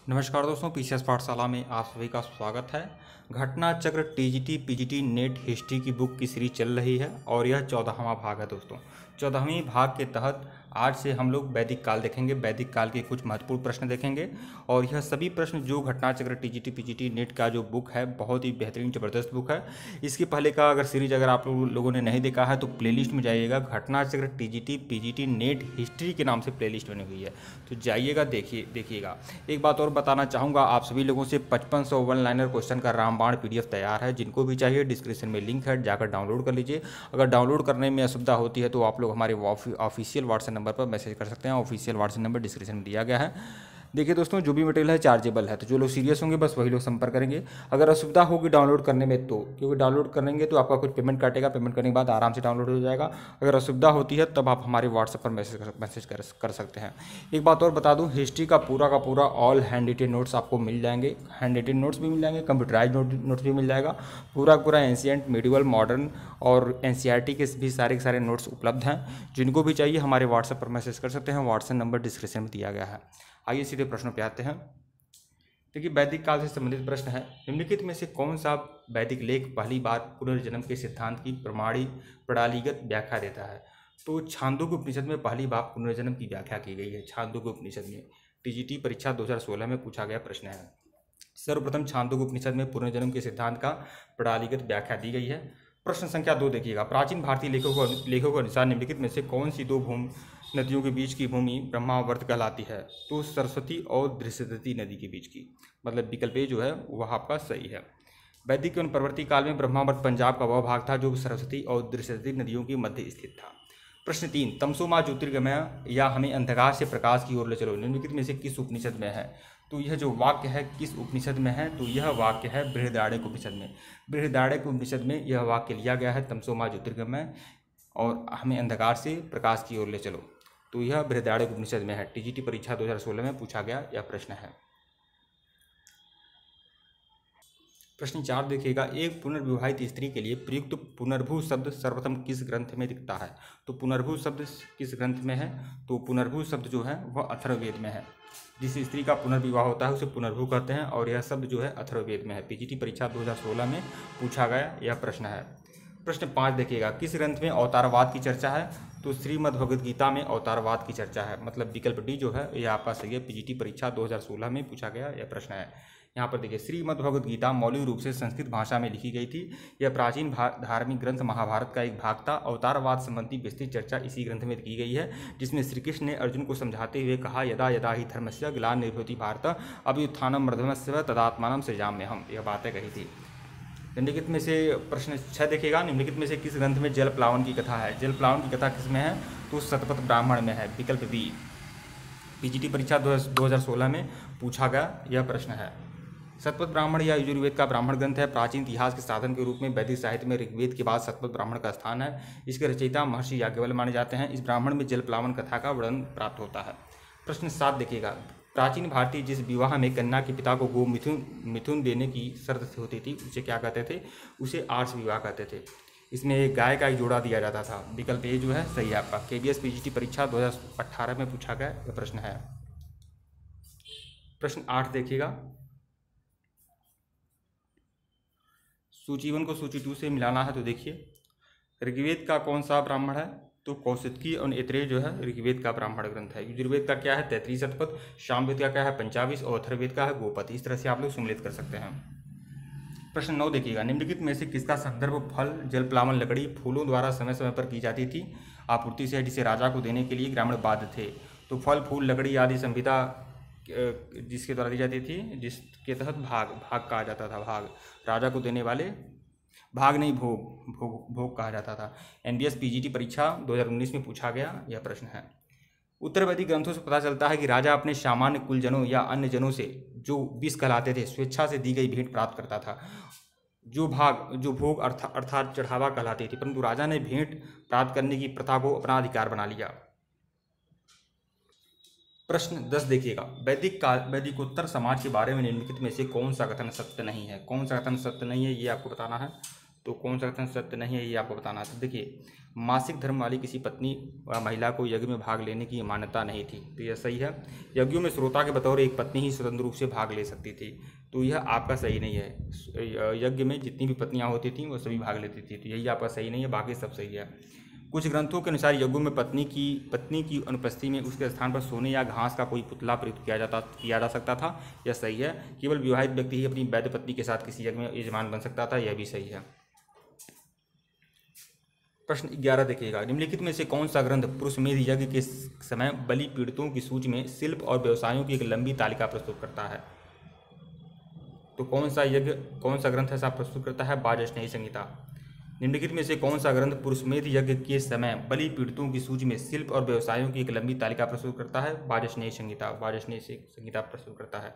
नमस्कार दोस्तों, पीसीएस पाठशाला में आप सभी का स्वागत है। घटना चक्र टीजीटी पीजीटी नेट हिस्ट्री की बुक की सीरीज चल रही है और यह 14वां भाग है दोस्तों। 14वें भाग के तहत आज से हम लोग वैदिक काल देखेंगे। वैदिक काल के कुछ महत्वपूर्ण प्रश्न देखेंगे और यह सभी प्रश्न जो घटना चक्र टीजीटी पीजीटी नेट का जो बुक है बहुत ही बेहतरीन ज़बरदस्त बुक है। इसके पहले का अगर सीरीज अगर आप लोगों ने नहीं देखा है तो प्लेलिस्ट में जाइएगा। घटना चक्र टीजीटी पीजीटी नेट हिस्ट्री के नाम से प्लेलिस्ट बनी हुई है, तो जाइएगा देखिएगा। एक बात और बताना चाहूँगा आप सभी लोगों से, 5500 वन लाइनर क्वेश्चन का रामबाण पीडीएफ तैयार है। जिनको भी चाहिए डिस्क्रिप्शन में लिंक है, जाकर डाउनलोड कर लीजिए। अगर डाउनलोड करने में असुविधा होती है तो आप लोग हमारे ऑफिशियल व्हाट्सएप नंबर पर मैसेज कर सकते हैं। ऑफिशियल व्हाट्सएप नंबर डिस्क्रिप्शन में दिया गया है। देखिए दोस्तों, जो भी मटेरियल है चार्जेबल है, तो जो लोग सीरियस होंगे बस वही लोग संपर्क करेंगे। अगर असुविधा होगी डाउनलोड करने में तो, क्योंकि डाउनलोड करेंगे तो आपका कुछ पेमेंट काटेगा, पेमेंट करने के बाद आराम से डाउनलोड हो जाएगा। अगर असुविधा होती है तब आप हमारे व्हाट्सएप पर मैसेज कर सकते हैं। एक बात और बता दूं, हिस्ट्री का पूरा ऑल हैंड रिटेन नोट्स आपको मिल जाएंगे। हैंड रिटेन नोट्स भी मिल जाएंगे, कंप्यूटराइज नोट्स भी मिल जाएगा। पूरा एंशिएंट, मिडिवल, मॉडर्न और एनसीईआरटी के भी सारे नोट्स उपलब्ध हैं। जिनको भी चाहिए हमारे व्हाट्सएप पर मैसेज कर सकते हैं। व्हाट्सएप नंबर डिस्क्रिप्शन में दिया गया है। आइए सीधे प्रश्नों पे आते हैं। देखिए, वैदिक काल से संबंधित प्रश्न है। निम्नलिखित में से कौन सा वैदिक लेख पहली बार पुनर्जन्म के सिद्धांत की प्रणालीगत व्याख्या देता है? तो छांदोग्य उपनिषद में पहली बार पुनर्जन्म की व्याख्या की गई है। छांदोग्य उपनिषद में टीजीटी परीक्षा 2016 में पूछा गया प्रश्न है। सर्वप्रथम छांदोग्य उपनिषद में पुनर्जन्म के सिद्धांत का प्रणालीगत व्याख्या दी गई है। प्रश्न संख्या 2 देखिएगा। प्राचीन भारतीय लेखों के अनुसार निम्नलिखित में से कौन सी दो नदियों के बीच की भूमि ब्रह्मावर्त कहलाती है? तो सरस्वती और दृश्यवती नदी के बीच की, मतलब विकल्प ए जो है वह आपका सही है। वैदिक एवं परवर्ती काल में ब्रह्मावर्त पंजाब का वह भाग था जो सरस्वती और दृश्यवती नदियों के मध्य स्थित था। प्रश्न 3, तमसो मां ज्योतिर्गमय या हमें अंधकार से प्रकाश की ओर ले चलो निम्नलिखित में से किस उपनिषद में है? तो यह जो वाक्य है किस उपनिषद में है? तो यह वाक्य है बृहदारण्यक उपनिषद में। बृहदारण्यक उपनिषद में यह वाक्य लिया गया है, तमसो मां ज्योतिर्गमय और हमें अंधकार से प्रकाश की ओर ले चलो। तो यह बृहदारण्यक उपनिषद में है। टीजीटी परीक्षा 2016 में पूछा गया यह प्रश्न है। प्रश्न 4 देखिएगा। एक पुनर्विवाहित स्त्री के लिए प्रयुक्त पुनर्भू शब्द सर्वप्रथम किस ग्रंथ में दिखता है? तो पुनर्भू शब्द किस ग्रंथ में है? तो पुनर्भू शब्द जो है वह अथर्ववेद में है। जिस स्त्री का पुनर्विवाह होता है उसे पुनर्भू कहते हैं और यह शब्द जो है अथर्ववेद में है। पीजीटी परीक्षा 2016 में पूछा गया यह प्रश्न है। प्रश्न 5 देखिएगा। किस ग्रंथ में अवतारवाद की चर्चा है? तो श्रीमद् भगवद गीता में अवतारवाद की चर्चा है, मतलब विकल्प डी जो है यह आपका सही है। पीजीटी परीक्षा 2016 में पूछा गया यह प्रश्न है। यहाँ पर देखिए, श्रीमद् भगवद गीता मौलिक रूप से संस्कृत भाषा में लिखी गई थी। यह प्राचीन धार्मिक ग्रंथ महाभारत का एक भाग था। अवतारवाद संबंधी विस्तृत चर्चा इसी ग्रंथ में की गई है, जिसमें श्री कृष्ण ने अर्जुन को समझाते हुए कहा, यदा यदा ही धर्मस्य ग्लानिर्भवति भारत अभ्युत्थानम मध्यमस्य तदात्मानं सृजाम्यहम्। यह बातें कही थी। निम्नलिखित में से प्रश्न 6 देखिएगा। निम्नलिखित में से किस ग्रंथ में जल प्लावन की कथा है? जल प्लावन की कथा किस में है? तो शतपथ ब्राह्मण में है, विकल्प बी। पीजीटी परीक्षा 2016 में पूछा गया यह प्रश्न है। शतपथ ब्राह्मण या यजुर्वेद का ब्राह्मण ग्रंथ है। प्राचीन इतिहास के साधन के रूप में वैदिक साहित्य में ऋग्वेद के बाद शतपथ ब्राह्मण का स्थान है। इसके रचयिता महर्षि याज्ञवल्क्य माने जाते हैं। इस ब्राह्मण में जल प्लावन कथा का वर्णन प्राप्त होता है। प्रश्न 7 देखिएगा। प्राचीन भारतीय जिस विवाह में कन्या के पिता को गो मिथुन देने की शर्त होती थी उसे क्या कहते थे? उसे आर्ष विवाह कहते थे। इसमें एक गाय का एक जोड़ा दिया जाता था। विकल्प ए जो है सही है आपका। केबीएस पीजीटी परीक्षा 2018 में पूछा गया यह प्रश्न है। प्रश्न 8 देखिएगा। सूची 1 को सूची 2 से मिलाना है, तो देखिए ऋग्वेद का कौन सा ब्राह्मण है? तो कौशिकी और ऐत्रेय जो है ऋग्वेद का ब्राह्मण ग्रंथ है। यजुर्वेद का क्या है? 33 शतपथ। सामवेद का क्या है? 25 और अथर्ववेद का है गोपति। इस तरह से आप लोग सम्मिलित कर सकते हैं। प्रश्न 9 देखिएगा। निम्नलिखित में से किसका संदर्भ फल, जल प्लावन, लकड़ी, फूलों द्वारा समय समय पर की जाती थी आपूर्ति से, जिसे राजा को देने के लिए ग्रामीण बाध्य थे? तो फल, फूल, लकड़ी आदि संविदा जिसके द्वारा दी जाती थी, जिसके तहत भाग कहा जाता था। भाग राजा को देने वाले, भाग नहीं भोग कहा जाता था। एनबीएस पीजीटी परीक्षा 2019 में पूछा गया यह प्रश्न है। उत्तर वैदिक ग्रंथों से पता चलता है कि राजा अपने सामान्य कुलजनों या अन्य जनों से जो विष कहलाते थे स्वेच्छा से दी गई भेंट प्राप्त करता था। जो भोग अर्थात चढ़ावा कहलाती थी, परंतु राजा ने भेंट प्राप्त करने की प्रथा को अपना अधिकार बना लिया। प्रश्न 10 देखिएगा। वैदिकोत्तर समाज के बारे में निम्नलिखित में से कौन सा कथन सत्य नहीं है? कौन सा कथन सत्य नहीं है ये आपको बताना है। तो कौन सा कथन सत्य नहीं है ये आपको बताना था। देखिए, मासिक धर्म वाली किसी पत्नी व महिला को यज्ञ में भाग लेने की मान्यता नहीं थी, तो यह सही है। यज्ञों में श्रोता के बतौर एक पत्नी ही स्वतंत्र रूप से भाग ले सकती थी, तो यह आपका सही नहीं है। यज्ञ में जितनी भी पत्नियां होती थीं वो सभी भाग लेती थी, तो यही आपका सही नहीं है, बाकी सब सही है। कुछ ग्रंथों के अनुसार यज्ञों में पत्नी की अनुपस्थिति में उसके स्थान पर सोने या घास का कोई पुतला प्रयुक्त किया जा सकता था, यह सही है। केवल विवाहित व्यक्ति ही अपनी वैध पत्नी के साथ किसी यज्ञ में यजमान बन सकता था, यह भी सही है। प्रश्न 11 देखिएगा, निम्नलिखित में से कौन सा ग्रंथ पुरुषमेध यज्ञ के समय बलि पीड़ितों की सूची में शिल्प और व्यवसायों की एक लंबी तालिका प्रस्तुत करता है? तो कौन सा ग्रंथ ऐसा प्रस्तुत करता है? वाजस्नेयी संहिता। निम्नलिखित में से कौन सा ग्रंथ पुरुषमेध यज्ञ के समय बलि पीड़ितों की सूची में शिल्प और व्यवसायों की एक लंबी तालिका प्रस्तुत करता है? वाजस्नेयी संहिता प्रस्तुत करता है।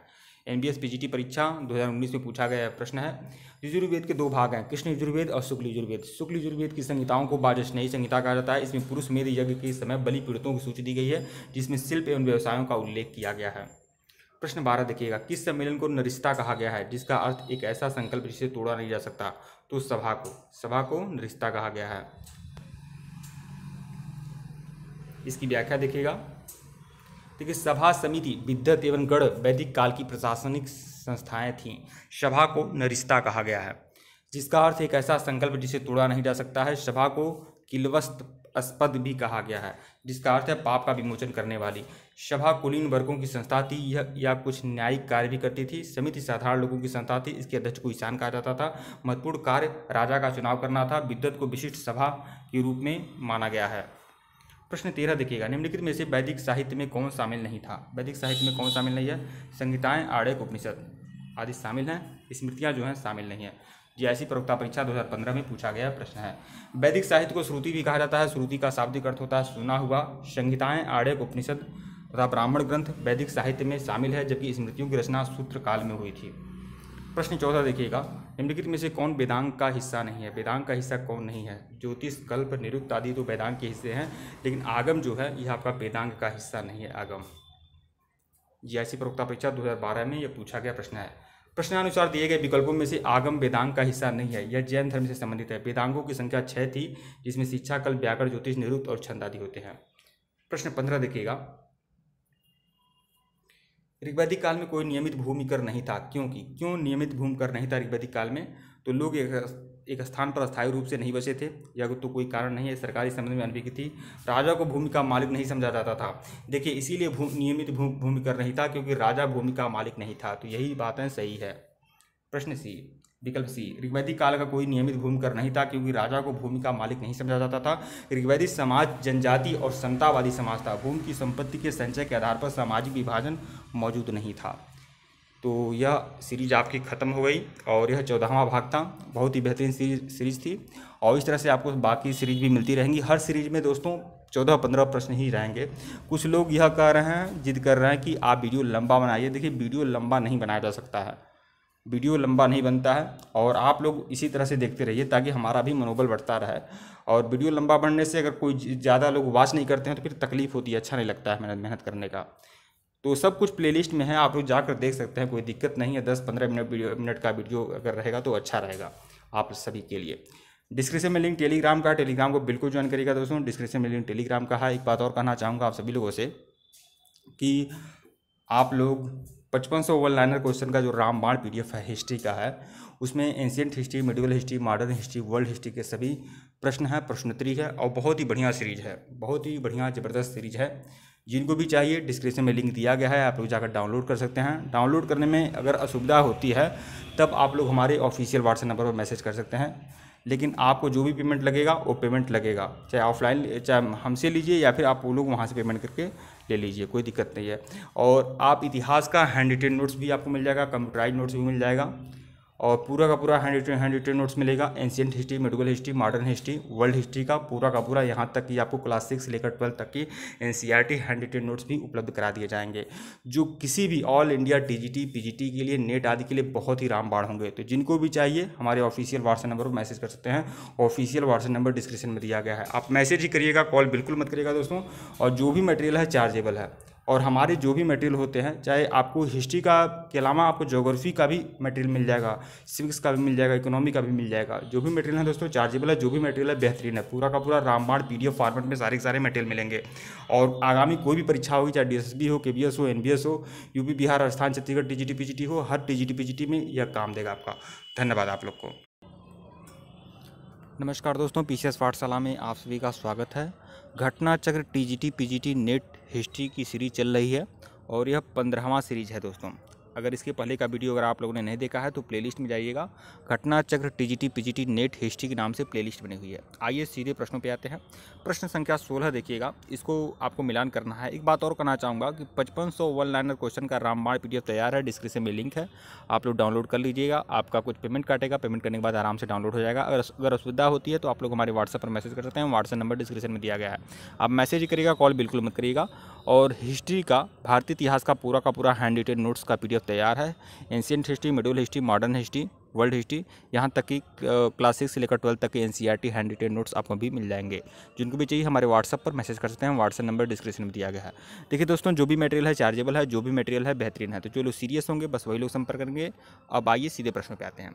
NBS PGT परीक्षा 2019 में पूछा गया प्रश्न है। यजुर्वेद के दो भाग हैं, कृष्ण यजुर्वेद और शुक्ल यजुर्वेद। शुक्ल यजुर्वेद की संहिताओं को वाजस्नेयी संहिता कहा जाता है। इसमें पुरुषमेध यज्ञ के समय बलि पीड़ितों की सूची दी गई है, जिसमें शिल्प एवं व्यवसायों का उल्लेख किया गया है। प्रश्न 12 देखिएगा, किस सम्मेलन को नरिस्ता कहा गया है, जिसका अर्थ एक ऐसा संकल्प जिसे तोड़ा नहीं जा सकता? तो सभा को नरिस्ता कहा गया है। इसकी व्याख्या देखिएगा। देखिए, सभा, समिति, विद्वत एवं गण वैदिक काल की प्रशासनिक संस्थाएं थीं। सभा को नरिस्ता कहा गया है, जिसका अर्थ एक ऐसा संकल्प जिसे तोड़ा नहीं जा सकता है। सभा को किलवस्त्रस्पद भी कहा गया है, जिसका अर्थ है पाप का विमोचन करने वाली। सभा कुलीन वर्गों की संस्था थी, या कुछ न्यायिक कार्य भी करती थी। समिति साधारण लोगों की संस्था थी, इसके अध्यक्ष को ईशान कहा जाता था। महत्वपूर्ण कार्य राजा का चुनाव करना था। विद्वत को विशिष्ट सभा के रूप में माना गया है। प्रश्न 13 देखिएगा, निम्नलिखित में से वैदिक साहित्य में कौन शामिल नहीं था? वैदिक साहित्य में कौन शामिल नहीं है? संहिताएं, आर्यक, उपनिषद आदि शामिल हैं, स्मृतियां जो हैं शामिल नहीं है। GIC प्रवक्ता परीक्षा 2015 में पूछा गया प्रश्न है। वैदिक साहित्य को श्रुति भी कहा जाता है। श्रुति का शाब्दिक अर्थ होता है सुना हुआ। संहिताएं, आर्यक, उपनिषद तथा ब्राह्मण ग्रंथ वैदिक साहित्य में शामिल है, जबकि स्मृतियों की रचना सूत्र काल में हुई थी। प्रश्न 14 देखिएगा, निम्नलिखित में से कौन वेदांग का हिस्सा नहीं है? वेदांग का हिस्सा कौन नहीं है? ज्योतिष, कल्प, निरुक्त आदि तो वेदांग के हिस्से हैं, लेकिन आगम जो है यह आपका वेदांग का हिस्सा नहीं है। आगम GIC प्रवक्ता परीक्षा 2012 में यह पूछा गया प्रश्न है। प्रश्नानुसार दिए गए विकल्पों में से आगम वेदांग का हिस्सा नहीं है। यह जैन धर्म से संबंधित है। वेदांगों की संख्या 6 थी, जिसमें शिक्षा, कल्प, व्याकरण, ज्योतिष, निरुक्त और छंद आदि होते हैं। प्रश्न 15 देखिएगा, ऋग्वैदिक काल में कोई नियमित भूमि कर नहीं था, क्यों नियमित भूमि कर नहीं था ऋग्वैदिक काल में? तो लोग एक स्थान पर अस्थायी रूप से नहीं बसे थे, या तो कोई कारण नहीं है। सरकारी संबंध में अनभिज्ञ थी। राजा को भूमि का मालिक नहीं समझा जाता था। देखिए, इसीलिए नियमित भूमि कर नहीं था, क्योंकि राजा भूमि का मालिक नहीं था। तो यही बातें सही है। प्रश्न C, विकल्प C, ऋग्वैदिक काल का कोई नियमित भूमि कर नहीं था, क्योंकि राजा को भूमि का मालिक नहीं समझा जाता था। ऋग्वैदिक समाज जनजाति और समतावादी समाज था। भूमि की संपत्ति के संचय के आधार पर सामाजिक विभाजन मौजूद नहीं था। तो यह सीरीज आपकी ख़त्म हो गई, और यह 14वां भाग था। बहुत ही बेहतरीन सीरीज थी, और इस तरह से आपको बाकी सीरीज भी मिलती रहेंगी। हर सीरीज में दोस्तों 14-15 प्रश्न ही रहेंगे। कुछ लोग यह कह रहे हैं, जिद कर रहे हैं कि आप वीडियो लंबा बनाइए। देखिए, वीडियो लंबा नहीं बनाया जा सकता है, वीडियो लंबा नहीं बनता है, और आप लोग इसी तरह से देखते रहिए ताकि हमारा भी मनोबल बढ़ता रहे। और वीडियो लंबा बढ़ने से अगर कोई ज़्यादा लोग वॉच नहीं करते हैं तो फिर तकलीफ होती है, अच्छा नहीं लगता है मेहनत करने का। तो सब कुछ प्लेलिस्ट में है, आप लोग जाकर देख सकते हैं, कोई दिक्कत नहीं है। 10-15 मिनट का वीडियो अगर रहेगा तो अच्छा रहेगा आप सभी के लिए। डिस्क्रिप्शन में लिंक टेलीग्राम का, टेलीग्राम को बिल्कुल ज्वाइन करिएगा दोस्तों। डिस्क्रिप्शन में लिंक टेलीग्राम का है। एक बात और कहना चाहूँगा आप सभी लोगों से कि आप लोग 5500 वन लाइनर क्वेश्चन का जो रामबाण PDF है हिस्ट्री का है, उसमें ancient history, medieval history, modern history, world history के सभी प्रश्न हैं, प्रश्नोत्तरी है, और बहुत ही बढ़िया सीरीज है, बहुत ही बढ़िया ज़बरदस्त सीरीज है। जिनको भी चाहिए डिस्क्रिप्शन में लिंक दिया गया है, आप लोग जाकर डाउनलोड कर सकते हैं। डाउनलोड करने में अगर असुविधा होती है तब आप लोग हमारे ऑफिशियल व्हाट्सएप नंबर पर मैसेज कर सकते हैं, लेकिन आपको जो भी पेमेंट लगेगा वो पेमेंट लगेगा, चाहे ऑफलाइन, चाहे हमसे लीजिए या फिर आप वो लोग वहाँ से पेमेंट करके ले लीजिए, कोई दिक्कत नहीं है। और आप इतिहास का हैंड रिटेन नोट्स भी आपको मिल जाएगा, कंप्यूटराइज नोट्स भी मिल जाएगा, और पूरा का पूरा हैंड रिटेन नोट्स मिलेगा। Ancient history, medieval history, modern history, world history का पूरा यहाँ तक कि आपको क्लास 6 से लेकर 12 तक की NCERT हैंड रिटेन नोट्स भी उपलब्ध करा दिए जाएंगे, जो किसी भी ऑल इंडिया TGT PGT के लिए, नेट आदि के लिए बहुत ही रामबाण होंगे। तो जिनको भी चाहिए हमारे ऑफिशियल व्हाट्सएप नंबर पर मैसेज कर सकते हैं। ऑफिशियल व्हाट्सएप नंबर डिस्क्रिप्शन में दिया गया है, आप मैसेज ही करिएगा, कॉल बिल्कुल मत करिएगा दोस्तों। और जो भी मटेरियल है चार्जेबल है, और हमारे जो भी मटेरियल होते हैं, चाहे आपको हिस्ट्री का के अलावा आपको ज्योग्राफी का भी मटेरियल मिल जाएगा, सिविक्स का भी मिल जाएगा, इकोनॉमी का भी मिल जाएगा। जो भी मटेरियल है दोस्तों चार्जेबल है, जो भी मटेरियल है बेहतरीन है, पूरा का पूरा रामबाण PDF फॉर्मेट में सारे के सारे मटेरियल मिलेंगे। और आगामी कोई भी परीक्षा होगी, चाहे DSSB हो, KBS हो, NBS हो, UP Bihar Rajasthan Chhattisgarh TGT PGT हो, हर TGT PGT में यह काम देगा आपका। धन्यवाद आप लोग को। नमस्कार दोस्तों, PCS पाठशाला में आप सभी का स्वागत है। घटना चक्र TGT PGT नेट हिस्ट्री की सीरीज चल रही है और यह 15वां सीरीज है दोस्तों। अगर इसके पहले का वीडियो अगर आप लोगों ने नहीं देखा है तो प्लेलिस्ट में जाइएगा। घटना चक्र TGT PGT नेट हिस्ट्री के नाम से प्लेलिस्ट बनी हुई है। आइए सीधे प्रश्नों पे आते हैं। प्रश्न संख्या 16 देखिएगा, इसको आपको मिलान करना है। एक बात और कहना चाहूँगा कि 5500 वन लाइनर क्वेश्चन का रामबाण PDF तैयार है, डिस्क्रिप्शन में लिंक है, आप लोग डाउनलोड कर लीजिएगा। आपका कुछ पेमेंट काटेगा, पेमेंट करने के बाद आराम से डाउनलोड हो जाएगा। अगर असुविधा होती है तो आप लोग हमारे व्हाट्सएप पर मैसेज कर सकते हैं, व्हाट्सएप नंबर डिस्क्रिप्शन में दिया गया है। आप मैसेज करिएगा, कॉल बिल्कुल मत करिएगा। और हिस्ट्री का, भारतीय इतिहास का पूरा हैंड रिटेन नोट्स का PDF तैयार है। Ancient history, medieval history, modern history, world history, यहाँ तक कि क्लास 6 से लेकर 12 तक के NCERT हैंड रिटेन नोट्स आपको भी मिल जाएंगे। जिनको भी चाहिए हमारे व्हाट्सएप पर मैसेज कर सकते हैं, व्हाट्सएप नंबर डिस्क्रिप्शन में दिया गया है। देखिए दोस्तों, जो भी मटेरियल है चार्जेबल है, जो भी मटेरियल है बेहतरीन है, तो जो लोग सीरियस होंगे बस वही लोग संपर्क करेंगे। अब आइए सीधे प्रश्न पे आते हैं।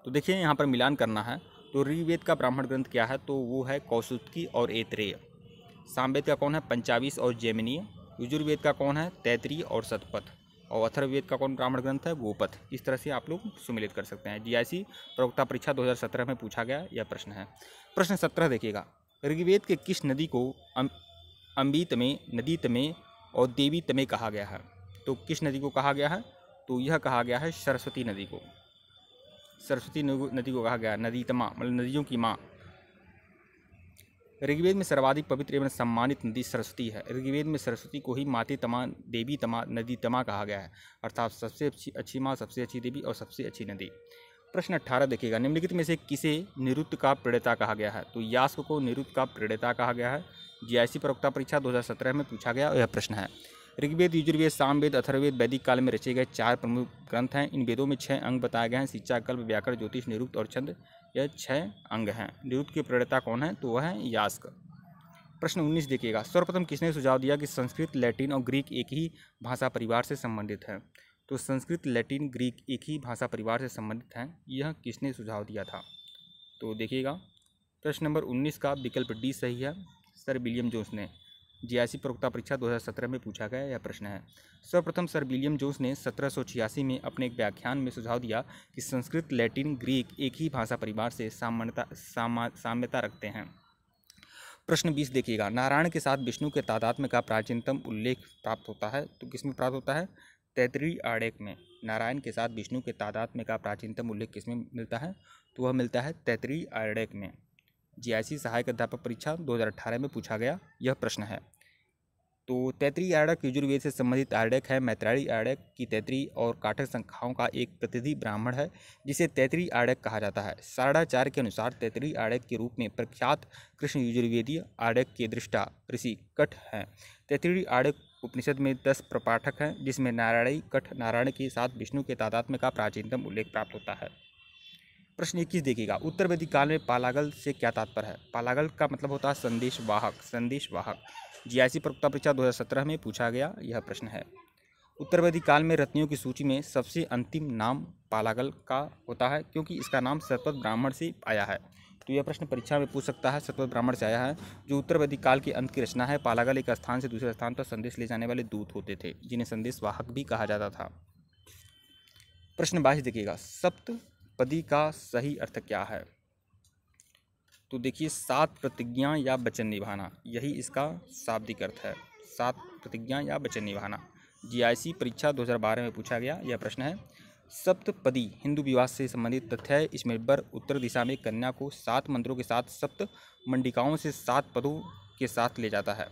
तो देखिए यहाँ पर मिलान करना है। तो ऋग्वेद का ब्राह्मण ग्रंथ क्या है? तो वो है कौशिकी और ऐतरेय। सामवेद का कौन है? पंचावीस और जैमिनीय। यजुर्वेद का कौन है? तैतरीय और शतपथ। और अथर्ववेद का कौन ब्राह्मण ग्रंथ है? गोपथ। इस तरह से आप लोग सम्मिलित कर सकते हैं। GIC प्रवक्ता परीक्षा 2017 में पूछा गया यह प्रश्न है। प्रश्न 17 देखिएगा, ऋग्वेद के किस नदी को अम्बित में, नदी तमे और देवी तमे कहा गया है? तो किस नदी को कहा गया है? तो यह कहा गया है सरस्वती नदी को। सरस्वती नदी को कहा गया है नदी तमा, मतलब नदियों की माँ। ऋग्वेद में सर्वाधिक पवित्र एवं सम्मानित नदी सरस्वती है। ऋग्वेद में सरस्वती को ही माते तमा, देवी तमा, नदी तमा कहा गया है, अर्थात सबसे अच्छी माँ, सबसे अच्छी देवी और सबसे अच्छी नदी। प्रश्न 18 देखिएगा, निम्नलिखित में से किसे निरुक्त का प्रणेता कहा गया है? तो यास्क को निरुक्त का प्रणेता कहा गया है। GIC प्रवक्ता परीक्षा 2017 में पूछा गया यह प्रश्न है। ऋग्वेद, यजुर्वेद, सामवेद, अथर्ववेद वैदिक काल में रचे गए 4 प्रमुख ग्रंथ हैं। इन वेदों में 6 अंग बताए गए हैं: शिक्षा, कल्प, व्याकरण, ज्योतिष, निरुक्त और छंद। यह 6 अंग हैं। निरुक्त के प्रणेता कौन है? तो वह है यास्क। प्रश्न 19 देखिएगा, सर्वप्रथम किसने सुझाव दिया कि संस्कृत, लैटिन और ग्रीक एक ही भाषा परिवार से संबंधित है? तो संस्कृत, लैटिन, ग्रीक एक ही भाषा परिवार से संबंधित हैं, यह किसने सुझाव दिया था? तो देखिएगा, प्रश्न नंबर 19 का विकल्प D सही है, सर विलियम जोन्स ने। GIC प्रवक्ता परीक्षा 2017 में पूछा गया यह प्रश्न है। सर्वप्रथम सर विलियम जोन्स ने 1786 में अपने एक व्याख्यान में सुझाव दिया कि संस्कृत, लैटिन, ग्रीक एक ही भाषा परिवार से साम्यता रखते हैं। प्रश्न 20 देखिएगा, नारायण के साथ विष्णु के तादात्म्य का प्राचीनतम उल्लेख प्राप्त होता है? तो किसमें प्राप्त होता है? तैतरीय आर्डेक में। नारायण के साथ विष्णु के तादात्म्य का प्राचीनतम उल्लेख किसमें मिलता है? तो वह मिलता है तैतरीय आर्डेक में। GIC सहायक अध्यापक परीक्षा 2018 में पूछा गया यह प्रश्न है। तो तैतरीय आर्डक यजुर्वेद से संबंधित आर्डक है। मैत्रेयी आर्डक की तैतरीय और काठक संख्याओं का एक प्रतिनिधि ब्राह्मण है, जिसे तैतरीय आर्डक कहा जाता है। सारणाचार्य के अनुसार तैतरीय आर्डक के रूप में प्रख्यात कृष्ण यजुर्वेदीय आर्डक के दृष्टा ऋषि कठ हैं। तैतरीय आर्डक उपनिषद में 10 प्रपाठक हैं, जिसमें नारायणी कठ, नारायण के साथ विष्णु के तादात्म्य का प्राचीनतम उल्लेख प्राप्त होता है। प्रश्न 21 देखिएगा, उत्तर वैदिक काल में पालागल से क्या तात्पर्य है? पालागल का मतलब होता है संदेश वाहक, संदेश वाहक। GIC प्रवक्ता परीक्षा 2017 में पूछा गया यह प्रश्न है। उत्तर वैदिक काल में रत्नियों की सूची में सबसे अंतिम नाम पालागल का होता है, क्योंकि इसका नाम शतपथ ब्राह्मण से आया है। तो यह प्रश्न परीक्षा में पूछ सकता है, शतपथ ब्राह्मण से आया है, जो उत्तर वैदिक काल के अंत की रचना है। पालागल एक स्थान से दूसरे स्थान पर संदेश ले जाने वाले दूत होते थे, जिन्हें संदेश वाहक भी कहा जाता था। प्रश्न 22 देखिएगा, सप्तपदी का सही अर्थ क्या है? तो देखिए, 7 प्रतिज्ञा या वचन निभाना, यही इसका शाब्दिक अर्थ है। 7 प्रतिज्ञा या वचन निभाना। GIC परीक्षा 2012 में पूछा गया यह प्रश्न है। सप्तपदी हिंदू विवाह से संबंधित तथ्य है। इसमें वर उत्तर दिशा में कन्या को 7 मंत्रों के साथ सप्त मंडिकाओं से 7 पदों के साथ ले जाता है।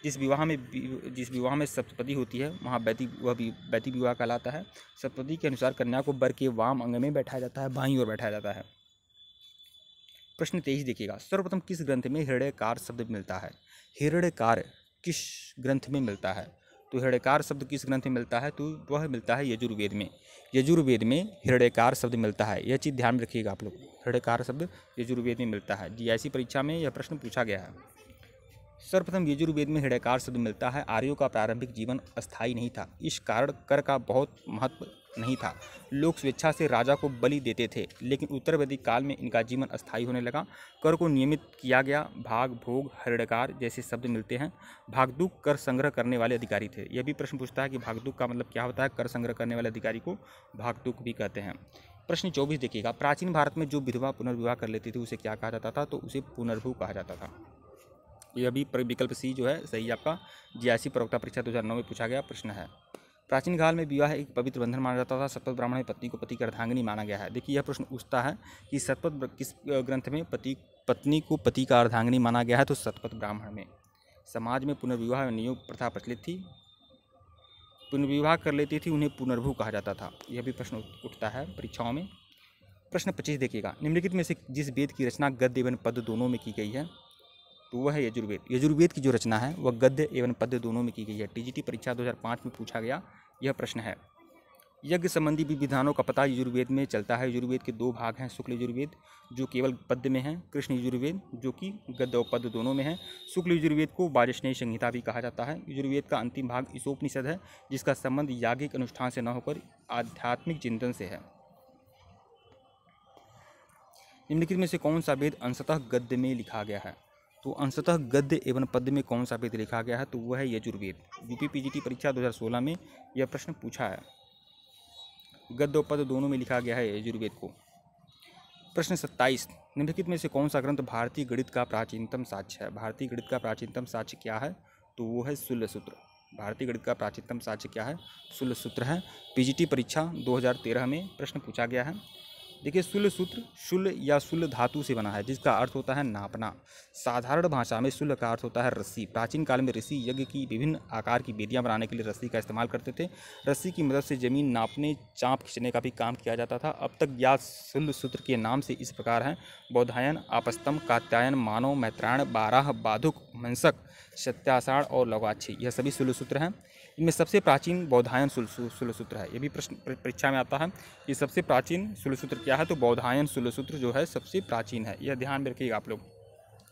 जिस विवाह में सप्तपदी होती है वहाँ वैदिक विवाह कहलाता है। सप्तपदी के अनुसार कन्या को वर के वाम अंग में बैठाया जाता है, बाईं ओर बैठाया जाता है। प्रश्न 23 देखिएगा, सर्वप्रथम किस ग्रंथ में हिरण्यकार शब्द मिलता है? हिरण्यकार किस ग्रंथ में मिलता है? तो हिरण्यकार शब्द किस ग्रंथ में मिलता है? तो वह मिलता है यजुर्वेद में। यजुर्वेद में हिरण्यकार शब्द मिलता है, यह चीज़ ध्यान में रखिएगा आप लोग। हिरण्यकार शब्द यजुर्वेद में मिलता है। GIC परीक्षा में यह प्रश्न पूछा गया है। सर्वप्रथम यजुर्वेद में हृदयकार शब्द मिलता है। आर्यों का प्रारंभिक जीवन अस्थायी नहीं था, इस कारण कर का बहुत महत्व नहीं था। लोग स्वेच्छा से राजा को बलि देते थे, लेकिन उत्तर वैदिक काल में इनका जीवन अस्थायी होने लगा। कर को नियमित किया गया। भाग, भोग, हृदयकार जैसे शब्द मिलते हैं। भागदुक कर संग्रह करने वाले अधिकारी थे। यह भी प्रश्न पूछता है कि भागदुक का मतलब क्या होता है। कर संग्रह करने वाले अधिकारी को भागदुक भी कहते हैं। प्रश्न 24 देखिएगा, प्राचीन भारत में जो विधवा पुनर्विवाह कर लेती थी उसे क्या कहा जाता था, तो उसे पुनर्भू कहा जाता था। यह भी विकल्प सी जो है सही आपका जीआईसी प्रवक्ता परीक्षा 2009 में पूछा गया प्रश्न है। प्राचीन काल में विवाह एक पवित्र बंधन माना जाता था। शतपथ ब्राह्मण में पत्नी को पति की अर्धांगिनी माना गया है। देखिए यह प्रश्न पूछता है कि शतपथ किस ग्रंथ में पत्नी को पति का अर्धांगिनी माना गया है, तो शतपथ ब्राह्मण में। समाज में पुनर्विवाह नियोग प्रथा प्रचलित थी। पुनर्विवाह कर लेती थी उन्हें पुनर्भू कहा जाता था। यह भी प्रश्न उठता है परीक्षाओं में। प्रश्न 25 देखिएगा, निम्नलिखित में से जिस वेद की रचना गद्य एवं पद्य दोनों में की गई है, तो वह है यजुर्वेद। यजुर्वेद की जो रचना है वह गद्य एवं पद्य दोनों में की गई है। टीजीटी परीक्षा 2005 में पूछा गया यह प्रश्न है। यज्ञ संबंधी विधानों का पता यजुर्वेद में चलता है। यजुर्वेद के दो भाग हैं, शुक्ल यजुर्वेद जो केवल पद्य में है, कृष्ण यजुर्वेद जो कि गद्य और पद्य दोनों में है। शुक्ल यजुर्वेद को वाजस्नेयी संहिता भी कहा जाता है। यजुर्वेद का अंतिम भाग ईशोपनिषद है, जिसका संबंध याज्ञिक अनुष्ठान से न होकर आध्यात्मिक चिंतन से है। निम्नलिखित में से कौन सा वेद अंशतः गद्य में लिखा गया है, तो अंशतः गद्य एवं पद्य में कौन सा वेद लिखा गया है, तो वह है यजुर्वेद। यूपी पीजीटी परीक्षा 2016 में यह प्रश्न पूछा है। गद्य और पद्य दोनों में लिखा गया है यजुर्वेद को। प्रश्न 27, निम्नलिखित में से कौन सा ग्रंथ भारतीय गणित का प्राचीनतम साक्ष्य है। भारतीय गणित का प्राचीनतम साक्ष्य क्या है, तो वो है शूल्यसूत्र। भारतीय गणित का प्राचीनतम साक्ष्य क्या है, शूल्यसूत्र है। पीजीटी परीक्षा 2013 में प्रश्न पूछा गया है। देखिए शूल्यसूत्र शूल्य या शूल्य धातु से बना है, जिसका अर्थ होता है नापना। साधारण भाषा में शूल्य का अर्थ होता है रस्सी। प्राचीन काल में ऋषि यज्ञ की विभिन्न आकार की वेदियां बनाने के लिए रस्सी का इस्तेमाल करते थे। रस्सी की मदद से जमीन नापने, चाँप खींचने का भी काम किया जाता था। अब तक ज्ञात शूल्यसूत्र के नाम से इस प्रकार हैं: बौधायन, आपस्तंभ, कात्यायन, मानव, मैत्रायण, बाराह, बाधुक, मंसक, सत्याषाढ़ और लवाक्षी, यह सभी शूल्यसूत्र हैं। इनमें सबसे प्राचीन बौधायन शूल्यसूत्र है। यह भी प्रश्न परीक्षा में आता है कि सबसे प्राचीन शूल्यसूत्र क्या है, तो बौधायन शूल्यसूत्र जो है सबसे प्राचीन है। यह ध्यान में रखिएगा आप लोग।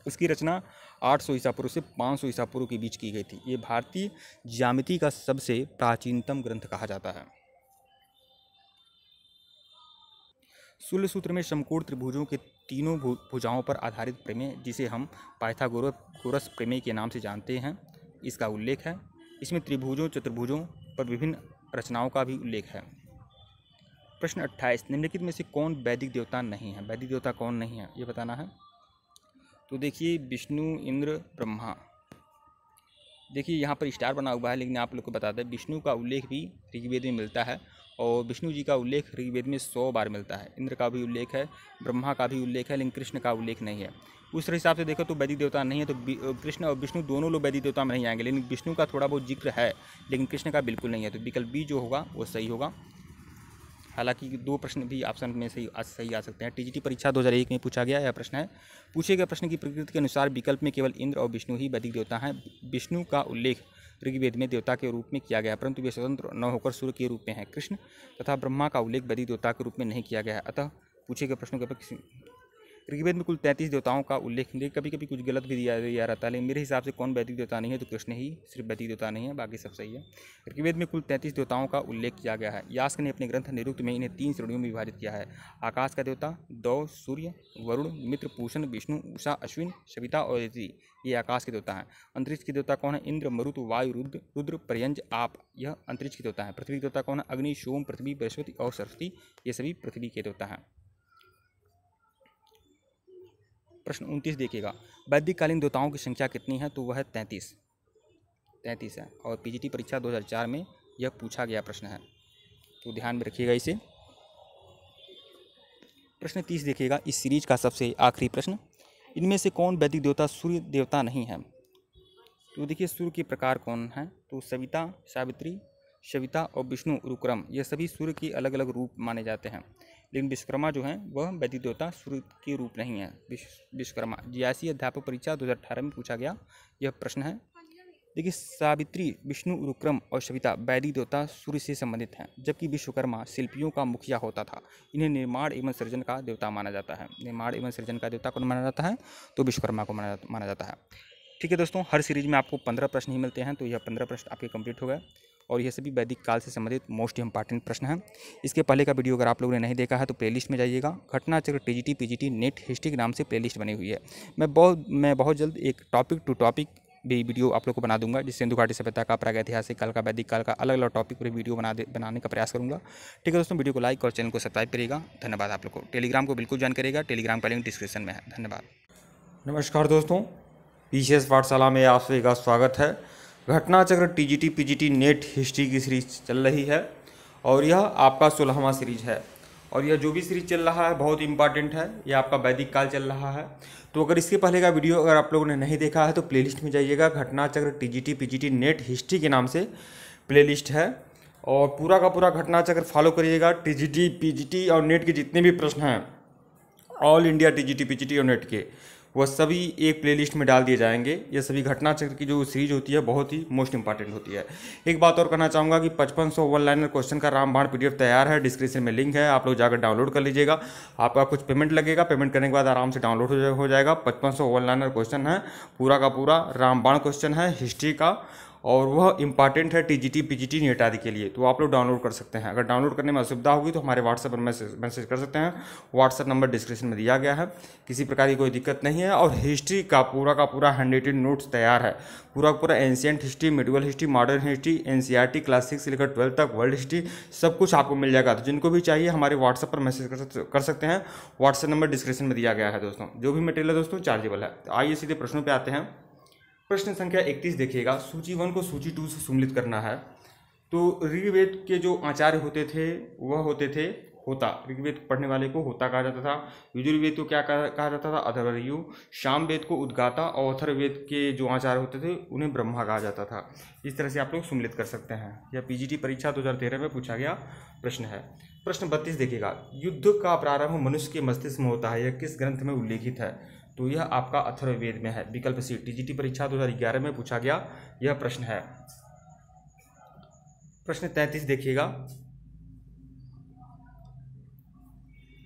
इसकी रचना 800 ईसा पूर्व से 500 ईसा पूर्व के बीच की गई थी। ये भारतीय ज्यामिति का सबसे प्राचीनतम ग्रंथ कहा जाता है। शूल्यसूत्र में समकोण त्रिभुजों के तीनों भुजाओं पर आधारित प्रमेय, जिसे हम पाइथागोरस प्रमेय के नाम से जानते हैं, इसका उल्लेख है। इसमें त्रिभुजों, चतुर्भुजों पर विभिन्न रचनाओं का भी उल्लेख है। प्रश्न 28, निम्नलिखित में से कौन वैदिक देवता नहीं है। वैदिक देवता कौन नहीं है ये बताना है। तो देखिए विष्णु, इंद्र, ब्रह्मा। देखिए यहाँ पर स्टार बना हुआ है, लेकिन आप लोग को बता दें विष्णु का उल्लेख भी ऋग्वेद में मिलता है और विष्णु जी का उल्लेख ऋग्वेद में 100 बार मिलता है। इंद्र का भी उल्लेख है, ब्रह्मा का भी उल्लेख है, लेकिन कृष्ण का उल्लेख नहीं है। उस हिसाब से देखो तो वैदिक देवता नहीं है, तो कृष्ण और विष्णु दोनों लोग वैदिक देवता में नहीं आएंगे, लेकिन विष्णु का थोड़ा बहुत जिक्र है, लेकिन कृष्ण का बिल्कुल नहीं है। तो विकल्प बी जो होगा वो सही होगा। हालांकि दो प्रश्न भी ऑप्शन में सही आ सकते हैं। टीजीटी परीक्षा 2001 में पूछा गया यह प्रश्न है। पूछे गए प्रश्न की प्रकृति के अनुसार विकल्प में केवल इंद्र और विष्णु ही वैदिक देवता हैं। विष्णु का उल्लेख ऋग्वेद में देवता के रूप में किया गया, परंतु वे स्वतंत्र न होकर सूर्य के रूप में हैं। कृष्ण तथा ब्रह्मा का उल्लेख वैदिक देवता के रूप में नहीं किया गया है। अतः पूछे गए प्रश्नों के ऋग्वेद में कुल 33 देवताओं का उल्लेख, कभी कभी कुछ गलत भी दिया रहता है, लेकिन मेरे हिसाब से कौन वैदिक देवता नहीं है, तो कृष्ण ही सिर्फ वैदिक देवता नहीं है, बाकी सब सही है। ऋग्वेद में कुल 33 देवताओं का उल्लेख किया गया है। यास्क ने अपने ग्रंथ निरुक्त में इन्हें 3 श्रेणियों में विभाजित किया है: आकाश का देवता, दौ, सूर्य, वरुण, मित्र, पूषण, विष्णु, उषा, अश्विन, सविता और यति, ये आकाश के देवता हैं। अंतरिक्ष के देवता कौन है? इंद्र, मरुत, वायु, रुद्र, पर्यंज, आप, यह अंतरिक्ष के देवता हैं। पृथ्वी के देवता कौन है? अग्नि, सोम, पृथ्वी, बृहस्पति और सरस्वती, ये सभी पृथ्वी के देवता हैं। प्रश्न 29 देखिएगा, वैदिक कालीन देवताओं की संख्या कितनी है, तो वह है 33 है, और पीजीटी परीक्षा 2004 में यह पूछा गया प्रश्न है, तो ध्यान में रखिएगा इसे। प्रश्न 30 देखिएगा, इस सीरीज का सबसे आखिरी प्रश्न, इनमें से कौन वैदिक देवता सूर्य देवता नहीं है। तो देखिए सूर्य के प्रकार कौन है, तो सविता, सावित्री, सविता और विष्णु, रुक्रम, ये सभी सूर्य के अलग अलग रूप माने जाते हैं, लेकिन विश्वकर्मा जो हैं वह वैदिक देवता सूर्य के रूप नहीं है। विश्वकर्मा जीआईसी अध्यापक परीक्षा 2018 में पूछा गया यह प्रश्न है। देखिए सावित्री, विष्णु, रुक्रम और सविता वैदिक देवता सूर्य से संबंधित हैं, जबकि विश्वकर्मा शिल्पियों का मुखिया होता था। इन्हें निर्माण एवं सृजन का देवता माना जाता है। निर्माण एवं सृजन का देवता कौन माना जाता है, तो विश्वकर्मा को माना जाता है। ठीक है दोस्तों, हर सीरीज में आपको 15 प्रश्न ही मिलते हैं, तो यह 15 प्रश्न आपके कंप्लीट हो गए और ये सभी वैदिक काल से संबंधित मोस्ट इंपॉर्टेंट प्रश्न हैं। इसके पहले का वीडियो अगर आप लोगों ने नहीं देखा है तो प्लेलिस्ट में जाइएगा। घटना चक्र टीजीटी पीजीटी नेट हिस्ट्री के नाम से प्लेलिस्ट बनी हुई है। मैं बहुत जल्द एक टॉपिक टू टॉपिक भी वीडियो आप लोग को बना दूंगा, जिससे सिंधु घाटी सभ्यता का, प्रागैतिहासिक काल का, वैदिक काल का अलग अलग टॉपिक पर वीडियो बनाने का प्रयास करूंगा। ठीक है दोस्तों, वीडियो को लाइक और चैनल को सब्सक्राइब करिएगा। धन्यवाद। आप लोग को टेलीग्राम को बिल्कुल ज्वाइन करिएगा, टेलीग्राम का लिंक डिस्क्रिप्शन में है। धन्यवाद। नमस्कार दोस्तों, पीसीएस पाठशाला में आप सभी का स्वागत है। घटना चक्र टीजीटी पीजीटी नेट हिस्ट्री की सीरीज चल रही है और यह आपका 16वां सीरीज है। और यह जो भी सीरीज चल रहा है बहुत इंपॉर्टेंट है। यह आपका वैदिक काल चल रहा है। तो अगर इसके पहले का वीडियो अगर आप लोगों ने नहीं देखा है तो प्लेलिस्ट में जाइएगा। घटना चक्र टीजीटी पीजीटी नेट हिस्ट्री के नाम से प्लेलिस्ट है और पूरा का पूरा घटना चक्र फॉलो करिएगा। टीजीटी पीजीटी और नेट के जितने भी प्रश्न हैं, ऑल इंडिया टीजीटी पीजीटी और नेट के, वह सभी एक प्लेलिस्ट में डाल दिए जाएंगे। ये सभी घटना चक्र की जो सीरीज होती है बहुत ही मोस्ट इंपॉर्टेंट होती है। एक बात और कहना चाहूँगा कि 5500 वन लाइनर क्वेश्चन का रामबाण पीडीएफ तैयार है, डिस्क्रिप्शन में लिंक है, आप लोग जाकर डाउनलोड कर लीजिएगा। आपका कुछ पेमेंट लगेगा, पेमेंट करने के बाद आराम से डाउनलोड हो जाएगा। 5500 वन लाइनर क्वेश्चन है, पूरा का पूरा रामबाण क्वेश्चन है हिस्ट्री का, और वह इंपॉर्टेंट है टीजीटी पीजीटी नेट आदि के लिए। तो आप लोग डाउनलोड कर सकते हैं। अगर डाउनलोड करने में असुविधा होगी तो हमारे व्हाट्सएप पर मैसेज कर सकते हैं। व्हाट्सएप नंबर डिस्क्रिप्शन में दिया गया है, किसी प्रकार की कोई दिक्कत नहीं है। और हिस्ट्री का पूरा हैंडरेटेड नोट्स तैयार है, पूरा ancient history, medieval history, modern history, NCERT class 6 से लेकर 12 तक, वर्ल्ड हिस्ट्री, सब कुछ आपको मिल जाएगा। तो जिनको भी चाहिए हमारे व्हाट्सएप पर मैसेज कर सकते हैं। व्हाट्सएप नंबर डिस्क्रिप्शन में दिया गया है दोस्तों। जो भी मटेरियल है दोस्तों चार्जेबल है। तो आइए सीधे प्रश्नों पर आते हैं। प्रश्न संख्या 31 देखिएगा। सूची 1 को सूची 2 से सम्मिलित करना है। तो ऋग्वेद के जो आचार्य होते थे वह होते थे होता। ऋग्वेद पढ़ने वाले को होता कहा जाता था। यजुर्वेद को क्या कहा जाता था? अथर्वणर्यु। सामवेद को उद्गाता और अथर्ववेद के जो आचार्य होते थे उन्हें ब्रह्मा कहा जाता था। इस तरह से आप लोग सम्मिलित कर सकते हैं। यह पीजीटी परीक्षा 2013 में पूछा गया प्रश्न है। प्रश्न 32 देखिएगा। युद्ध का प्रारंभ मनुष्य के मस्तिष्क में होता है, यह किस ग्रंथ में उल्लेखित है? तो यह आपका अथर्ववेद में है। विकल्प सी। टीजीटी परीक्षा 2011 में पूछा गया यह प्रश्न है। प्रश्न 33 देखिएगा।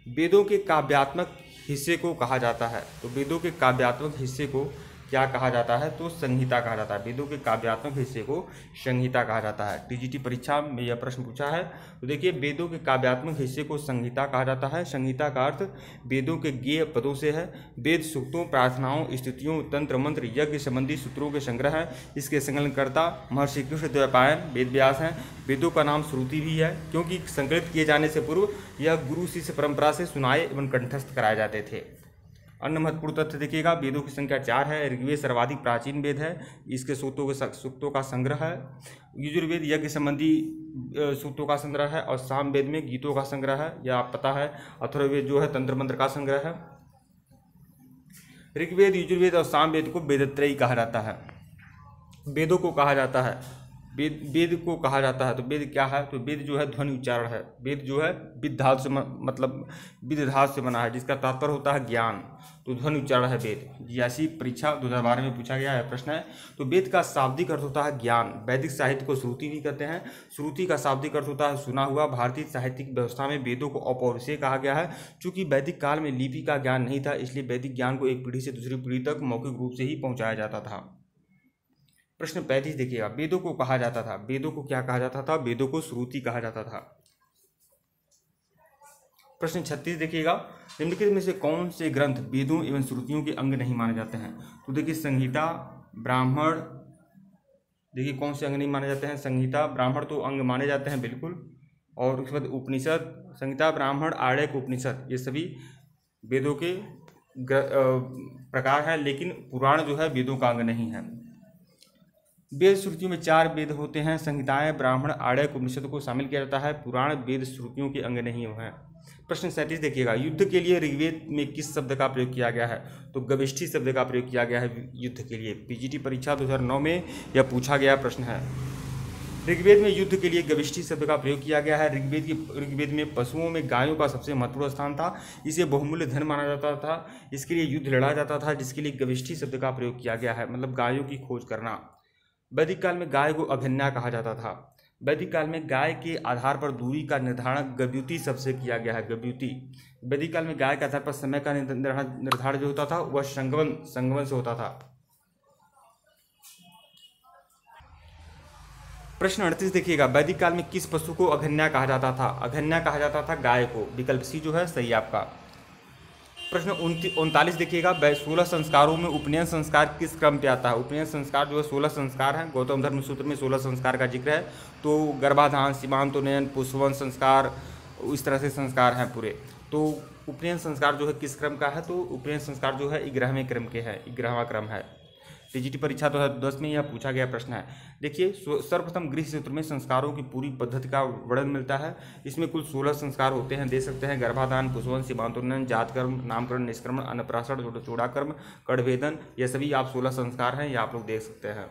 वेदों के काव्यात्मक हिस्से को कहा जाता है। तो वेदों के काव्यात्मक हिस्से को क्या कहा जाता है? तो संहिता कहा जाता है। वेदों के काव्यात्मक हिस्से को संहिता कहा जाता है। टीजीटी परीक्षा में यह प्रश्न पूछा है। तो देखिए, वेदों के काव्यात्मक हिस्से को संहिता कहा जाता है। संहिता का अर्थ वेदों के गेय पदों से है। वेद सूक्तों, प्रार्थनाओं, स्तुतियों, तंत्र मंत्र, यज्ञ संबंधी सूत्रों के संग्रह है। इसके संकलनकर्ता महर्षि कृष्णद्वैपायन वेद व्यास हैं। वेदों का नाम श्रुति भी है, क्योंकि संकलित किए जाने से पूर्व यह गुरु शिष्य परंपरा से सुनाए एवं कंठस्थ कराए जाते थे। अन्य महत्वपूर्ण तथ्य देखिएगा। वेदों की संख्या 4 है। ऋग्वेद सर्वाधिक प्राचीन वेद है, इसके सूक्तों का संग्रह है। यजुर्वेद यज्ञ संबंधी सूक्तों का संग्रह है और सामवेद में गीतों का संग्रह है, यह आप पता है। अथर्ववेद जो है तंत्र मंत्र का संग्रह है। ऋग्वेद, यजुर्वेद और सामवेद को वेदत्रयी कहा जाता है। वेदों को कहा जाता है, वेद को कहा जाता है। तो वेद क्या है? तो वेद जो है ध्वनि उच्चारण है। वेद जो है विद धातु से मतलब विद धातु से बना है, जिसका तात्पर्य होता है ज्ञान। तो ध्वनि उच्चारण है वेद। ऐसी परीक्षा 2012 में पूछा गया है प्रश्न है। तो वेद का शाब्दिक अर्थ होता है ज्ञान। वैदिक साहित्य को श्रुति भी कहते हैं। श्रुति का शाब्दिक अर्थ होता है सुना हुआ। भारतीय साहित्यिक व्यवस्था में वेदों को अपौरुषेय कहा गया है। चूंकि वैदिक काल में लिपि का ज्ञान नहीं था, इसलिए वैदिक ज्ञान को एक पीढ़ी से दूसरी पीढ़ी तक मौखिक रूप से ही पहुंचाया जाता था। प्रश्न 35 देखिएगा। वेदों को कहा जाता था। वेदों को क्या कहा जाता था? वेदों को श्रुति कहा जाता था। प्रश्न 36 देखिएगा। निम्नलिखित में से कौन से ग्रंथ वेदों एवं श्रुतियों के अंग नहीं माने जाते हैं? तो देखिए, संहिता, ब्राह्मण, देखिए कौन से अंग नहीं माने जाते हैं? संहिता, ब्राह्मण तो अंग माने जाते हैं बिल्कुल। और उसके बाद उपनिषद, संहिता, ब्राह्मण, आर्यक, उपनिषद, ये सभी वेदों के प्रकार हैं, लेकिन पुराण जो है वेदों का अंग नहीं है। वेद श्रुतियों में 4 वेद होते हैं। संहिताएं, ब्राह्मण, आर्यक, उपनिषद को शामिल किया जाता है। पुराण वेद श्रुतियों के अंग नहीं हैं। प्रश्न 37 देखिएगा। युद्ध के लिए ऋग्वेद में किस शब्द का प्रयोग किया गया है? तो गविष्ठी शब्द का प्रयोग किया गया है युद्ध के लिए। पीजीटी परीक्षा 2009 में यह पूछा गया प्रश्न है। ऋग्वेद में युद्ध के लिए गविष्ठी शब्द का प्रयोग किया गया है। ऋग्वेद में पशुओं में गायों का सबसे महत्वपूर्ण स्थान था। इसे बहुमूल्य धन माना जाता था। इसके लिए युद्ध लड़ा जाता था, जिसके लिए गविष्ठी शब्द का प्रयोग किया गया है, मतलब गायों की खोज करना। वैदिक काल में गाय को अघन्या कहा जाता था। वैदिक काल में गाय के आधार पर दूरी का निर्धारण गव्युति शब्द से किया गया है। गव्युति। वैदिक काल में गाय के आधार पर समय का निर्धारण जो होता था वह संगमन से होता था। प्रश्न 38 देखिएगा, वैदिक काल में किस पशु को अघन्या कहा जाता था? अघन्या कहा जाता था गाय को। विकल्प सी जो है सही आपका। प्रश्न 39 देखिएगा, 16 संस्कारों में उपनयन संस्कार किस क्रम पे आता है? उपनयन संस्कार जो है 16 संस्कार हैं। गौतम धर्म सूत्र में 16 संस्कार का जिक्र है। तो गर्भाधान, सीमांतोन्नयन, पुष्पवन संस्कार, इस तरह से संस्कार हैं पूरे। तो उपनयन संस्कार जो है किस क्रम का है? तो उपनयन संस्कार जो है 11वें क्रम के हैं, 11वां क्रम है। टीजीटी परीक्षा 2010 में यह पूछा गया प्रश्न है। देखिए, सर्वप्रथम गृह सूत्र में संस्कारों की पूरी पद्धति का वर्णन मिलता है। इसमें कुल 16 संस्कार होते हैं, दे सकते हैं। गर्भाधान, पुष्पवन, सीमांतोन्नयन, जातकर्म, नामकरण, निष्क्रमण, अन्नप्राशन, चूड़ाकर्म, कड़भेदन, ये सभी आप 16 संस्कार हैं, ये आप लोग देख सकते हैं।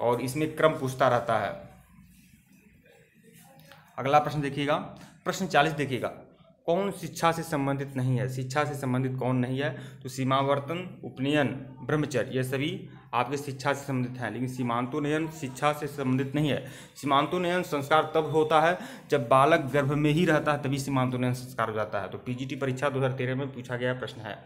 और इसमें क्रम पूछता रहता है। अगला प्रश्न देखिएगा, प्रश्न 40 देखिएगा, कौन शिक्षा से संबंधित नहीं है? शिक्षा से संबंधित कौन नहीं है? तो सीमावर्तन, उपनयन, ब्रह्मचर्य, ये सभी आपके शिक्षा से संबंधित हैं। लेकिन सीमांतोन्नयन शिक्षा से संबंधित नहीं है। सीमांतोन्नयन संस्कार तब होता है जब बालक गर्भ में ही रहता है, तभी सीमांतोन्नयन संस्कार हो जाता है। तो पीजीटी परीक्षा 2013 में पूछा गया प्रश्न है।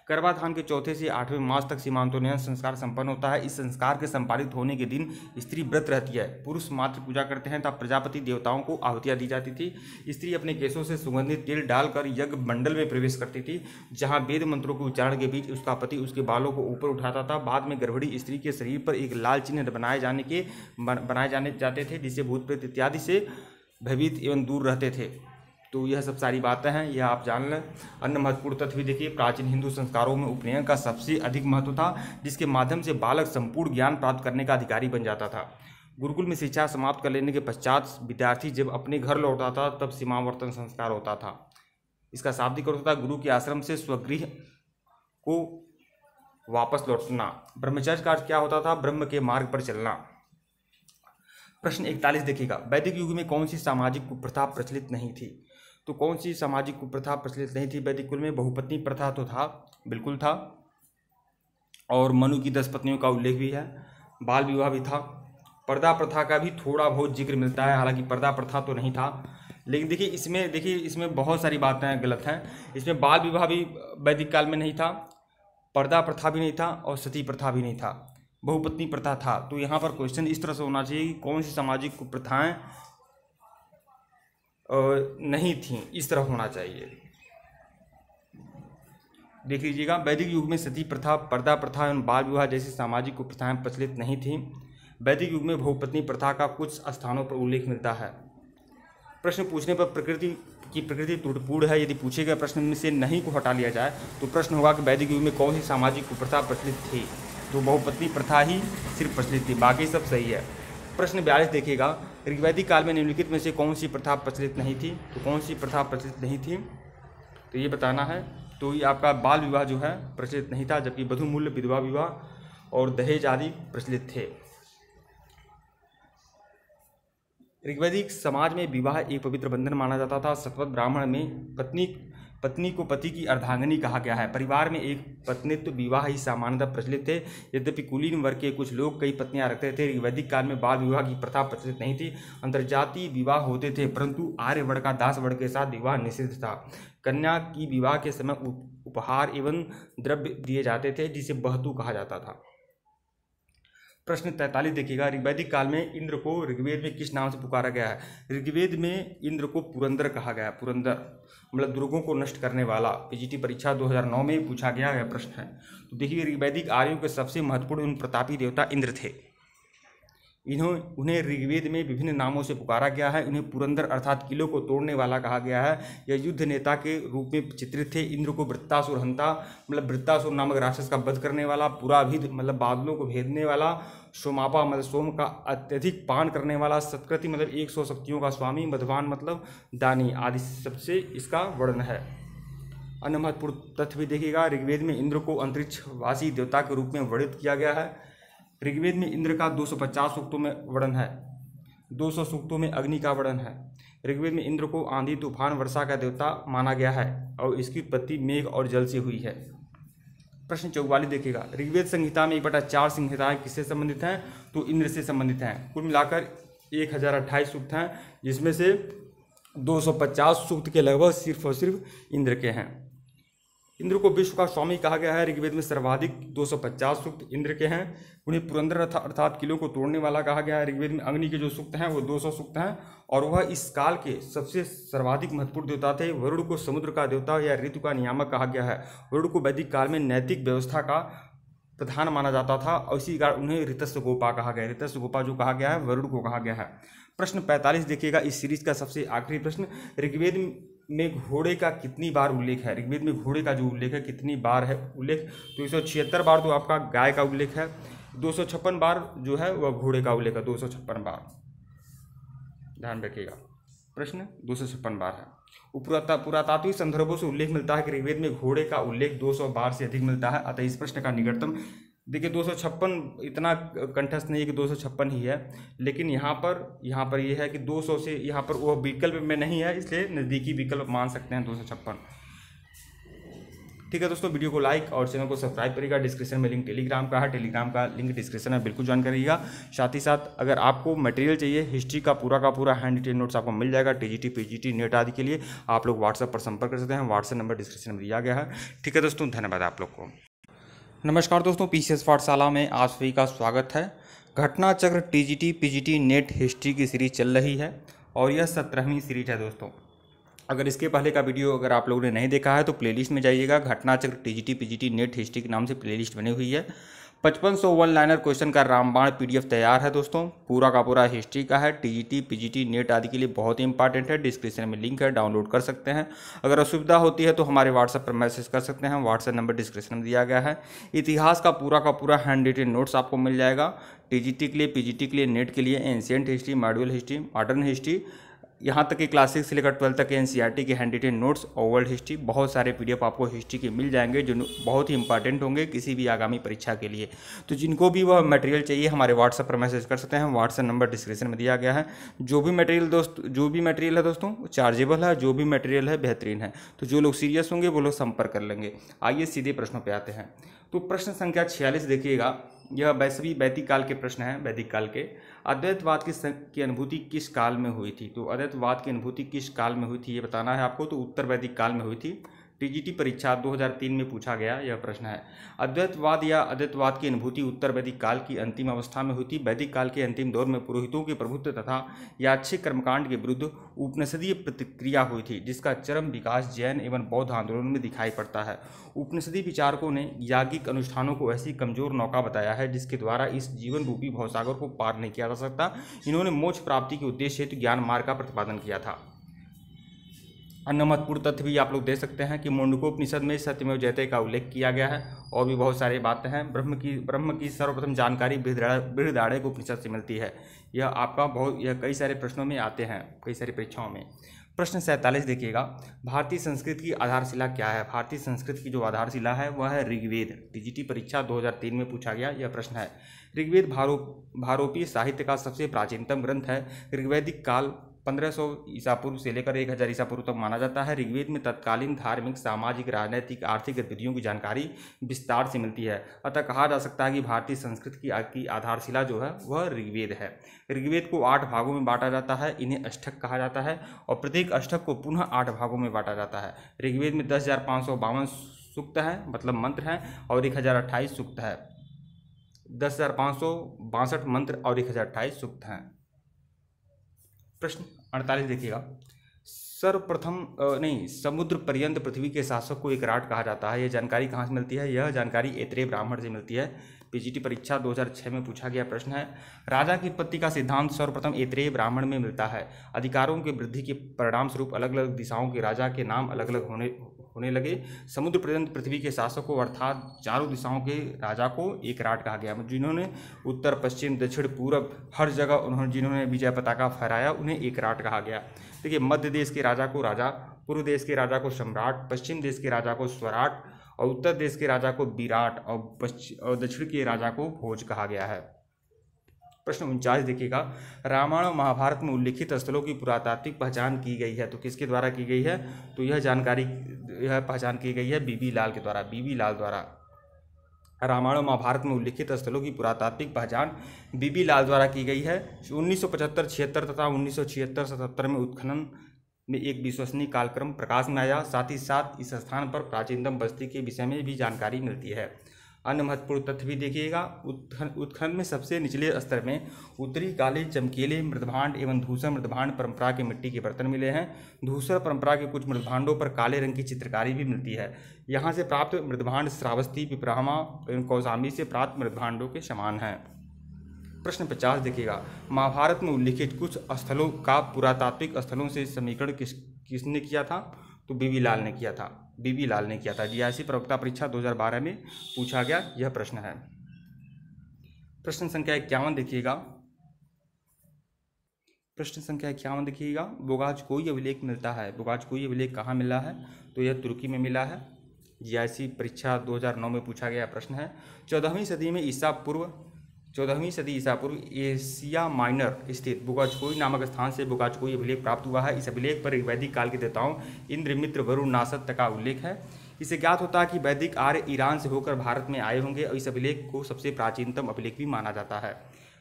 गर्भाधान के चौथे से 8वें मास तक सीमांतोन्नयन संस्कार संपन्न होता है। इस संस्कार के संपादित होने के दिन स्त्री व्रत रहती है। पुरुष मात्र पूजा करते हैं, तब प्रजापति देवताओं को आहुतियाँ दी जाती थी। स्त्री अपने केसों से सुगंधित तेल डालकर यज्ञ मंडल में प्रवेश करती थी, जहाँ वेद मंत्रों के उच्चारण के बीच उसका पति उसके बालों को ऊपर उठाता था। बाद में गर्भवती स्त्री के शरीर पर एक लाल चिन्ह बनाए जाने जाते थे, जिससे भूत प्रेत इत्यादि से भयभीत एवं दूर रहते थे। तो यह सब सारी बातें हैं, यह आप जान लें। अन्य महत्वपूर्ण तथ्य भी देखिए, प्राचीन हिंदू संस्कारों में उपनयन का सबसे अधिक महत्व था, जिसके माध्यम से बालक संपूर्ण ज्ञान प्राप्त करने का अधिकारी बन जाता था। गुरुकुल में शिक्षा समाप्त कर लेने के पश्चात विद्यार्थी जब अपने घर लौटता था, तब सीमावर्तन संस्कार होता था। इसका शाब्दिक अर्थ होता है गुरु के आश्रम से स्वगृह को वापस लौटना। ब्रह्मचर्य का अर्थ क्या होता था? ब्रह्म के मार्ग पर चलना। प्रश्न 41 देखिएगा, वैदिक युग में कौन सी सामाजिक कुप्रथा प्रचलित नहीं थी? तो कौन सी सामाजिक कुप्रथा प्रचलित नहीं थी वैदिक कुल में? बहुपत्नी प्रथा तो था, बिल्कुल था, और मनु की 10 पत्नियों का उल्लेख भी है। बाल विवाह भी था। पर्दा प्रथा का भी थोड़ा बहुत जिक्र मिलता है, हालांकि पर्दा प्रथा तो नहीं था। लेकिन देखिए इसमें बहुत सारी बातें गलत हैं। इसमें बाल विवाह भी वैदिक काल में नहीं था, पर्दा प्रथा भी नहीं था, और सती प्रथा भी नहीं था। बहुपत्नी प्रथा था। तो यहाँ पर क्वेश्चन इस तरह से होना चाहिए कि कौन सी सामाजिक कुप्रथाएं नहीं थी, इस तरह होना चाहिए। देख लीजिएगा, वैदिक युग में सती प्रथा, पर्दा प्रथा एवं बाल विवाह जैसी सामाजिक कुप्रथाएं प्रचलित नहीं थीं। वैदिक युग में बहुपत्नी प्रथा का कुछ स्थानों पर उल्लेख मिलता है। प्रश्न पूछने पर प्रकृति त्रुटिपूर्ण है, यदि पूछे गए प्रश्न में से नहीं को हटा लिया जाए तो प्रश्न होगा कि वैदिक युग में कौन सी सामाजिक कुप्रथा प्रचलित थी? तो बहुपत्नी प्रथा ही सिर्फ प्रचलित थी, बाकी सब सही है। प्रश्न 42 देखिएगा, ऋग्वैदिक काल में निम्नलिखित में से कौन सी प्रथा प्रचलित नहीं थी? तो कौन सी प्रथा प्रचलित नहीं थी, तो ये बताना है। तो ये आपका बाल विवाह जो है प्रचलित नहीं था, जबकि वधूमूल्य, विधवा विवाह और दहेज आदि प्रचलित थे। ऋग्वैदिक समाज में विवाह एक पवित्र बंधन माना जाता था। शतपथ ब्राह्मण में पत्नी को पति की अर्धांगिनी कहा गया है। परिवार में एक पत्नित्व विवाह ही सामान्यतः प्रचलित थे। यद्यपि कुलीन वर्ग के कुछ लोग कई पत्नियां रखते थे। ऋग्वैदिक काल में बाल विवाह की प्रथा प्रचलित नहीं थी। अंतर्जातीय विवाह होते थे, परंतु आर्य वर्ण का दास वर्ण के साथ विवाह निषिद्ध था। कन्या की विवाह के समय उपहार एवं द्रव्य दिए जाते थे, जिसे बहतू कहा जाता था। प्रश्न 43 देखिएगा, ऋग्वैदिक काल में इंद्र को ऋग्वेद में किस नाम से पुकारा गया है? ऋग्वेद में इंद्र को पुरंदर कहा गया है। पुरंदर मतलब दुर्गों को नष्ट करने वाला। पीजीटी परीक्षा 2009 में पूछा गया यह प्रश्न है। तो देखिए, ऋग्वैदिक आर्यों के सबसे महत्वपूर्ण एवं प्रतापी देवता इंद्र थे। उन्हें ऋग्वेद में विभिन्न नामों से पुकारा गया है। उन्हें पुरंदर अर्थात किलों को तोड़ने वाला कहा गया है। यह युद्ध नेता के रूप में चित्रित थे। इंद्र को वृत्तासुर हंता मतलब वृत्तासुर नामक राक्षस का वध करने वाला, पुराभिद मतलब बादलों को भेदने वाला, सोमापा मतलब सोम का अत्यधिक पान करने वाला, सत्कृति मतलब 100 शक्तियों का स्वामी, मधवान मतलब दानी आदि सबसे इसका वर्णन है। अन्य महत्वपूर्ण तथ्य भी देखिएगा, ऋग्वेद में इंद्र को अंतरिक्षवासी देवता के रूप में वर्णित किया गया है। ऋग्वेद में इंद्र का 250 सूक्तों में वर्णन है। 200 सूक्तों में अग्नि का वर्णन है। ऋग्वेद में इंद्र को आंधी, तूफान, वर्षा का देवता माना गया है और इसकी उत्पत्ति मेघ और जल से हुई है। प्रश्न 44 देखिएगा, ऋग्वेद संहिता में 1/4 संहिताएं किससे संबंधित हैं? तो इंद्र से संबंधित हैं। कुल मिलाकर 1028 सूक्त हैं, जिसमें से 250 सूक्त के लगभग सिर्फ और सिर्फ इंद्र के हैं। इंद्र को विश्व का स्वामी कहा गया है। ऋग्वेद में सर्वाधिक 250 सूक्त इंद्र के हैं। उन्हें पुरंदर अर्थात किलों को तोड़ने वाला कहा गया है। ऋग्वेद में अग्नि के जो सूक्त हैं वो 200 सूक्त हैं और वह इस काल के सबसे सर्वाधिक महत्वपूर्ण देवता थे। वरुण को समुद्र का देवता या ऋतु का नियामक कहा गया है। वरुण को वैदिक काल में नैतिक व्यवस्था का प्रधान माना जाता था और इसी कारण उन्हें ऋतस्य गोपा कहा गया। ऋतस्य गोपा जो कहा गया है वरुण को कहा गया है। प्रश्न 45 देखिएगा, इस सीरीज का सबसे आखिरी प्रश्न। ऋग्वेद में घोड़े का कितनी बार उल्लेख है? ऋग्वेद में घोड़े का जो उल्लेख है कितनी बार है उल्लेख? तो 176 बार तो आपका गाय का उल्लेख है। 256 बार जो है वह घोड़े का उल्लेख है। 256 बार, ध्यान रखिएगा। प्रश्न 256 बार है। पुरातात्विक संदर्भों से उल्लेख मिलता है कि ऋग्वेद में घोड़े का उल्लेख 200 बार से अधिक मिलता है। अतः इस प्रश्न का निकटतम देखिए 256 इतना कंठस्थ नहीं है कि 256 ही है, लेकिन यहाँ पर यह है कि 200 से यहाँ पर वो विकल्प में नहीं है, इसलिए नज़दीकी विकल्प मान सकते हैं 256। ठीक है दोस्तों, वीडियो को लाइक और चैनल को सब्सक्राइब करिएगा। डिस्क्रिप्शन में लिंक टेलीग्राम का है, टेलीग्राम का लिंक डिस्क्रिप्शन में बिल्कुल ज्वाइन करिएगा। साथ ही साथ अगर आपको मटेरियल चाहिए हिस्ट्री का पूरा हैंड रिटेन नोट्स आपको मिल जाएगा। टीजीटी पीजीटी नेट आदि के लिए आप लोग व्हाट्सएप पर संपर्क कर सकते हैं। व्हाट्सएप नंबर डिस्क्रिप्शन में दिया गया है। ठीक है दोस्तों, धन्यवाद आप लोग को। नमस्कार दोस्तों, पीसीएस पाठशाला में आप सभी का स्वागत है। घटना चक्र टीजीटी पीजीटी नेट हिस्ट्री की सीरीज चल रही है और यह 17वीं सीरीज है दोस्तों। अगर इसके पहले का वीडियो अगर आप लोगों ने नहीं देखा है तो प्लेलिस्ट में जाइएगा। घटना चक्र टीजीटी पीजीटी नेट हिस्ट्री के नाम से प्लेलिस्ट बनी हुई है। 5500 वन लाइनर क्वेश्चन का रामबाण पीडीएफ तैयार है दोस्तों। पूरा का पूरा हिस्ट्री का है। टीजीटी पीजीटी नेट आदि के लिए बहुत ही इंपॉर्टेंट है। डिस्क्रिप्शन में लिंक है, डाउनलोड कर सकते हैं। अगर असुविधा होती है तो हमारे व्हाट्सएप पर मैसेज कर सकते हैं। व्हाट्सएप नंबर डिस्क्रिप्शन में दिया गया है। इतिहास का पूरा हैंड रिटेन नोट्स आपको मिल जाएगा। टीजीटी के लिए, पीजीटी के लिए, नेट के लिए ancient history, module history, modern history, यहाँ तक कि क्लासिक से लेकर 12 तक के एनसीईआरटी के हैंड रिटेन नोट्स और वर्ल्ड हिस्ट्री, बहुत सारे पीडीएफ आपको हिस्ट्री के मिल जाएंगे जो बहुत ही इंपॉर्टेंट होंगे किसी भी आगामी परीक्षा के लिए। तो जिनको भी वह मटेरियल चाहिए हमारे व्हाट्सएप पर मैसेज कर सकते हैं। व्हाट्सएप नंबर डिस्क्रिप्शन में दिया गया है। जो भी मटेरियल है दोस्तों चार्जेबल है, जो भी मटेरियल है बेहतरीन है। तो जो लोग सीरियस होंगे वो लोग संपर्क कर लेंगे। आइए सीधे प्रश्नों पर आते हैं। तो प्रश्न संख्या 46 देखिएगा। यह वैदिक काल के प्रश्न है। वैदिक काल के अद्वैतवाद की अनुभूति किस काल में हुई थी? तो अद्वैतवाद की अनुभूति किस काल में हुई थी ये बताना है आपको। तो उत्तर वैदिक काल में हुई थी। टीजीटी परीक्षा 2003 में पूछा गया यह प्रश्न है। अद्वैतवाद या अद्वैतवाद की अनुभूति उत्तर वैदिक काल की अंतिम अवस्था में हुई थी। वैदिक काल के अंतिम दौर में पुरोहितों के प्रभुत्व तथा यादृच्छिक कर्मकांड के विरुद्ध उपनिषदीय प्रतिक्रिया हुई थी, जिसका चरम विकास जैन एवं बौद्ध आंदोलन में दिखाई पड़ता है। उपनिषदीय विचारकों ने याज्ञिक अनुष्ठानों को ऐसी कमजोर नौका बताया है जिसके द्वारा इस जीवन रूपी भवसागर को पार नहीं किया जा सकता। इन्होंने मोक्ष प्राप्ति के उद्देश्य हेतु ज्ञान मार्ग का प्रतिपादन किया था। अन्य महत्वपूर्ण तथ्य भी आप लोग दे सकते हैं कि मुंडकोपनिषद में सत्यमेव जयते का उल्लेख किया गया है और भी बहुत सारी बातें हैं। ब्रह्म की सर्वप्रथम जानकारी बृहदारण्यक उपनिषद से मिलती है। यह कई सारे प्रश्नों में आते हैं, कई सारी परीक्षाओं में। प्रश्न 47 देखिएगा। भारतीय संस्कृति की आधारशिला क्या है? भारतीय संस्कृति की जो आधारशिला है वह है ऋग्वेद। टीजीटी परीक्षा 2003 में पूछा गया यह प्रश्न है। ऋग्वेद भारोपीय साहित्य का सबसे प्राचीनतम ग्रंथ है। ऋग्वैदिक काल 1500 ईसा पूर्व से लेकर 1000 ईसा पूर्व तक माना जाता है। ऋग्वेद में तत्कालीन धार्मिक, सामाजिक, राजनीतिक, आर्थिक गतिविधियों की जानकारी विस्तार से मिलती है। अतः कहा जा सकता है कि भारतीय संस्कृति की आधारशिला जो है वह ऋग्वेद है। ऋग्वेद को 8 भागों में बांटा जाता है। इन्हें अष्टक कहा जाता है और प्रत्येक अष्टक को पुनः 8 भागों में बांटा जाता है। ऋग्वेद में 10,552 सूक्त हैं, मतलब मंत्र हैं, और 1028 सूक्त है। 10,562 मंत्र और 1028 सूक्त हैं। प्रश्न 48 देखिएगा। समुद्र पर्यंत पृथ्वी के शासक को एक राट कहा जाता है। यह जानकारी कहाँ से मिलती है? यह जानकारी ऐत्रेय ब्राह्मण से मिलती है। पीजीटी परीक्षा 2006 में पूछा गया प्रश्न है। राजा की उत्पत्ति का सिद्धांत सर्वप्रथम ऐत्रेय ब्राह्मण में मिलता है। अधिकारों की वृद्धि के परिणाम स्वरूप अलग अलग दिशाओं के राजा के नाम अलग अलग होने लगे। समुद्र पर्यंत पृथ्वी के शासक को अर्थात चारों दिशाओं के राजा को एक राट कहा गया। जिन्होंने उत्तर, पश्चिम, दक्षिण, पूरब हर जगह जिन्होंने विजय पताका फहराया उन्हें एक राट कहा गया। देखिए, मध्य देश के राजा को राजा, पूर्व देश के राजा को सम्राट, पश्चिम देश के राजा को स्वराट और उत्तर देश के राजा को विराट और दक्षिण के राजा को भोज कहा गया है। प्रश्न 49 देखिएगा। रामायण और महाभारत में उल्लिखित स्थलों की पुरातात्विक पहचान की गई है। तो किसके द्वारा की गई है? तो यह पहचान की गई है बीबी लाल के द्वारा। बीबी लाल द्वारा रामायण और महाभारत में उल्लिखित स्थलों की पुरातात्विक पहचान बीबी लाल द्वारा की गई है। 1975, 76 तथा 1976-77 में उत्खनन में एक विश्वसनीय कालक्रम प्रकाश में आया। साथ ही साथ इस स्थान पर प्राचीनतम बस्ती के विषय में भी जानकारी मिलती है। अन्य महत्वपूर्ण तथ्य भी देखिएगा, उत्खनन में सबसे निचले स्तर में उत्तरी काले चमकीले मृदभांड एवं धूसर मृदभांड परंपरा के मिट्टी के बर्तन मिले हैं। धूसर परंपरा के कुछ मृदभांडों पर काले रंग की चित्रकारी भी मिलती है। यहाँ से प्राप्त मृदभांड श्रावस्ती, पिपरामा एवं कौशाम्बी से प्राप्त मृदभांडों के समान हैं। प्रश्न 50 देखिएगा, महाभारत में उल्लिखित कुछ स्थलों का पुरातात्विक स्थलों से समीकरण किसने किया था? तो बीबी लाल ने किया था। बीबी लाल ने किया था। जीआईसी प्रवक्ता परीक्षा 2012 में पूछा गया यह प्रश्न है। प्रश्न संख्या 51 देखिएगा। प्रश्न संख्या 51 देखिएगा, बोगाजकोई अभिलेख मिलता है। बोगाजकोई अभिलेख कहाँ मिला है? तो यह तुर्की में मिला है। जीआईसी परीक्षा 2009 में पूछा गया प्रश्न है। 14वीं सदी ईसा पूर्व एशिया माइनर स्थित बोगाजकोई नामक स्थान से बोगाजकोई अभिलेख प्राप्त हुआ है। इस अभिलेख पर वैदिक काल के देवताओं इंद्र, मित्र, वरुण, नासत्य का उल्लेख है। इससे ज्ञात होता है कि वैदिक आर्य ईरान से होकर भारत में आए होंगे और इस अभिलेख को सबसे प्राचीनतम अभिलेख भी माना जाता है।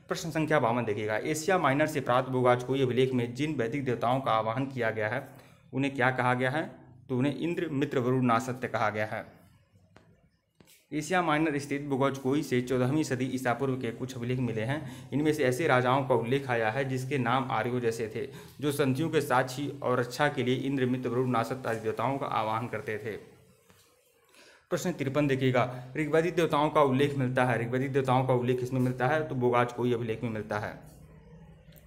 प्रश्न संख्या 52 देखिएगा, एशिया माइनर से प्राप्त बोगाजकोई अभिलेख में जिन वैदिक देवताओं का आवाहन किया गया है उन्हें क्या कहा गया है? तो उन्हें इंद्र, मित्र, वरुण, नासत्य कहा गया है। एशिया माइनर स्थित बोगाजकोई से 14वीं सदी ईसा पूर्व के कुछ अभिलेख मिले हैं। इनमें से ऐसे राजाओं का उल्लेख आया है जिसके नाम आर्यों जैसे थे, जो संधियों के साक्षी और रक्षा के लिए इंद्र, मित्र, वरुण, नासत्य आदि देवताओं का आवाहन करते थे। प्रश्न 53 देखिएगा, ऋग्वैदिक देवताओं का उल्लेख मिलता है। ऋग्वैदिक देवताओं का उल्लेख किसमें मिलता है? तो बोगाजकोई अभिलेख में मिलता है।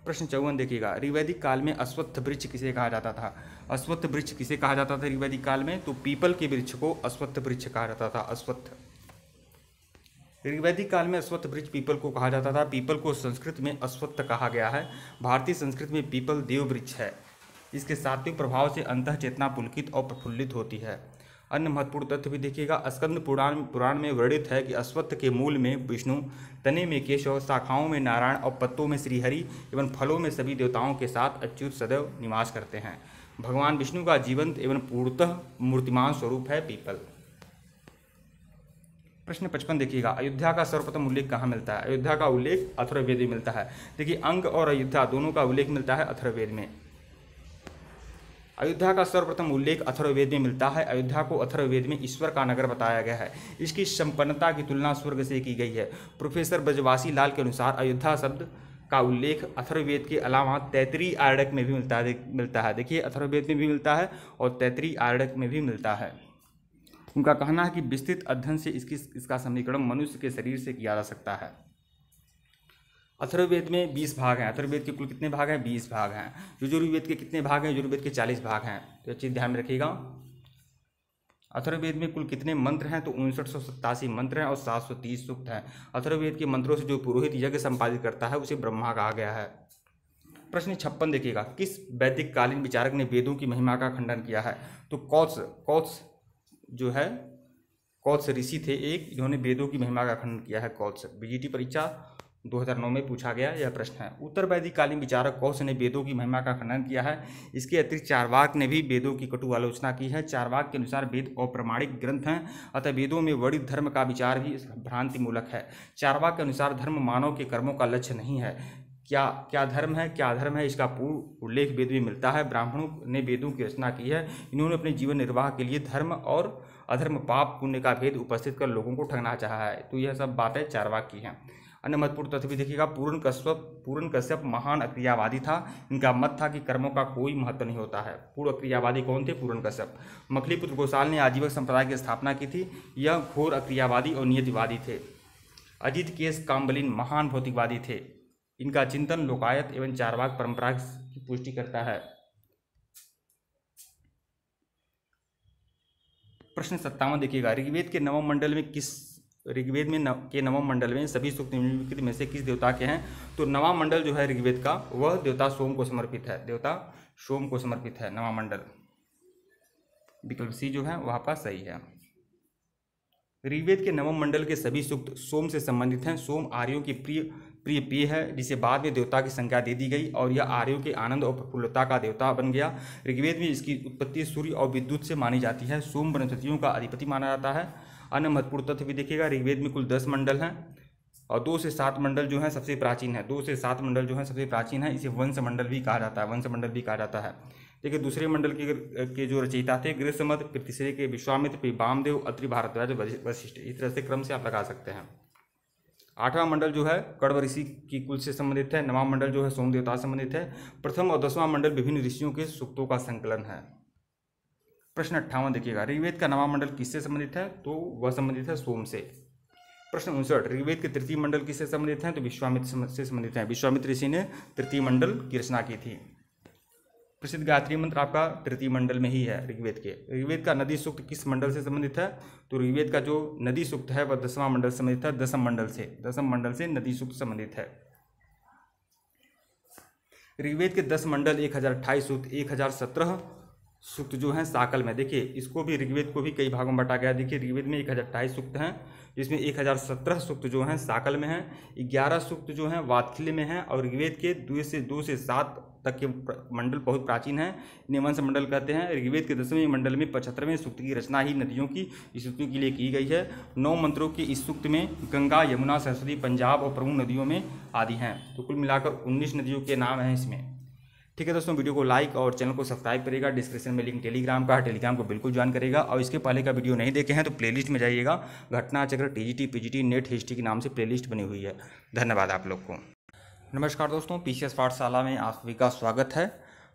प्रश्न 54 देखिएगा, ऋग्वैदिक काल में अश्वत्थ वृक्ष किसे कहा जाता था? अश्वत्थ वृक्ष किसे कहा जाता था ऋग्वैदिक काल में? तो पीपल के वृक्ष को अश्वत्थ वृक्ष कहा जाता था। अश्वत्थ ऋग्वैदिक काल में अश्वत्थ वृक्ष पीपल को कहा जाता था। पीपल को संस्कृत में अश्वत्थ कहा गया है। भारतीय संस्कृत में पीपल देव वृक्ष है। इसके सात्विक प्रभाव से अंतः चेतना पुलकित और प्रफुल्लित होती है। अन्य महत्वपूर्ण तथ्य भी देखिएगा, स्कंद पुराण में वर्णित है कि अश्वत्थ के मूल में विष्णु, तने में केशव, शाखाओं में नारायण और पत्तों में श्रीहरि एवं फलों में सभी देवताओं के साथ अच्युत सदैव निवास करते हैं। भगवान विष्णु का जीवंत एवं पूर्णतः मूर्तिमान स्वरूप है पीपल। प्रश्न 55 देखिएगा, अयोध्या का सर्वप्रथम उल्लेख कहाँ मिलता है? अयोध्या का उल्लेख अथर्ववेद में मिलता है। देखिए, अंग और अयोध्या दोनों का उल्लेख मिलता है अथर्ववेद में। अयोध्या का सर्वप्रथम उल्लेख अथर्ववेद में मिलता है। अयोध्या को अथर्ववेद में ईश्वर का नगर बताया गया है। इसकी संपन्नता की तुलना स्वर्ग से की गई है। प्रोफेसर ब्रजवासी लाल के अनुसार अयोध्या शब्द का उल्लेख अथर्ववेद के अलावा तैतरीय आर्यक में भी मिलता है। देखिए, अथर्ववेद में भी मिलता है और तैतरीय आर्यक में भी मिलता है। उनका कहना है कि विस्तृत अध्ययन से इसका समीकरण मनुष्य के शरीर से किया जा सकता है। अथर्ववेद में 20 भाग हैं। अथर्ववेद के कुल कितने भाग हैं? 20 भाग हैं। यजुर्वेद के कितने भाग हैं? यजुर्वेद के 40 भाग हैं। तो ये चीज़ ध्यान में रखिएगा। अथर्ववेद में कुल कितने मंत्र हैं? तो 5987 मंत्र हैं और 730 सूक्त हैं। अथर्ववेद के मंत्रों से जो पुरोहित यज्ञ संपादित करता है उसे ब्रह्मा कहा गया है। प्रश्न 56 देखिएगा, किस वैदिक कालीन विचारक ने वेदों की महिमा का खंडन किया है? तो कौत्स जो है, कौत्स ऋषि थे एक, इन्होंने वेदों की महिमा का खंडन किया है। कौत्स बीजीटी परीक्षा 2009 में पूछा गया यह प्रश्न है। उत्तर वैदिक कालीन विचारक कौत्स ने वेदों की महिमा का खंडन किया है। इसके अतिरिक्त चारवाक ने भी वेदों की कटु आलोचना की है। चारवाक के अनुसार वेद अप्रमाणिक ग्रंथ हैं, अतः वेदों में वर्णित धर्म का विचार भी भ्रांति मूलक है। चारवाक के अनुसार धर्म मानव के कर्मों का लक्ष्य नहीं है। क्या धर्म है, इसका पूर्ण उल्लेख वेद में मिलता है। ब्राह्मणों ने वेदों की रचना की है। इन्होंने अपने जीवन निर्वाह के लिए धर्म और अधर्म, पाप पुण्य का भेद उपस्थित कर लोगों को ठगना चाहा है। तो यह सब बातें चारवाक की हैं। अन्य महत्वपूर्ण तथ्य भी देखिएगा, पूर्ण कश्यप महान अक्रियावादी था। इनका मत था कि कर्मों का कोई महत्व नहीं होता है। पूर्ण अक्रियावादी कौन थे? पूर्ण कश्यप। मखलीपुत्र गोसाल ने आजीवक संप्रदाय की स्थापना की थी। यह घोर अक्रियावादी और नियतिवादी थे। अजित केस काम्बलिन महान भौतिकवादी थे। इनका चिंतन लोकायत एवं चारवाक परंपरा की पुष्टि करता है। प्रश्न 57 देखिएगा, ऋग्वेद के नवम मंडल में सभी सूक्त निम्नलिखित में से किस देवता के हैं? तो नवम मंडल जो है ऋग्वेद का, वह देवता सोम को समर्पित है। देवता सोम को समर्पित है नवम मंडल। विकल्प सी जो है वह आपका सही है। ऋग्वेद के नवम मंडल के सभी सूक्त सोम से संबंधित हैं। सोम आर्यों की प्रिय पेय है, जिसे बाद में देवता की संज्ञा दे दी गई और यह आर्यों के आनंद और प्रफुल्लता का देवता बन गया। ऋग्वेद में इसकी उत्पत्ति सूर्य और विद्युत से मानी जाती है। सोम वनस्पतियों का अधिपति माना जाता है। अन्य महत्वपूर्ण तथ्य भी देखिएगा, ऋग्वेद में कुल 10 मंडल हैं और 2 से 7 मंडल जो हैं सबसे प्राचीन है। 2 से 7 मंडल जो हैं सबसे प्राचीन है। इसे वंश मंडल भी कहा जाता है। देखिए दूसरे मंडल के जो रचयिता थे गृहसमत, फिर तीसरे के विश्वामित्र, फिर वामदेव, अत्रि भारद्वाज, वशिष्ठ। इस तरह से क्रम से आप लगा सकते हैं। आठवां मंडल जो है कण्व ऋषि की कुल से संबंधित है। नवां मंडल जो है सोम देवता से संबंधित है। प्रथम और 10वां मंडल विभिन्न ऋषियों के सूक्तों का संकलन है। प्रश्न 58 देखिएगा, ऋग्वेद का नवां मंडल किससे संबंधित है? तो वह संबंधित है सोम से। प्रश्न 59, ऋग्वेद के तृतीय मंडल किससे संबंधित हैं? तो विश्वामित्र से संबंधित हैं। विश्वामित्र ऋषि ने तृतीय मंडल की रचना की थी। प्रसिद्ध गायत्री मंत्र आपका तृतीय मंडल में ही है ऋग्वेद के। ऋग्वेद का नदी सूक्त किस मंडल से संबंधित है? तो ऋग्वेद का जो नदी सूक्त है वह 10वां मंडल से संबंधित है। दसम मंडल से नदी सूक्त संबंधित है। ऋग्वेद के 10 मंडल 1028 सूक्त, 1017 सूक्त जो हैं साकल में। देखिए इसको भी ऋग्वेद को भी कई भागों में बांटा गया है। देखिए ऋग्वेद में 1028 सूक्त हैं, जिसमें 1017 सूक्त जो हैं साकल में हैं, 11 सूक्त जो हैं वात्खिल्य में हैं, और ऋग्वेद के 2 से 7 तक के मंडल बहुत प्राचीन हैं, इन्हें वंश मंडल कहते हैं। ऋग्वेद के 10वें मंडल में 75वें सूक्त की रचना ही नदियों की स्तुति के लिए की गई है। 9 मंत्रों के इस सूक्त में गंगा, यमुना, सरस्वती, पंजाब और प्रमुख नदियों में आदि हैं। तो कुल मिलाकर 19 नदियों के नाम हैं इसमें। ठीक है दोस्तों, वीडियो को लाइक और चैनल को सब्सक्राइब करेगा। डिस्क्रिप्शन में लिंक टेलीग्राम का है, टेलीग्राम को बिल्कुल ज्वाइन करेगा। और इसके पहले का वीडियो नहीं देखे हैं तो प्लेलिस्ट में जाइएगा, घटना चक्र टीजीटी पीजीटी नेट हिस्ट्री के नाम से प्लेलिस्ट बनी हुई है। धन्यवाद आप लोग को। नमस्कार दोस्तों, पीसीएस पाठशाला में आप सभी का स्वागत है।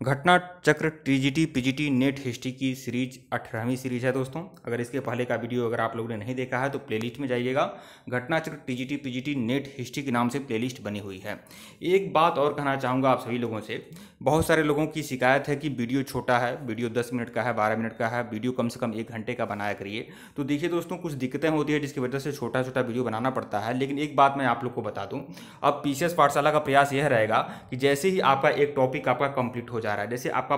घटना चक्र टीजीटी पीजीटी नेट हिस्ट्री की सीरीज 18वीं सीरीज है दोस्तों। अगर इसके पहले का वीडियो अगर आप लोगों ने नहीं देखा है तो प्लेलिस्ट में जाइएगा, घटना चक्र टीजीटी पीजीटी नेट हिस्ट्री के नाम से प्लेलिस्ट बनी हुई है। एक बात और कहना चाहूँगा आप सभी लोगों से, बहुत सारे लोगों की शिकायत है कि वीडियो छोटा है, वीडियो 10 मिनट का है, 12 मिनट का है, वीडियो कम से कम 1 घंटे का बनाया करिए। तो देखिए दोस्तों, कुछ दिक्कतें होती है जिसकी वजह से छोटा छोटा वीडियो बनाना पड़ता है। लेकिन एक बात मैं आप लोग को बता दूँ, अब पीसीएस पाठशाला का प्रयास यह रहेगा कि जैसे ही आपका एक टॉपिक आपका कंप्लीट हो जा रहा है, जैसे आपका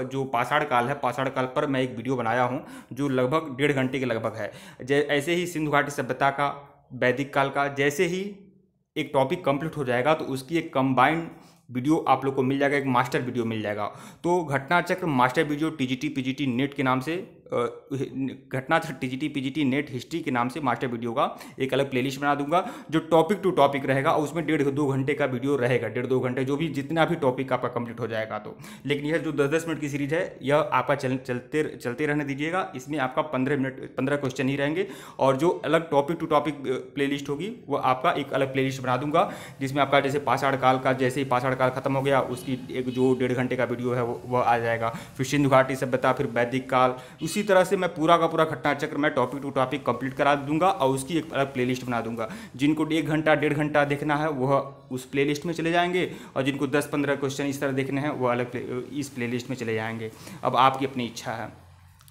जो पाषाण काल है, पाषाण काल पर मैं एक वीडियो बनाया हूं जो लगभग 1.5 घंटे के लगभग है। ऐसे ही सिंधु घाटी सभ्यता का, वैदिक काल का, जैसे ही एक टॉपिक कंप्लीट हो जाएगा तो उसकी एक कंबाइंड वीडियो आप लोग को मिल जाएगा, एक मास्टर वीडियो मिल जाएगा। तो घटना चक्र master video TGT PGT net के नाम से, घटना चक्र टीजीटी पीजीटी नेट हिस्ट्री के नाम से मास्टर वीडियो का एक अलग प्लेलिस्ट बना दूंगा जो टॉपिक टू टॉपिक रहेगा, और उसमें 1.5-2 घंटे का वीडियो रहेगा। 1.5-2 घंटे जो भी जितना भी टॉपिक आपका कंप्लीट हो जाएगा। तो लेकिन यह जो 10-10 मिनट की सीरीज है यह आपका चलते रहने दीजिएगा। इसमें आपका 15 क्वेश्चन ही रहेंगे, और जो अलग टॉपिक टू टॉपिक प्लेलिस्ट होगी वो आपका एक अलग प्लेलिस्ट बना दूंगा, जिसमें आपका जैसे पाषाण काल का, जैसे ही पाषाण काल खत्म हो गया उसकी एक जो 1.5 घंटे का वीडियो है वो आ जाएगा। फिर सिंधु घाटी सभ्यता, फिर वैदिक काल, उसी तरह से मैं पूरा का पूरा घटना चक्र मैं टॉपिक टू टॉपिक कंप्लीट करा दूंगा, और उसकी एक अलग प्लेलिस्ट बना दूंगा। जिनको 1 घंटा 1.5 घंटा देखना है वह उस प्लेलिस्ट में चले जाएंगे, और जिनको 10-15 क्वेश्चन इस तरह देखने हैं वो अलग इस प्लेलिस्ट में चले जाएंगे। अब आपकी अपनी इच्छा है,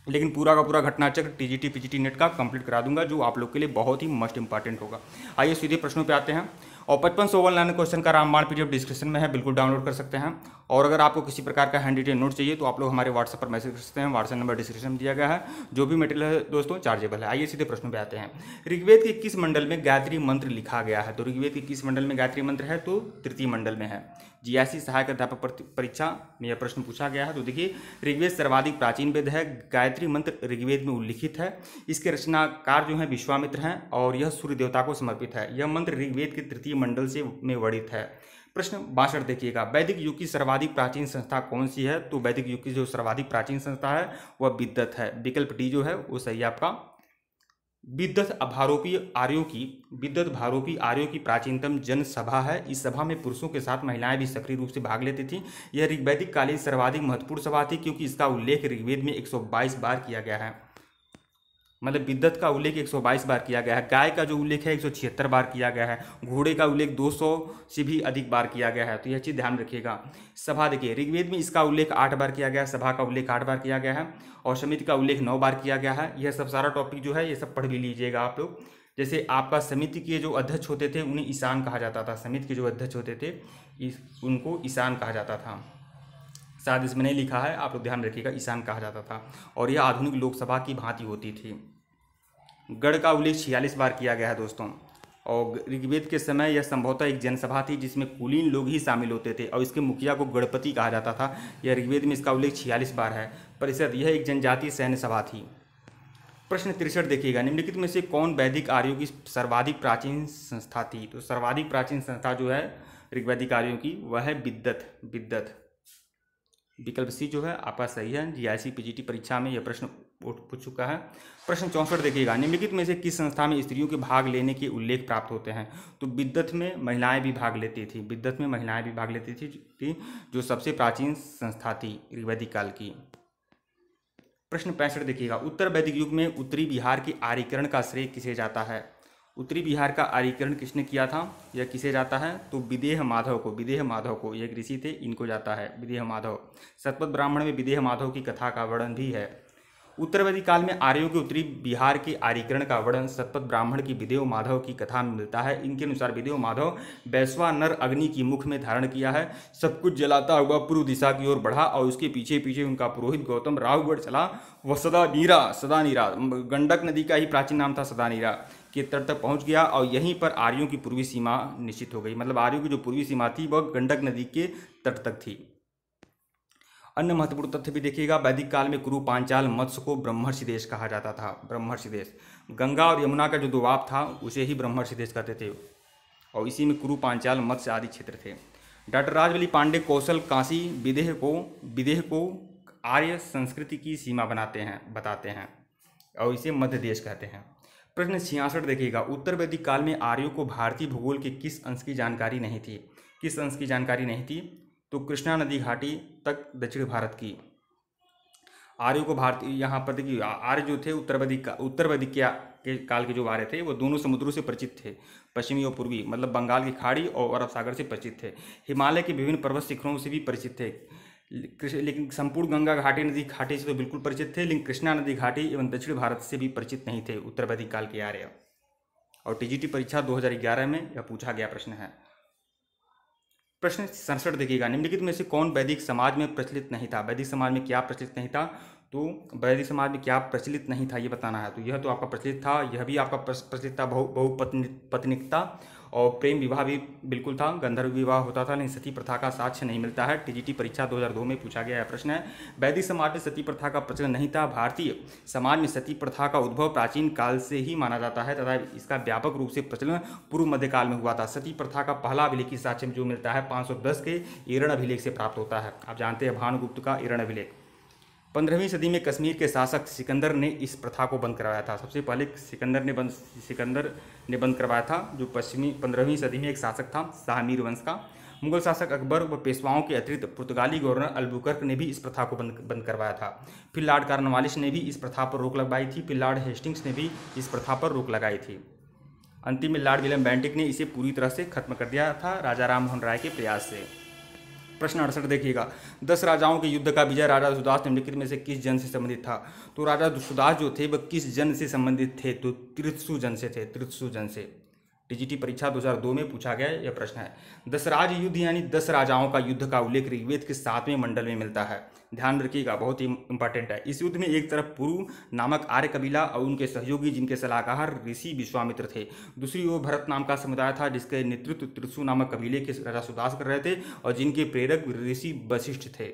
लेकिन पूरा का पूरा घटना चक्र टीजीटी पीजीटी नेट का कंप्लीट करा दूंगा, जो आप लोग के लिए बहुत ही मस्ट इंपॉर्टेंट होगा। आइए सीधे प्रश्नों पे आते हैं। और 55 ऑनलाइन क्वेश्चन का रामबाण पीडीएफ डिस्क्रिप्शन में है, बिल्कुल डाउनलोड कर सकते हैं। और अगर आपको किसी प्रकार का हैंड रिटेन नोट चाहिए तो आप लोग हमारे व्हाट्सएप पर मैसेज कर सकते हैं। व्हाट्सएप नंबर डिस्क्रिप्शन में दिया गया है। जो भी मटेरियल है दोस्तों चार्जेबल है। आइए सीधे प्रश्नों पे आते हैं। ऋग्वेद के किस मंडल में गायत्री मंत्र लिखा गया है? तो ऋग्वेद के किस मंडल में गायत्री मंत्र है? तो तृतीय मंडल में है। जीआईसी सहायक अध्यापक परीक्षा में यह प्रश्न पूछा गया है। तो देखिए, ऋग्वेद सर्वाधिक प्राचीन वेद है। गायत्री मंत्र ऋग्वेद में उल्लिखित है। इसके रचनाकार जो है विश्वामित्र हैं, और यह सूर्य देवता को समर्पित है। यह मंत्र ऋग्वेद के तृतीय मंडल से में वर्णित है। प्रश्न 62 देखिएगा, वैदिक युग की सर्वाधिक प्राचीन संस्था कौन सी है? तो वैदिक युग की जो सर्वाधिक प्राचीन संस्था है वह विद्वत है। विकल्प डी जो है वो सही है आपका। विद्वत भारोपी आर्यों की प्राचीनतम जनसभा है। इस सभा में पुरुषों के साथ महिलाएं भी सक्रिय रूप से भाग लेती थीं। यह ऋग्वैदिक कालीन सर्वाधिक महत्वपूर्ण सभा थी, क्योंकि इसका उल्लेख ऋग्वेद में 122 बार किया गया है। मतलब विद्वत का उल्लेख 122 बार किया गया है। गाय का जो उल्लेख है 176 बार किया गया है। घोड़े का उल्लेख 200 से भी अधिक बार किया गया है। तो यह चीज़ ध्यान रखिएगा। सभा देखिए, ऋग्वेद में इसका उल्लेख 8 बार किया गया है, सभा का उल्लेख 8 बार किया गया है, और समिति का उल्लेख 9 बार किया गया है। यह सब सारा टॉपिक जो है ये सब पढ़ भी लीजिएगा आप लोग। जैसे आपका समिति के जो अध्यक्ष होते थे उन्हें ईशान कहा जाता था। समिति के जो अध्यक्ष होते थे उनको ईशान कहा जाता था। शायद इसमें नहीं लिखा है, आप लोग ध्यान रखिएगा, ईशान कहा जाता था। और यह आधुनिक लोकसभा की भांति होती थी। गढ़ का उल्लेख 46 बार किया गया है दोस्तों। और ऋग्वेद के समय यह संभवतः एक जनसभा थी जिसमें कुलीन लोग ही शामिल होते थे, और इसके मुखिया को गणपति कहा जाता था। यह ऋग्वेद में इसका उल्लेख 46 बार है। परिषद, यह एक जनजातीय सैन्य सभा थी। प्रश्न 63 देखिएगा, निम्नलिखित में से कौन वैदिक आर्यों की सर्वाधिक प्राचीन संस्था थी? तो सर्वाधिक प्राचीन संस्था जो है ऋग्वैदिक आर्यों की वह है विद्वत। विकल्प सी जो है आपका सही है। जीआईसी पीजीटी परीक्षा में यह प्रश्न पूछ चुका है। प्रश्न 64 देखिएगा, निम्नलिखित में से किस संस्था में स्त्रियों के भाग लेने के उल्लेख प्राप्त होते हैं? तो विद्वत में महिलाएं भी भाग लेती थी, विद्वत में महिलाएं भी भाग लेती थी, जो सबसे प्राचीन संस्था थी वैदिक काल की। प्रश्न 65 देखिएगा, उत्तर वैदिक युग में उत्तरी बिहार के आर्यीकरण का श्रेय किसे जाता है? उत्तरी बिहार का आर्यीकरण किसने किया था, यह किसे जाता है? तो विदेह माधव को, विदेह माधव को, ये एक ऋषि थे, इनको जाता है विदेह माधव। शतपथ ब्राह्मण में विदेह माधव की कथा का वर्णन भी है। उत्तर वैदिक काल में आर्यों के उत्तरी बिहार के आर्यीकरण का वर्णन शतपथ ब्राह्मण की विदेह माधव की कथा में मिलता है। इनके अनुसार विदेह माधव वैश्वानर अग्नि की मुख में धारण किया है, सब कुछ जलाता हुआ पूर्व दिशा की ओर बढ़ा और उसके पीछे पीछे उनका पुरोहित गौतम राहुगढ़ चला। वह सदा नीरा गंडक नदी का ही प्राचीन नाम था, सदा नीरा के तट तक पहुंच गया और यहीं पर आर्यों की पूर्वी सीमा निश्चित हो गई। मतलब आर्यों की जो पूर्वी सीमा थी वह गंडक नदी के तट तक थी। अन्य महत्वपूर्ण तथ्य भी देखिएगा, वैदिक काल में कुरु पांचाल मत्स्य को ब्रह्मर्षि देश कहा जाता था। ब्रह्मर्षि देश, गंगा और यमुना का जो दोआब था उसे ही ब्रह्मर्षि देश कहते थे और इसी में कुरु पांचाल मत्स्य आदि क्षेत्र थे। डॉक्टर राजवली पांडे कौशल काशी विदेह को आर्य संस्कृति की सीमा बताते हैं और इसे मध्य देश कहते हैं। प्रश्न 66 देखिएगा, उत्तर वैदिक काल में आर्यों को भारतीय भूगोल के किस अंश की जानकारी नहीं थी? किस अंश की जानकारी नहीं थी? तो कृष्णा नदी घाटी तक दक्षिण भारत की। आर्यों को भारतीय, यहाँ पर देखिए आर्य जो थे उत्तर वैदिक के काल के जो आर्य थे वो दोनों समुद्रों से परिचित थे, पश्चिमी और पूर्वी, मतलब बंगाल की खाड़ी और अरब सागर से परिचित थे। हिमालय के विभिन्न पर्वत शिखरों से भी परिचित थे, लेकिन संपूर्ण गंगा घाटी नदी घाटी से तो बिल्कुल परिचित थे, लेकिन कृष्णा नदी घाटी एवं दक्षिण भारत से भी परिचित नहीं थे उत्तर वैदिक काल के आर्य। और टीजीटी परीक्षा 2011 में यह पूछा गया प्रश्न है। प्रश्न 67 देखिएगा, निम्नलिखित में से कौन वैदिक समाज में प्रचलित नहीं था? वैदिक समाज में क्या प्रचलित नहीं था? तो वैदिक समाज में क्या प्रचलित नहीं था ये बताना है। तो यह तो आपका प्रचलित था, यह भी आपका प्रचलित था, बहुपत्निकता और प्रेम विवाह भी बिल्कुल था, गंधर्व विवाह होता था, लेकिन सती प्रथा का साक्ष्य नहीं मिलता है। टीजीटी परीक्षा 2002 में पूछा गया प्रश्न है। वैदिक समाज में सती प्रथा का प्रचलन नहीं था। भारतीय समाज में सती प्रथा का उद्भव प्राचीन काल से ही माना जाता है तथा इसका व्यापक रूप से प्रचलन पूर्व मध्यकाल में हुआ था। सती प्रथा का पहला अभिलेखी साक्ष्य जो मिलता है 510 के ईरण अभिलेख से प्राप्त होता है। आप जानते हैं भानुगुप्त का ईरण अभिलेख। 15वीं सदी में कश्मीर के शासक सिकंदर ने इस प्रथा को बंद करवाया था। सबसे पहले सिकंदर ने बंद करवाया था, जो 15वीं सदी में एक शासक था शाहमीर वंश का। मुगल शासक अकबर व पेशवाओं के अतिरिक्त पुर्तगाली गवर्नर अल्बुकर्क ने भी इस प्रथा को बंद करवाया था। फिर लॉर्ड कॉर्नवालिस ने भी इस प्रथा पर रोक लगाई थी। फिर लॉर्ड हेस्टिंग्स ने भी इस प्रथा पर रोक लगाई थी। अंतिम में लॉर्ड विलियम बेंटिक ने इसे पूरी तरह से खत्म कर दिया था राजा राम मोहन राय के प्रयास से। प्रश्न 68 देखिएगा, 10 राजाओं के युद्ध का विजय राजा सुदास निम्नलिखित में से किस जन से संबंधित था? तो राजा सुदास जो थे वह किस जन से संबंधित थे? तो त्रित्सु जन से थे, त्रित्सु जन से। टीजीटी परीक्षा 2002 में पूछा गया यह प्रश्न है। दशराज युद्ध यानी 10 राजाओं का युद्ध का उल्लेख ऋग्वेद के 7वें मंडल में मिलता है। ध्यान रखिएगा, बहुत ही इंपॉर्टेंट है। इस युद्ध में एक तरफ पुरु नामक आर्य कबीला और उनके सहयोगी जिनके सलाहकार ऋषि विश्वामित्र थे, दूसरी ओर भरत नाम का समुदाय था जिसके नेतृत्व त्रित्सु नामक कबीले के राजा सुदास कर रहे थे और जिनके प्रेरक ऋषि वशिष्ठ थे।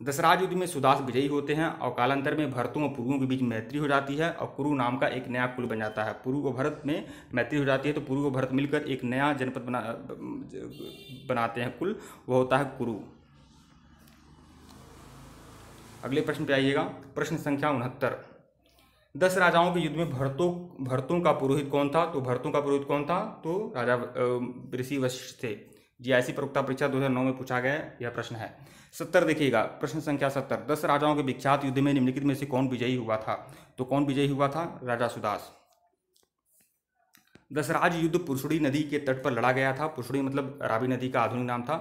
दशराज युद्ध में सुदास विजयी होते हैं और कालांतर में भरतों और पुरुओं के बीच मैत्री हो जाती है और कुरु नाम का एक नया कुल बन जाता है। पुरु और भरत में मैत्री हो जाती है तो पुरु और भरत मिलकर एक नया जनपद बनाते हैं कुल, वो होता है कुरु। अगले प्रश्न पे आइएगा, प्रश्न संख्या 69। 10 राजाओं के युद्ध में भरतों का पुरोहित कौन था? तो भरतों का पुरोहित कौन था? तो राजा ऋषि वशिष्ठ थे। जीआईसी प्रवक्ता परीक्षा 2009 में पूछा गया यह प्रश्न है। 70 देखिएगा, प्रश्न संख्या 70। 10 राजाओं के विख्यात युद्ध में निम्नलिखित में से कौन विजयी हुआ था? तो कौन विजयी हुआ था? राजा सुदास। दशराज युद्ध पुरुषड़ी नदी के तट पर लड़ा गया था। पुरुषड़ी मतलब रावी नदी का आधुनिक नाम था,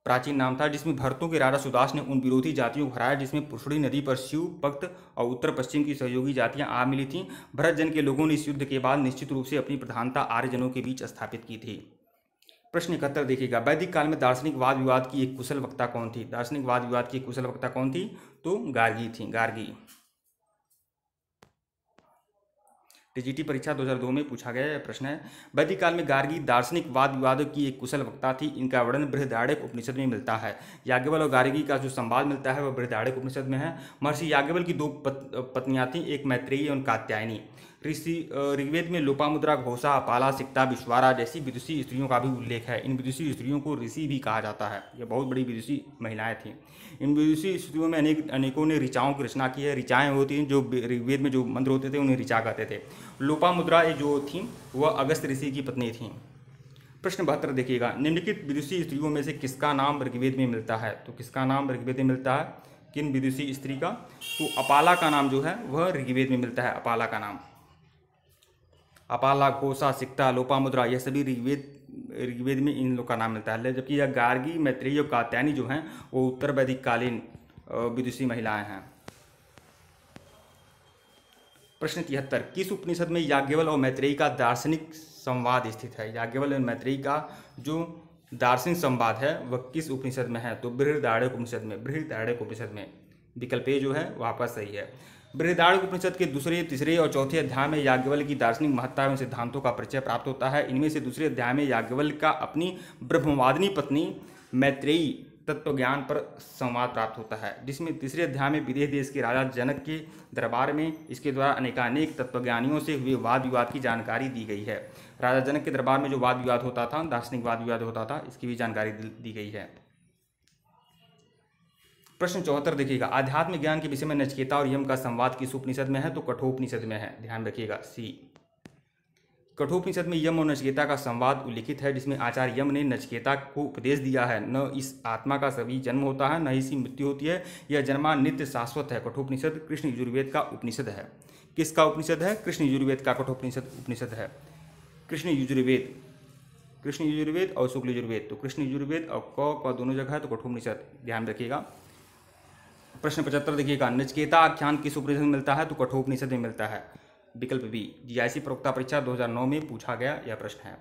प्राचीन नाम था, जिसमें भरतों के राजा सुदास ने उन विरोधी जातियों को हराया जिसमें पुरुषड़ी नदी पर शिव, पक्त और उत्तर पश्चिम की सहयोगी जातियां आ मिली थीं। भरत जन के लोगों ने इस युद्ध के बाद निश्चित रूप से अपनी प्रधानता आर्य जनों के बीच स्थापित की थी। प्रश्न 71 देखिएगा, वैदिक काल में दार्शनिक वाद विवाद की एक कुशल वक्ता कौन थी? दार्शनिक वाद विवाद की एक कुशल वक्ता कौन थी? तो गार्गी थी, गार्गी। टीजीटी परीक्षा 2002 में पूछा गया यह प्रश्न है। वैदिक काल में गार्गी दार्शनिक वाद विवादों की एक कुशल वक्ता थी। इनका वर्णन बृहदारण्यक उपनिषद में मिलता है। याज्ञवल्क्य और गार्गी का जो संवाद मिलता है वह बृहदारण्यक उपनिषद में है। महर्षि याज्ञवल्क्य की 2 पत्नियां थीं, एक मैत्रेयी और कात्यायनी। ऋग्वेद में लोपामुद्रा, घोषा, अपाला, सिक्ता, विश्वारा जैसी विदुषी स्त्रियों का भी उल्लेख है। इन विदुषी स्त्रियों को ऋषि भी कहा जाता है। ये बहुत बड़ी विदुषी महिलाएं थीं। इन विदुषी स्त्रियों में अनेकों ने ऋचाओं की रचना की है। ऋचाएँ होती हैं जो ऋग्वेद में जो मंत्र होते थे उन्हें ऋचा कहते थे। लोपामुद्रा जो थीं वह अगस्त ऋषि की पत्नी थीं। प्रश्न 72 देखिएगा, निम्नलिखित विदुषी स्त्रियों में से किसका नाम ऋग्वेद में मिलता है? तो किसका नाम ऋग्वेद में मिलता है? किन विदुषी स्त्री का? तो अपाला का नाम जो है वह ऋग्वेद में मिलता है। अपाला का नाम, अपाला, घोषा, सिक्ता, लोपामुद्रा यह सभी ऋग्वेद में इन लोग का नाम मिलता है। जबकि यह गार्गी, मैत्रेयी और कात्यायनी जो हैं वो उत्तर वैदिक कालीन विदुषी महिलाएं हैं। प्रश्न 73, किस उपनिषद में याज्ञवल्क्य और मैत्रेयी का दार्शनिक संवाद स्थित है? याज्ञवल्क्य और मैत्रेयी का जो दार्शनिक संवाद है वह किस उपनिषद में है? तो बृहदारण्यक उपनिषद में। बृहदारण्यक उपनिषद में विकल्प ए जो है वह आपका सही है। बृहदारण्यक उपनिषद के दूसरे, तीसरे और चौथे अध्याय में याज्ञवल्क्य की दार्शनिक महत्ता एवं सिद्धांतों का परिचय प्राप्त होता है। इनमें से दूसरे अध्याय में याज्ञवल्क्य का अपनी ब्रह्मवादिनी पत्नी मैत्रेयी तत्वज्ञान पर संवाद प्राप्त होता है, जिसमें तीसरे अध्याय में विदेह देश के राजा जनक के दरबार में इसके द्वारा अनेकानेक तत्वज्ञानियों से हुए वाद विवाद की जानकारी दी गई है। राजा जनक के दरबार में जो वाद विवाद होता था, दार्शनिक वाद विवाद होता था, इसकी भी जानकारी दी गई है। प्रश्न 74 देखिएगा, आध्यात्मिक ज्ञान के विषय में नचिकेता और यम का संवाद किस उपनिषद में है? तो कठोपनिषद में है। ध्यान रखिएगा, सी। कठोपनिषद में यम और नचिकेता का संवाद उल्लिखित है, जिसमें आचार्य यम ने नचिकेता को उपदेश दिया है, न इस आत्मा का सभी जन्म होता है, न इसकी मृत्यु होती है, यह जन्मा नित्य शाश्वत है। कठोपनिषद कृष्ण यजुर्वेद का उपनिषद है। किसका उपनिषद है? कृष्ण यजुर्वेद का कठोपनिषद उपनिषद है। कृष्ण यजुर्वेद, कृष्ण यजुर्वेद और शुक्ल यजुर्वेद, तो कृष्ण यजुर्वेद और क दोनों जगह है, तो कठोपनिषद ध्यान रखिएगा। प्रश्न 75 देखिएगा, नचिकेता आख्यान किस उपनिषद में मिलता है? तो कठोपनिषद में मिलता है। विकल्प बी। जीआईसी प्रवक्ता परीक्षा 2009 में पूछा गया यह प्रश्न है।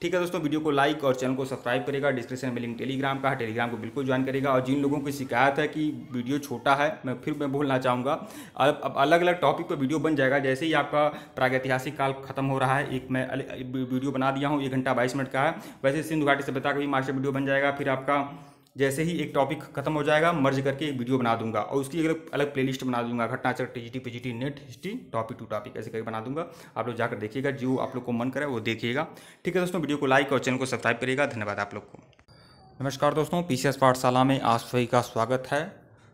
ठीक है दोस्तों, वीडियो को लाइक और चैनल को सब्सक्राइब करेगा। डिस्क्रिप्शन में लिंक टेलीग्राम का है, टेलीग्राम को बिल्कुल ज्वाइन करेगा। और जिन लोगों की शिकायत है कि वीडियो छोटा है, मैं बोलना चाहूँगा, अब अलग अलग टॉपिक पर वीडियो बन जाएगा। जैसे ही आपका प्रागैतिहासिक काल खत्म हो रहा है, एक मैं वीडियो बना दिया हूँ 1 घंटा 22 मिनट का है, वैसे सिंधु घाटी सभ्यता का भी मास्टर वीडियो बन जाएगा। फिर आपका जैसे ही एक टॉपिक खत्म हो जाएगा मर्ज करके एक वीडियो बना दूंगा और उसकी अलग अलग प्लेलिस्ट बना दूंगा, घटनाचक्र, TGT, PGT, NET, history, topic to topic ऐसे करके बना दूंगा। आप लोग जाकर देखिएगा, जो आप लोग को मन करे वो देखिएगा। ठीक है दोस्तों, वीडियो को लाइक और चैनल को सब्सक्राइब करिएगा। धन्यवाद आप लोग को। नमस्कार दोस्तों, पीसीएस पाठशाला में आप सभी का स्वागत है।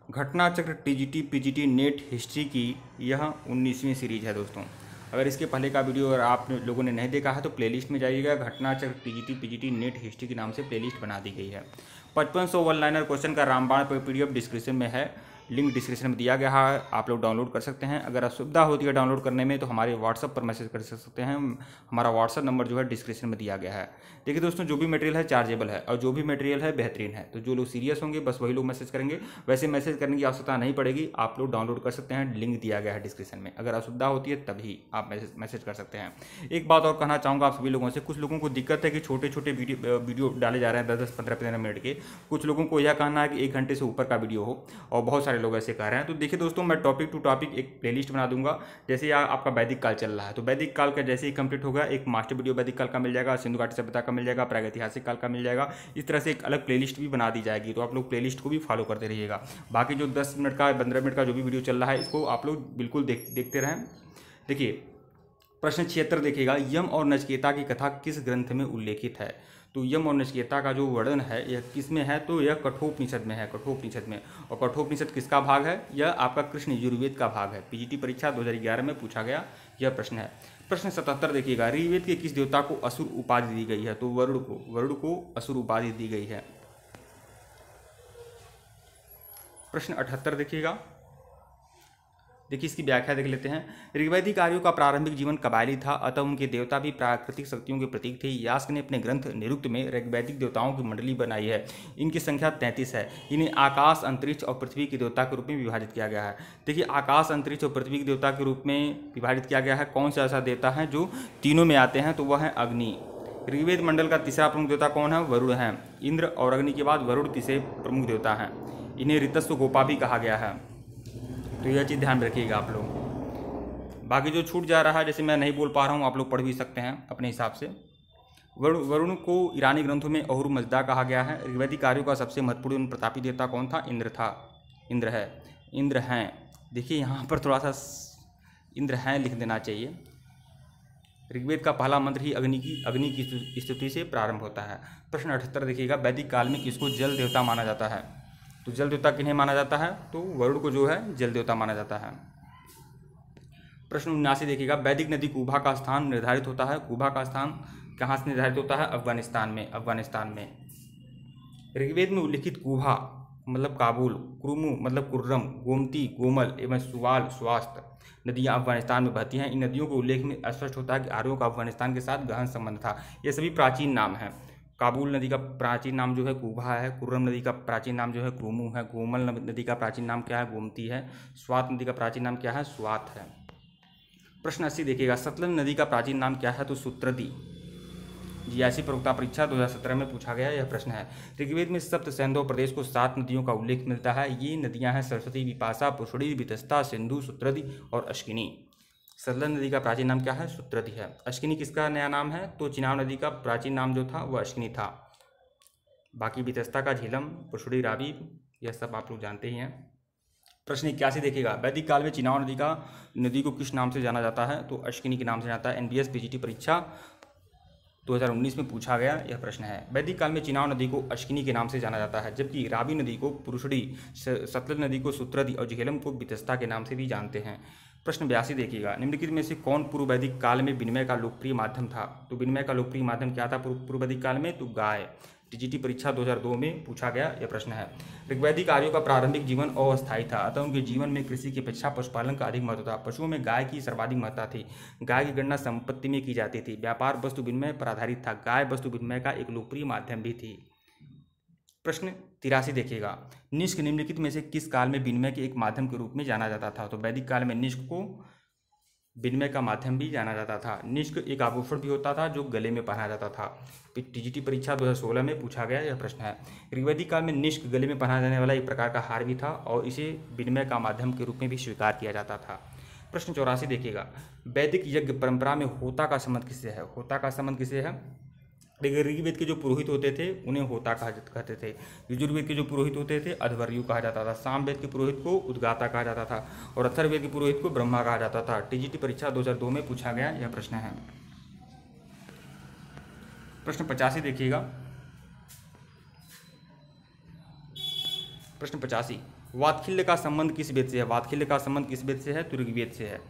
Ghatnachakra, TGT, PGT, NET, history की यह 19वीं सीरीज है दोस्तों। अगर इसके पहले का वीडियो अगर आप लोगों ने नहीं देखा है तो प्लेलिस्ट में जाइएगा, Ghatnachakra, TGT, PGT, NET, history के नाम से प्लेलिस्ट बना दी गई है। 5500 वन लाइनर क्वेश्चन का रामबाण पर पीडीएफ डिस्क्रिप्शन में है, लिंक डिस्क्रिप्शन में दिया गया है, आप लोग डाउनलोड कर सकते हैं। अगर असुविधा होती है डाउनलोड करने में तो हमारे व्हाट्सअप पर मैसेज कर सकते हैं। हमारा व्हाट्सअप नंबर जो है डिस्क्रिप्शन में दिया गया है। देखिए दोस्तों, जो भी मटेरियल है चार्जेबल है और जो भी मटेरियल है बेहतरीन है, तो जो लोग सीरियस होंगे बस वही लोग मैसेज करेंगे। वैसे मैसेज करने की आवश्यकता नहीं पड़ेगी, आप लोग डाउनलोड कर सकते हैं, लिंक दिया गया है डिस्क्रिप्शन में। अगर असुविधा होती है तभी आप मैसेज कर सकते हैं। एक बात और कहना चाहूँगा आप सभी लोगों से, कुछ लोगों को दिक्कत है कि छोटे छोटे वीडियो डाले जा रहे हैं 10-10, 15-15 मिनट के। कुछ लोगों को यह कहना है कि 1 घंटे से ऊपर का वीडियो हो, और बहुत सारे लोग ऐसे कह रहे हैं। तो देखिए दोस्तों, मैं टॉपिक टू टॉपिक एक प्लेलिस्ट बना दूंगा। जैसे आपका वैदिक काल चल रहा है तो वैदिक काल का जैसे ही कंप्लीट होगा एक मास्टर वीडियो वैदिक काल का मिल जाएगा, सिंधु घाटी सभ्यता का मिल जाएगा, प्रागैतिहासिक काल का मिल जाएगा। इस तरह से एक अलग प्लेलिस्ट भी बना दी जाएगी, तो आप लोग प्लेलिस्ट को भी फॉलो करते रहिएगा। बाकी जो 10 मिनट का 15 मिनट का जो भी वीडियो चल रहा है इसको आप लोग बिल्कुल देखते रहें। देखिए प्रश्न 76 देखिएगा, यम और नचिकेता की कथा किस ग्रंथ में उल्लेखित है? तो यम और नचिकेता का जो वर्णन है यह किस में है? तो यह कठोपनिषद में है, कठोपनिषद में। और कठोपनिषद किसका भाग है? यह आपका कृष्ण यजुर्वेद का भाग है। पीजीटी परीक्षा 2011 में पूछा गया यह प्रश्न है। प्रश्न 77 देखिएगा, ऋग्वेद के किस देवता को असुर उपाधि दी गई है? तो वरुण को असुर उपाधि दी गई है। प्रश्न 78 देखिएगा, देखिए इसकी व्याख्या देख लेते हैं। ऋग्वैदिक आर्यों का प्रारंभिक जीवन कबायली था, अतः उनके देवता भी प्राकृतिक शक्तियों के प्रतीक थे। यास्क ने अपने ग्रंथ निरुक्त में ऋग्वैदिक देवताओं की मंडली बनाई है। इनकी संख्या 33 है। इन्हें आकाश, अंतरिक्ष और पृथ्वी के देवता के रूप में विभाजित किया गया है। देखिए आकाश, अंतरिक्ष और पृथ्वी के देवता के रूप में विभाजित किया गया है। कौन सा ऐसा देवता है जो तीनों में आते हैं? तो वह है अग्नि। ऋग्वेद मंडल का तीसरा प्रमुख देवता कौन है? वरुण है। इंद्र और अग्नि के बाद वरुण तीसरे प्रमुख देवता हैं। इन्हें ऋतस्व गोपा भी कहा गया है, तो यह चीज़ ध्यान रखिएगा आप लोग। बाकी जो छूट जा रहा है, जैसे मैं नहीं बोल पा रहा हूँ, आप लोग पढ़ भी सकते हैं अपने हिसाब से। वरुण को ईरानी ग्रंथों में अहुर मजदा कहा गया है। ऋग्वैदिक कार्यों का सबसे महत्वपूर्ण प्रतापी देवता कौन था? इंद्र है। इंद्र हैं, देखिए यहाँ पर थोड़ा सा इंद्र हैं लिख देना चाहिए। ऋग्वेद का पहला मंत्र ही अग्नि की स्तुति से प्रारंभ होता है। प्रश्न 78 देखिएगा, वैदिक काल में किसको जल देवता माना जाता है? तो जल देवता किन्हें माना जाता है? तो वरुण को जो है जल देवता माना जाता है। प्रश्न 79 देखिएगा, वैदिक नदी कुबा का स्थान निर्धारित होता है। कुबा का स्थान कहाँ से निर्धारित होता है? अफगानिस्तान में। ऋग्वेद में उल्लिखित कुबा मतलब काबुल, कुरुमु मतलब कुर्रम, गोमती गोमल एवं सुवाल स्वास्थ्य नदियाँ अफगानिस्तान में बहती हैं। इन नदियों के उल्लेख में स्पष्ट होता है कि आर्यों का अफगानिस्तान के साथ गहन संबंध था। ये सभी प्राचीन नाम हैं। काबुल नदी का प्राचीन नाम जो है कुबा है, कुर्रम नदी का प्राचीन नाम जो है कुरुमु है, गोमल नदी का प्राचीन नाम क्या है? गोमती है, स्वात नदी का प्राचीन नाम क्या है? स्वात है। प्रश्न 80 देखिएगा, सतलज नदी का प्राचीन नाम क्या है? तो सुत्रदी। जीआईसी प्रवक्ता परीक्षा 2017 में पूछा गया यह प्रश्न है। ऋग्वेद में सप्त सैंधव प्रदेश को 7 नदियों का उल्लेख मिलता है। ये नदियां हैं सरस्वती, विपाशा, पुष्कड़ी, वितस्ता, सिंधु, सुत्रदी और अश्किनी। सतलज नदी का प्राचीन नाम क्या है? सुत्रदी है। अश्किनी किसका नया नाम है? तो चिनाब नदी का प्राचीन नाम जो था वह अश्किनी था। बाकी वितस्ता का झेलम, पुष्कड़ी, रावी, यह सब आप लोग जानते ही हैं। प्रश्न 81 देखिएगा, वैदिक काल में चिनाब नदी को किस नाम से जाना जाता है? तो अश्किनी के नाम से जाता है। एनबीएस पीजीटी परीक्षा 2019 में पूछा गया यह प्रश्न है। वैदिक काल में चिनाब नदी को अश्किनी के नाम से जाना जाता है, जबकि रावी नदी को पुरुषड़ी, सतलज नदी को सुत्रदी और झेलम को वितस्ता के नाम से भी जानते हैं। प्रश्न 82 देखिएगा, निम्नलिखित में से कौन पूर्व वैदिक काल में विनिमय का लोकप्रिय माध्यम था? तो विनिमय का लोकप्रिय माध्यम क्या था पूर्व वैदिक काल में? तो गाय। टीजीटी परीक्षा 2002 में पूछा गया यह प्रश्न है। ऋग्वैदिक आर्यों का प्रारंभिक जीवन अस्थायी था, अतः उनके जीवन में कृषि की अपेक्षा पशुपालन का अधिक महत्व था। पशुओं में गाय की सर्वाधिक महत्ता थी। गाय की गणना संपत्ति में की जाती थी। व्यापार वस्तु विनिमय पर आधारित था। गाय वस्तु विनिमय का एक लोकप्रिय माध्यम भी थी। प्रश्न 83 देखिएगा, निष्क निम्नलिखित में से किस काल में विनिमय के एक माध्यम के रूप में जाना जाता था? तो वैदिक काल में निष्क को विनिमय का माध्यम भी जाना जाता था। निष्क एक आभूषण भी होता था जो गले में पहना जाता था। टीजीटी परीक्षा 2016 में पूछा गया यह प्रश्न है। ऋग्वैदिक काल में निष्क गले में पहना जाने वाला एक प्रकार का हार भी था और इसे विनिमय का माध्यम के रूप में भी स्वीकार किया जाता था। प्रश्न 84 देखिएगा, वैदिक यज्ञ परंपरा में होता का संबंध किससे है? होता का संबंध किससे है? ऋग्वेद के जो पुरोहित होते थे उन्हें होता कहते थे। यजुर्वेद के जो पुरोहित होते थे अध्वर्यु कहा जाता था। सामवेद के पुरोहित को उद्गाता कहा जाता था और अथर्ववेद के पुरोहित को ब्रह्मा कहा जाता था। टीजीटी परीक्षा 2002 में पूछा गया यह प्रश्न है। प्रश्न 85 देखिएगा, प्रश्न 85, वात्खिल्य का संबंध किस वेद से है? वात्खिल्य का संबंध किस वेद से है? तो ऋग्वेद से है।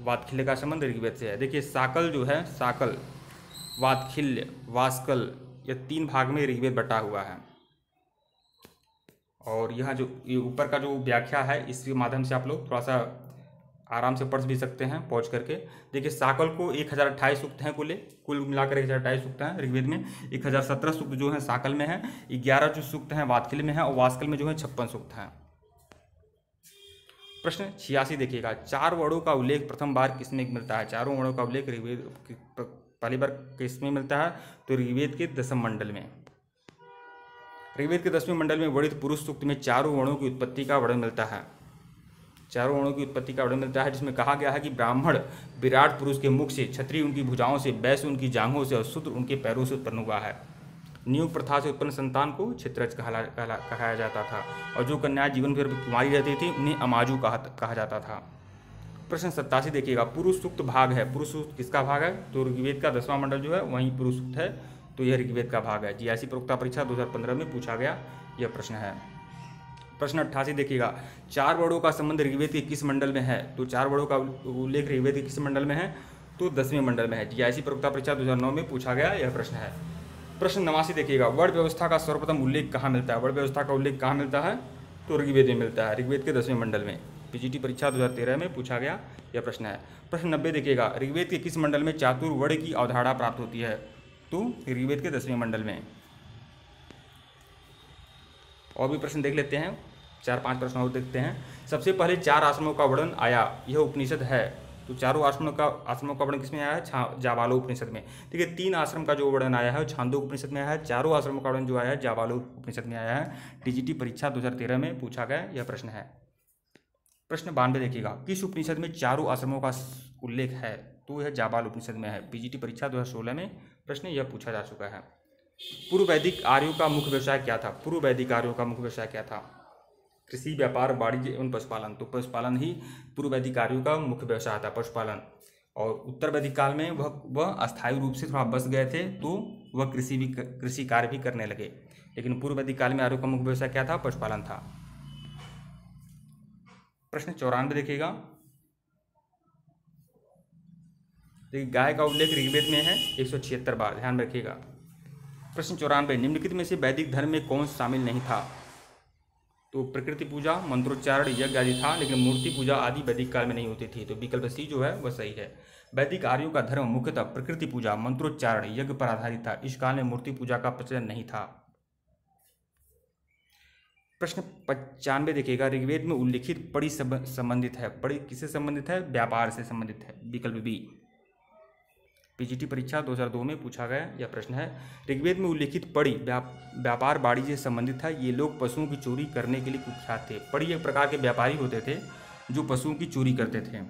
वात्खिल्य का संबंध ऋग्वेद से है। देखिए साकल जो है, साकल, वात्खिल्य, वास्कल, यह 3 भाग में ऋग्वेद बटा हुआ है। और यह जो ये ऊपर का जो व्याख्या है इसके माध्यम से आप लोग थोड़ा सा आराम से पढ़ भी सकते हैं पहुँच करके। देखिए साकल को 1028 सूक्त हैं, कुल मिलाकर 1028 सूक्त हैं ऋग्वेद में। 1017 सूक्त जो है साकल में है, 11 जो सूक्त हैं वात्खिल्य में है और वास्कल में जो है 56 सूक्त हैं। प्रश्न 86 देखिएगा, 4 वर्णों का उल्लेख प्रथम बार किसमें मिलता है? 4 वर्णों का उल्लेख ऋग्वेद पहली बार किसमें मिलता है? तो ऋग्वेद के 10वें मंडल में। ऋग्वेद के 10वें मंडल में वर्णित पुरुष सूक्त में 4 वर्णों की उत्पत्ति का वर्णन मिलता है। 4 वर्णों की उत्पत्ति का वर्णन मिलता है, जिसमें कहा गया है कि ब्राह्मण विराट पुरुष के मुख से, क्षत्रिय उनकी भुजाओं से, वैश्य उनकी जांघों से और शूद्र उनके पैरों से उत्पन्न हुआ है। नियोग प्रथा से उत्पन्न संतान को क्षत्रज कहा जाता था और जो कन्याएं जीवन भर कुमारी रहती थी उन्हें अमाजू कहा जाता था। प्रश्न 87 देखिएगा, पुरुष सूक्त भाग है। पुरुष सूक्त किसका भाग है? तो ऋग्वेद का 10वां मंडल जो है वहीं पुरुष सूक्त है, तो यह ऋग्वेद का भाग है। जीआईसी प्रवक्ता परीक्षा 2015 में पूछा गया यह प्रश्न है। प्रश्न 88 देखिएगा, 4 वर्णों का संबंध ऋग्वेद के किस मंडल में है? तो 4 वर्णों का उल्लेख ऋग्वेद के किस मंडल में है? तो 10वें मंडल में है। जीआईसी प्रवक्ता परीक्षा 2009 में पूछा गया यह प्रश्न है। प्रश्न 89 देखिएगा, वर्ण व्यवस्था का सर्वप्रथम उल्लेख कहाँ मिलता है? वर्ण व्यवस्था का उल्लेख कहाँ मिलता है? तो ऋग्वेद में मिलता है, ऋग्वेद के 10वें मंडल में। पीजीटी परीक्षा 2013 में पूछा गया यह प्रश्न है। प्रश्न 90 देखिएगा, ऋग्वेद के किस मंडल में चातुर्वर्ण की अवधारणा प्राप्त होती है? तो ऋग्वेद के 10वें मंडल में। और भी प्रश्न देख लेते हैं, 4-5 प्रश्न और देखते हैं। सबसे पहले 4 आश्रमों का वर्णन आया, यह उपनिषद है। तो चारों आश्रमों का वर्णन किसमें आया है? जाबालो उपनिषद में। ठीक है, 3 आश्रम का जो वर्णन आया है छांदोग्य उपनिषद में आया है। 4 आश्रमों का वर्णन जो आया है जाबालो उपनिषद में आया है। टीजीटी परीक्षा 2013 में पूछा गया यह प्रश्न है। प्रश्न 92 देखिएगा, किस उपनिषद में 4 आश्रमों का उल्लेख है? तो यह जाबाल उपनिषद में है। पीजीटी परीक्षा 2016 में प्रश्न यह पूछा जा चुका है। पूर्व वैदिक आर्यों का मुख्य व्यवसाय क्या था? पूर्व वैदिक आर्यों का मुख्य व्यवसाय क्या था? कृषि, व्यापार, वाणिज्य एवं पशुपालन। तो पशुपालन ही पूर्व वैदिक आर्यों का मुख्य व्यवसाय था, पशुपालन। और उत्तर वैदिक काल में वह अस्थायी रूप से थोड़ा बस गए थे, तो वह कृषि कार्य भी करने लगे। लेकिन पूर्व वैदिक काल में आर्यों का मुख्य व्यवसाय क्या था? पशुपालन था। प्रश्न 94 देखिएगा। देखिए गाय का उल्लेख ऋग्वेद में है 176 बार, ध्यान रखिएगा। प्रश्न 94, निम्नलिखित में से वैदिक धर्म में कौन शामिल नहीं था? तो प्रकृति पूजा, मंत्रोच्चारण, यज्ञ आदि था, लेकिन मूर्ति पूजा आदि वैदिक काल में नहीं होती थी। तो विकल्प सी जो है वह सही है। वैदिक आर्यों का धर्म मुख्यतः प्रकृति पूजा, मंत्रोच्चारण, यज्ञ पर आधारित था। इस काल में मूर्ति पूजा का प्रचलन नहीं था। प्रश्न 95 देखिएगा। ऋग्वेद में उल्लिखित पड़ी संबंधित है। पड़ी किससे संबंधित है? व्यापार से संबंधित है। विकल्प बी। पीजीटी परीक्षा 2002 में पूछा गया यह प्रश्न है। ऋग्वेद में उल्लिखित पड़ी व्यापार वाणिज्य से संबंधित था। ये लोग पशुओं की चोरी करने के लिए कुख्यात थे। पड़ी एक प्रकार के व्यापारी होते थे जो पशुओं की चोरी करते थे।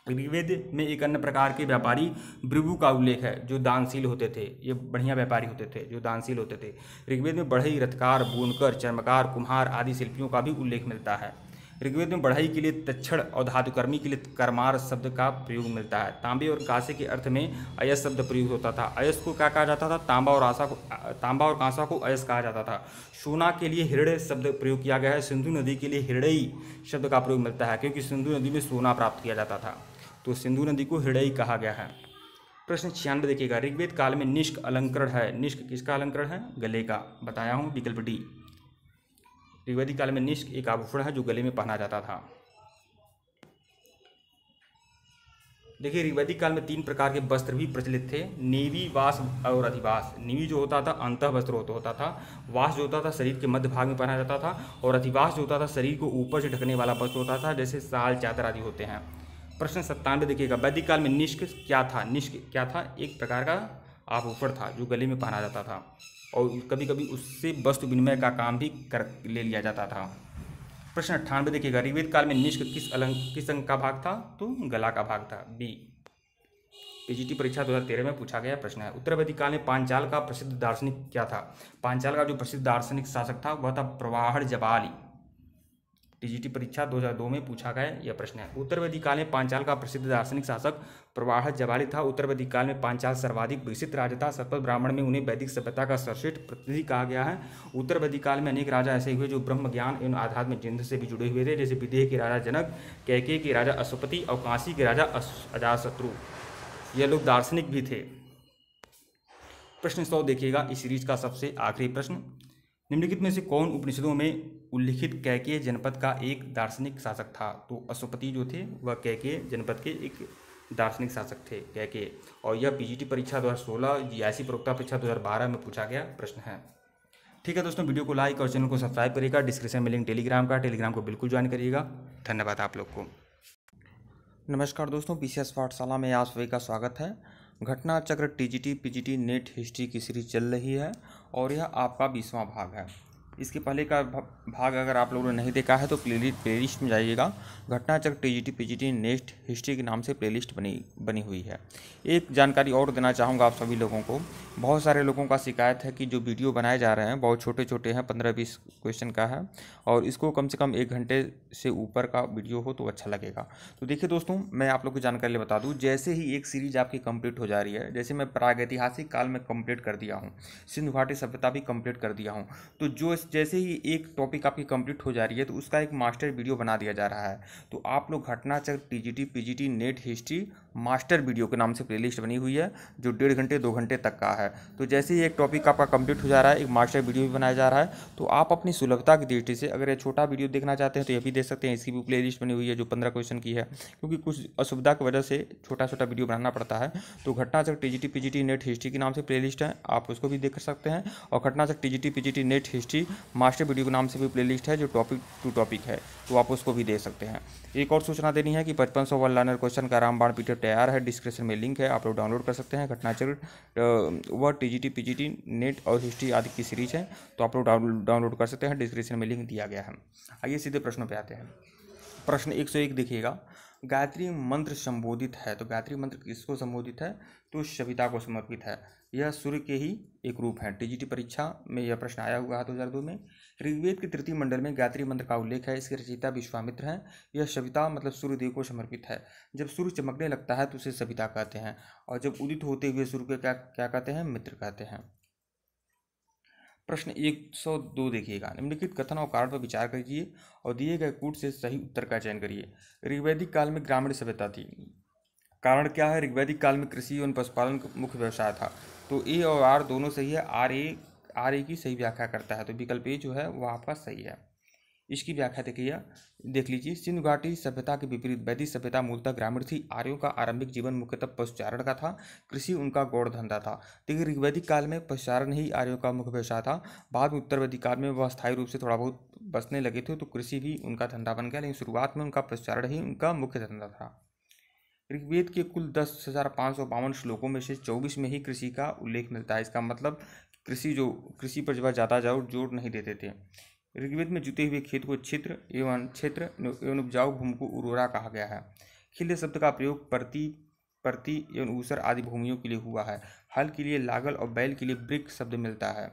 ऋग्वेद में एक अन्य प्रकार के व्यापारी भृगु का उल्लेख है जो दानशील होते थे। ये बढ़िया व्यापारी होते थे जो दानशील होते थे। ऋग्वेद में बढ़ई, रथकार, बुनकर, चर्मकार, कुम्हार आदि शिल्पियों का भी उल्लेख मिलता है। ऋग्वेद में बढ़ई के लिए तक्षण और धातुकर्मी के लिए कर्मार शब्द का प्रयोग मिलता है। तांबे और कांसे के अर्थ में अयस शब्द प्रयोग होता था। अयस को क्या कहा जाता था? तांबा और कांसा को अयस कहा जाता था। सोना के लिए हिरण्य शब्द प्रयोग किया गया है। सिंधु नदी के लिए हिरण्यी शब्द का प्रयोग मिलता है क्योंकि सिंधु नदी में सोना प्राप्त किया जाता था, तो सिंधु नदी को हिरण्यी कहा गया है। प्रश्न 96 देखिएगा। ऋग्वेद काल में निष्क अलंकरण है। निष्क किसका अलंकरण है? गले का। बताया हूँ, विकल्प डी। ऋग्वेदिक काल में निष्क एक आभूषण है जो गले में पहना जाता था। देखिए ऋग्वेदिक काल में 3 प्रकार के वस्त्र भी प्रचलित थे। नेवी, वास और अधिवास। नेवी जो होता था अंतः वस्त्र होता था। वास जो होता था शरीर के मध्य भाग में पहना जाता था। और अधिवास जो होता था शरीर को ऊपर से ढकने वाला वस्त्र होता था, जैसे शाल, चादर आदि होते हैं। प्रश्न 97 देखिएगा। वैदिक काल में निष्क क्या था? निष्क क्या था? एक प्रकार का आभूषण था जो गले में पहना जाता था और कभी कभी उससे वस्तु विनिमय का काम भी ले लिया जाता था। प्रश्न 98 देखिएगा। ऋग्वेद काल में निष्क किस अंग का भाग था? तो गला का भाग था। बी। पीजीटी परीक्षा 2013 में पूछा गया प्रश्न है। उत्तर वैदिक काल में पांचाल का प्रसिद्ध दार्शनिक क्या था? पांचाल का जो प्रसिद्ध दार्शनिक शासक था वह था प्रवाहण जबाली। टीजीटी परीक्षा 2002 में पूछा गया यह प्रश्न है। उत्तर वैदिक काल में पांचाल का प्रसिद्ध दार्शनिक शासक प्रवाह जबाली था। उत्तर वैदिक काल में पांचाल सर्वाधिक विकसित राजा था। शतपथ ब्राह्मण में उन्हें वैदिक सभ्यता का सर्वश्रेष्ठ प्रतिनिधि कहा गया है। उत्तर वैदिक काल में अनेक राजा ऐसे हुए जो ब्रह्म ज्ञान एवं आध्यात्मिक जिंद से भी जुड़े हुए थे, जैसे विदेह के राजा जनक, कैकेयी के राजा अश्वपति और काशी के राजा अजातशत्रु। यह लोग दार्शनिक भी थे। प्रश्न 100 देखिएगा, इस सीरीज का सबसे आखिरी प्रश्न। निम्नलिखित में से कौन उपनिषदों में उल्लिखित कैकेय जनपद का एक दार्शनिक शासक था? तो अश्वपति जो थे वह कैकेय जनपद के एक दार्शनिक शासक थे, कैकेय। और यह पीजीटी परीक्षा 2016, जीआईसी प्रवक्ता परीक्षा 2012 में पूछा गया प्रश्न है। ठीक है दोस्तों, वीडियो को लाइक और चैनल को सब्सक्राइब करिएगा। डिस्क्रिप्शन में लिंक टेलीग्राम को बिल्कुल ज्वाइन करिएगा। धन्यवाद आप लोग को। नमस्कार दोस्तों, पीसीएस पाठशाला में आप सभी का स्वागत है। घटना चक्र टीजीटी पीजीटी नेट हिस्ट्री की सीरीज चल रही है और यह आपका 20वां भाग है। इसके पहले का भाग अगर आप लोगों ने नहीं देखा है तो प्लेलिस्ट में जाइएगा। घटना चक्र टीजीटी पीजीटी नेट हिस्ट्री के नाम से प्लेलिस्ट बनी हुई है। एक जानकारी और देना चाहूँगा आप सभी लोगों को। बहुत सारे लोगों का शिकायत है कि जो वीडियो बनाए जा रहे हैं बहुत छोटे छोटे हैं, 15-20 क्वेश्चन का है और इसको कम से कम 1 घंटे से ऊपर का वीडियो हो तो अच्छा लगेगा। तो देखिए दोस्तों, मैं आप लोग को जानकारी बता दूं, जैसे ही एक सीरीज आपकी कंप्लीट हो जा रही है, जैसे मैं प्रागैतिहासिक काल में कंप्लीट कर दिया हूं, सिंधु घाटी सभ्यता भी कंप्लीट कर दिया हूं, तो जैसे ही एक टॉपिक आपकी कंप्लीट हो जा रही है तो उसका एक मास्टर वीडियो बना दिया जा रहा है। तो आप लोग घटना चक्र TGT PGT NET history master video के नाम से प्लेलिस्ट बनी हुई है जो 1.5 घंटे 2 घंटे तक का है। तो जैसे ही एक टॉपिक आपका कंप्लीट हो जा रहा है, एक मास्टर वीडियो भी बनाया जा रहा है, तो आप अपनी सुलभता की दृष्टि से अगर ये छोटा वीडियो देखना चाहते हैं तो ये भी देख सकते हैं। इसकी भी प्लेलिस्ट बनी हुई है जो 15 क्वेश्चन की है, क्योंकि कुछ असुविधा की वजह से छोटा छोटा वीडियो बनाना पड़ता है। तो घटना चक्र टीजीटी पीजीटी नेट हिस्ट्री के नाम से प्लेलिस्ट है, आप उसको भी देख सकते हैं। और घटना चक्र TGT PGT NET history master video के नाम से भी प्लेलिस्ट है जो टॉपिक टू टॉपिक है, तो आप उसको भी देख सकते हैं। एक और सूचना देनी है कि 5500 वन लाइनर क्वेश्चन का रामबाण पीडीएफ तैयार है, डिस्क्रिप्शन में लिंक है, आप लोग डाउनलोड कर सकते हैं। घटना चक्र वह टीजीटी पीजीटी नेट और हिस्ट्री आदि की सीरीज है, तो आप लोग डाउनलोड कर सकते हैं, डिस्क्रिप्शन में लिंक दिया गया है। आइए सीधे प्रश्नों पे आते हैं। प्रश्न 101 देखिएगा। गायत्री मंत्र संबोधित है, तो गायत्री मंत्र किसको संबोधित है? तो सविता को समर्पित है। यह सूर्य के ही एक रूप है। टीजीटी परीक्षा में यह प्रश्न आया हुआ है 2002 में। ऋग्वेद के तृतीय मंडल में गायत्री मंत्र का उल्लेख है। इसके रचयिता विश्वामित्र हैं। यह सविता मतलब सूर्यदेव को समर्पित है। जब सूर्य चमकने लगता है तो उसे सविता कहते हैं, और जब उदित होते हुए सूर्य को क्या क्या कहते हैं? मित्र कहते हैं। प्रश्न 102 देखिएगा, निम्नलिखित कथन और कारण पर विचार कीजिए और दिए गए कूट से सही उत्तर का चयन करिए। ऋग्वैदिक काल में ग्रामीण सभ्यता थी। कारण क्या है? ऋग्वैदिक काल में कृषि एवं पशुपालन मुख्य व्यवसाय था। तो ए और आर दोनों सही है। आर ए की सही व्याख्या करता है, तो विकल्प ए जो है वो आपका सही है। इसकी व्याख्या देखिए, देख लीजिए। सिंधु घाटी सभ्यता के विपरीत वैदिक सभ्यता मूलतः ग्रामीण थी। आर्यों का आरंभिक जीवन मुख्यतः पशुचारण का था। कृषि उनका गौड़ धंधा था। देखिए, ऋग्वैदिक काल में पशुचारण ही आर्यों का मुख्य व्यवसाय था। बाद में उत्तर वैदिक काल में वह स्थायी रूप से थोड़ा बहुत बसने लगे थे, तो कृषि भी उनका धंधा बन गया, लेकिन शुरुआत में उनका पशुचारण ही उनका मुख्य धंधा था। ऋग्वेद के कुल 10,552 श्लोकों में से 24 में ही कृषि का उल्लेख मिलता है। इसका मतलब कृषि पर जो ज़्यादा जोर नहीं देते थे। ऋग्वेद में जुते हुए खेत को क्षेत्र एवं उपजाऊ भूमि को उर्वरा कहा गया है। खिल्य शब्द का प्रयोग परती एवं ऊसर आदि भूमियों के लिए हुआ है। हल के लिए लागल और बैल के लिए ब्रिक शब्द मिलता है।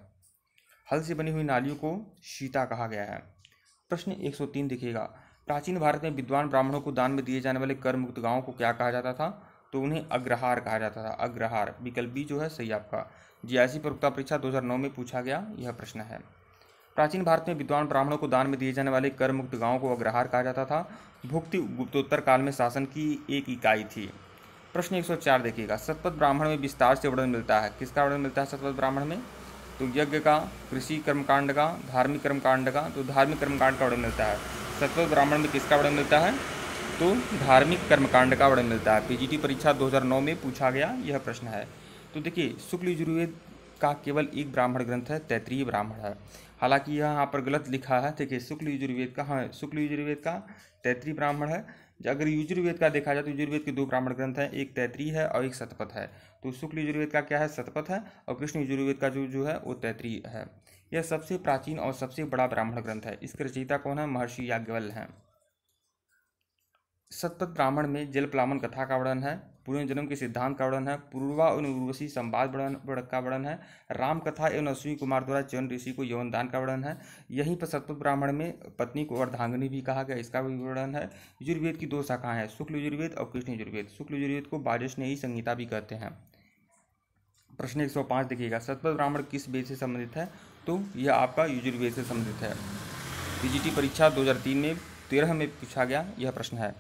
हल से बनी हुई नालियों को शीता कहा गया है। प्रश्न 103 देखिएगा, प्राचीन भारत में विद्वान ब्राह्मणों को दान में दिए जाने वाले कर मुक्त गांवों को क्या कहा जाता था? तो उन्हें अग्रहार कहा जाता था। अग्रहार, विकल्प बी जो है सही आपका। जीआईसी प्रवक्ता परीक्षा 2009 में पूछा गया यह प्रश्न है। प्राचीन भारत में विद्वान ब्राह्मणों को दान में दिए जाने वाले कर मुक्त गांवों को अग्रहार कहा जाता था। भुक्ति गुप्तोत्तर काल में शासन की एक इकाई थी। प्रश्न 104 देखिएगा, शतपथ ब्राह्मण में विस्तार से वर्णन मिलता है। किसका वर्णन मिलता है शतपथ ब्राह्मण में? तो यज्ञ का, कृषि कर्मकांड का, धार्मिक कर्मकांड का। तो धार्मिक कर्मकांड का वर्णन मिलता है। शतपथ ब्राह्मण में किसका वर्णन मिलता है? तो धार्मिक कर्मकांड का वर्णन मिलता है। पीजीटी परीक्षा 2009 में पूछा गया यह प्रश्न है। तो देखिए, शुक्ल यजुर्वेद का केवल एक ब्राह्मण ग्रंथ है, तैत्रीय ब्राह्मण है। हालांकि यहाँ पर गलत लिखा है। देखिए, शुक्ल यजुर्वेद का तैत्रीय ब्राह्मण है। अगर यजुर्वेद का देखा जाए तो यजुर्वेद के दो ब्राह्मण ग्रंथ हैं, एक तैत्रीय है और एक शतपथ है। तो शुक्ल यजुर्वेद का क्या है? शतपथ है, और कृष्ण यजुर्वेद का जो है वो तैत्रीय है। यह सबसे प्राचीन और सबसे बड़ा ब्राह्मण ग्रंथ है। इसके रचयिता कौन है? महर्षि याज्ञवल्क्य हैं। शतपथ ब्राह्मण में जल प्लावन कथा का वर्णन है, पुनर्जन्म के सिद्धांत का वर्णन है, पूर्वा और उर्वशी संवाद का वर्णन है, राम कथा एवं अश्विनी कुमार द्वारा च्यवन ऋषि को यौन दान का वर्णन है। यहीं पर शतपथ ब्राह्मण में पत्नी को अर्धांगिनी भी कहा गया, इसका भी वर्णन है। यजुर्वेद की दो शाखाएं हैं, शुक्ल यजुर्वेद और कृष्ण यजुर्वेद। शुक्ल यजुर्वेद को वाजस्नेयी संहिता भी कहते हैं। प्रश्न 105 देखिएगा, शतपथ ब्राह्मण किस वेद से संबंधित है? तो यह आपका यजुर्वेद से संबंधित है। पीजीटी परीक्षा 2003 में 13 में पूछा गया यह प्रश्न है।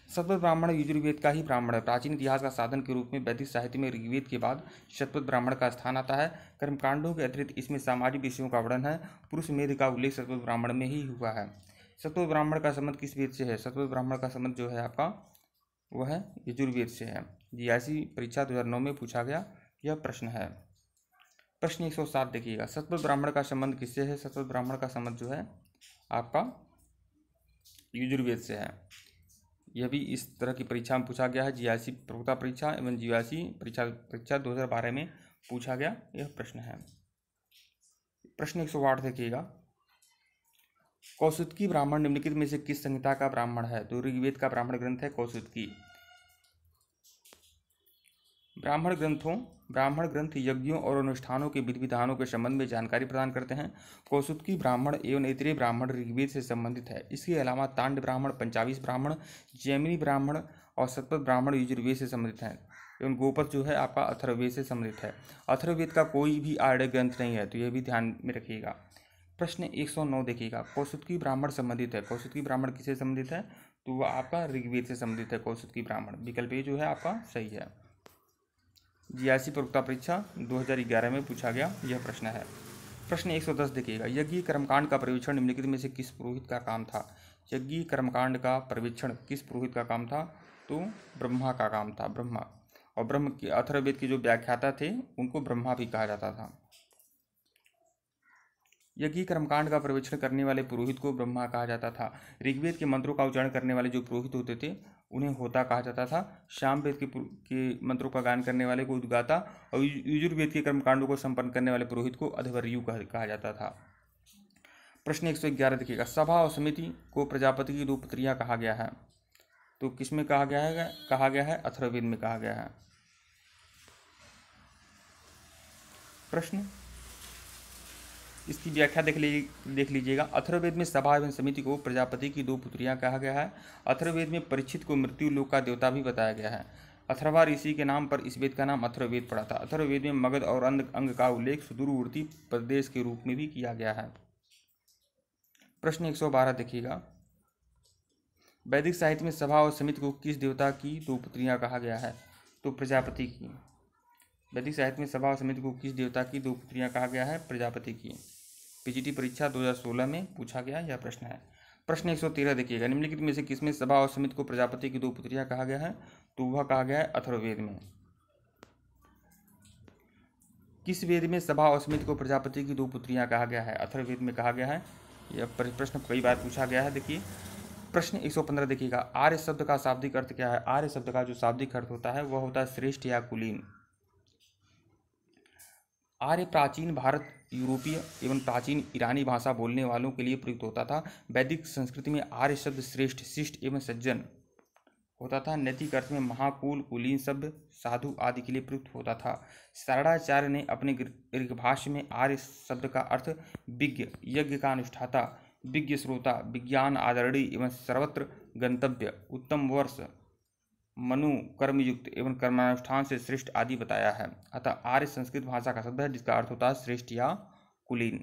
शतपथ ब्राह्मण यजुर्वेद का ही ब्राह्मण है। प्राचीन इतिहास का साधन के रूप में वैदिक साहित्य में ऋग्वेद के बाद शतपथ ब्राह्मण का स्थान आता है। कर्मकांडों के अतिरिक्त इसमें सामाजिक विषयों का वर्णन है। पुरुष मेध का उल्लेख शतपथ ब्राह्मण में ही हुआ है। शतपथ ब्राह्मण का संबंध किस वेद से है? शतपथ ब्राह्मण का संबंध जो है आपका वह है यजुर्वेद से है। जीआईसी परीक्षा 2009 में पूछा गया यह प्रश्न है। प्रश्न 107 देखिएगा, शतपथ ब्राह्मण का संबंध किससे है? शतपथ ब्राह्मण का संबंध जो है आपका यजुर्वेद से है। यह भी इस तरह की परीक्षा में पूछा गया है। जीआईसी प्रवक्ता परीक्षा एवं जीआईसी परीक्षा 2012 में पूछा गया यह प्रश्न है। प्रश्न 108 देखिएगा, कौसुतकी ब्राह्मण निम्नलिखित में से किस संहिता का ब्राह्मण है? तो ऋग्वेद का ब्राह्मण ग्रंथ है कौसुतकी। ब्राह्मण ग्रंथ यज्ञों और अनुष्ठानों के विधि विधानों के संबंध में जानकारी प्रदान करते हैं। कौसुतकी ब्राह्मण एवं ऐतरेय ब्राह्मण ऋग्वेद से संबंधित है। इसके अलावा तांड ब्राह्मण, पंचावीस ब्राह्मण, जैमिनी ब्राह्मण और शतपथ ब्राह्मण यजुर्वेद से संबंधित हैं। एवं गोपथ जो है आपका अथर्ववेद से संबंधित है। अथर्ववेद का कोई भी आर्य ग्रंथ नहीं है, तो यह भी ध्यान में रखिएगा। प्रश्न 109 देखिएगा, कौसुतकी ब्राह्मण संबंधित है। कौसुतकी ब्राह्मण किससे संबंधित है? तो वह आपका ऋग्वेद से संबंधित है। कौसुतकी ब्राह्मण विकल्प ए जो है आपका सही है। जीआईसी प्रवक्ता परीक्षा 2011 में पूछा गया यह प्रश्न है। प्रश्न 110 देखिएगा, यज्ञ कर्मकांड का पर्यवेक्षण निम्नलिखित में से किस पुरोहित का काम था? यज्ञ कर्मकांड का पर्यवेक्षण किस पुरोहित का काम था? तो ब्रह्मा का काम था। ब्रह्मा, और ब्रह्म के अथर्ववेद के जो व्याख्याता थे उनको ब्रह्मा भी कहा जाता था। यज्ञ कर्मकांड का पर्यवेक्षण करने वाले पुरोहित को ब्रह्मा कहा जाता था। ऋग्वेद के मंत्रों का उच्चारण करने वाले जो पुरोहित होते थे उन्हें होता कहा जाता था। सामवेद के मंत्रों का गान करने वाले को उद्गाता, और यजुर्वेद के कर्मकांडों को संपन्न करने वाले पुरोहित को अध्वर्यु कहा जाता था। प्रश्न 111 देखिएगा, सभा और समिति को प्रजापति की दो पुत्रियां कहा गया है। तो किसमें कहा गया है? अथर्ववेद में कहा गया है। प्रश्न, इसकी व्याख्या देख लीजिएगा। अथर्ववेद में सभा एवं समिति को प्रजापति की 2 पुत्रियां कहा गया है। अथर्ववेद में परीक्षित को मृत्यु लोक का देवता भी बताया गया है। अथर्वा ऋषि के नाम पर इस वेद का नाम अथर्ववेद पड़ा था। अथर्ववेद में मगध और अंग का उल्लेख सुदूरवर्ती प्रदेश के रूप में भी किया गया है। प्रश्न 112 देखिएगा। वैदिक साहित्य में सभा और समिति को किस देवता की 2 पुत्रियां कहा गया है? तो प्रजापति की। वैदिक साहित्य में सभा और समिति को किस देवता की 2 पुत्रियां कहा गया है? प्रजापति की। पीजीटी परीक्षा 2016 में पूछा गया यह प्रश्न है। प्रश्न 113 देखिएगा। निम्नलिखित में से किसमें सभा और समिति को प्रजापति की 2 पुत्रियां कहा गया है? तो वह कहा गया है अथर्ववेद में। किस वेद में सभा और समिति को प्रजापति की 2 पुत्रियां कहा गया है? अथर्ववेद में कहा गया है। यह प्रश्न कई बार पूछा गया है। देखिए प्रश्न 115 देखिएगा। आर्य शब्द का शाब्दिक अर्थ क्या है? आर्य शब्द का जो शाब्दिक अर्थ होता है वह होता है श्रेष्ठ या कुलीन। आर्य प्राचीन भारत, यूरोपीय एवं प्राचीन ईरानी भाषा बोलने वालों के लिए प्रयुक्त होता था। वैदिक संस्कृति में आर्य शब्द श्रेष्ठ, शिष्ट एवं सज्जन होता था। नैतिक अर्थ में महाकुल, कुलीन शब्द साधु आदि के लिए प्रयुक्त होता था। शारदाचार्य ने अपने ऋग्भाष्य में आर्य शब्द का अर्थ विज्ञ, यज्ञ का अनुष्ठाता, विज्ञ श्रोता, विज्ञान आदरणीय एवं सर्वत्र गंतव्य, उत्तम वर्ष, मनु, कर्मयुक्त एवं कर्मानुष्ठान से श्रेष्ठ आदि बताया है। अतः आर्य संस्कृत भाषा का शब्द है जिसका अर्थ होता है श्रेष्ठ या कुलीन।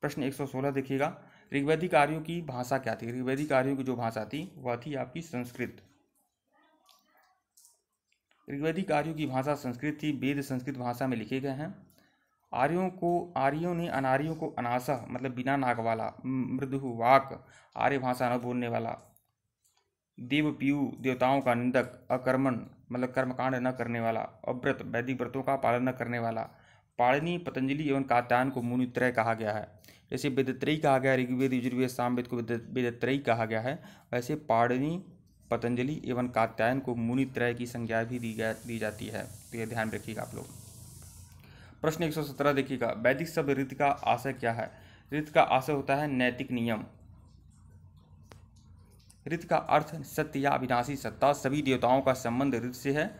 प्रश्न 116 देखिएगा। ऋग्वैदिक आर्यों की भाषा क्या थी? ऋग्वैदिक आर्यों की जो भाषा थी वह थी आपकी संस्कृत। ऋग्वैदिक आर्यों की भाषा संस्कृत थी। वेद संस्कृत भाषा में लिखे गए हैं। आर्यों ने अनार्यों को अनासह मतलब बिना नाक वाला, मृदु वाक आर्य भाषा न बोलने वाला, देवपीयु देवताओं का निंदक, अकर्मण मतलब कर्मकांड न करने वाला, अव्रत वैदिक व्रतों का पालन न करने वाला, पाणिनि, पतंजलि एवं कात्यायन को मुनित्रय कहा गया है। जैसे वेदत्रयी कहा गया है, ऋग्वेद, यजुर्वेद, सामवेद को वेदत्रयी कहा गया है, वैसे पाणिनि, पतंजलि एवं कात्यायन को मुनित्रय की संज्ञा भी दी जाती है। तो यह ध्यान रखिएगा आप लोग। प्रश्न 117 देखिएगा। वैदिक शब्द ऋत का आशय क्या है? ऋत का आशय होता है नैतिक नियम। ऋत का अर्थ सत्य या अविनाशी सत्ता। सभी देवताओं का संबंध ऋत से है।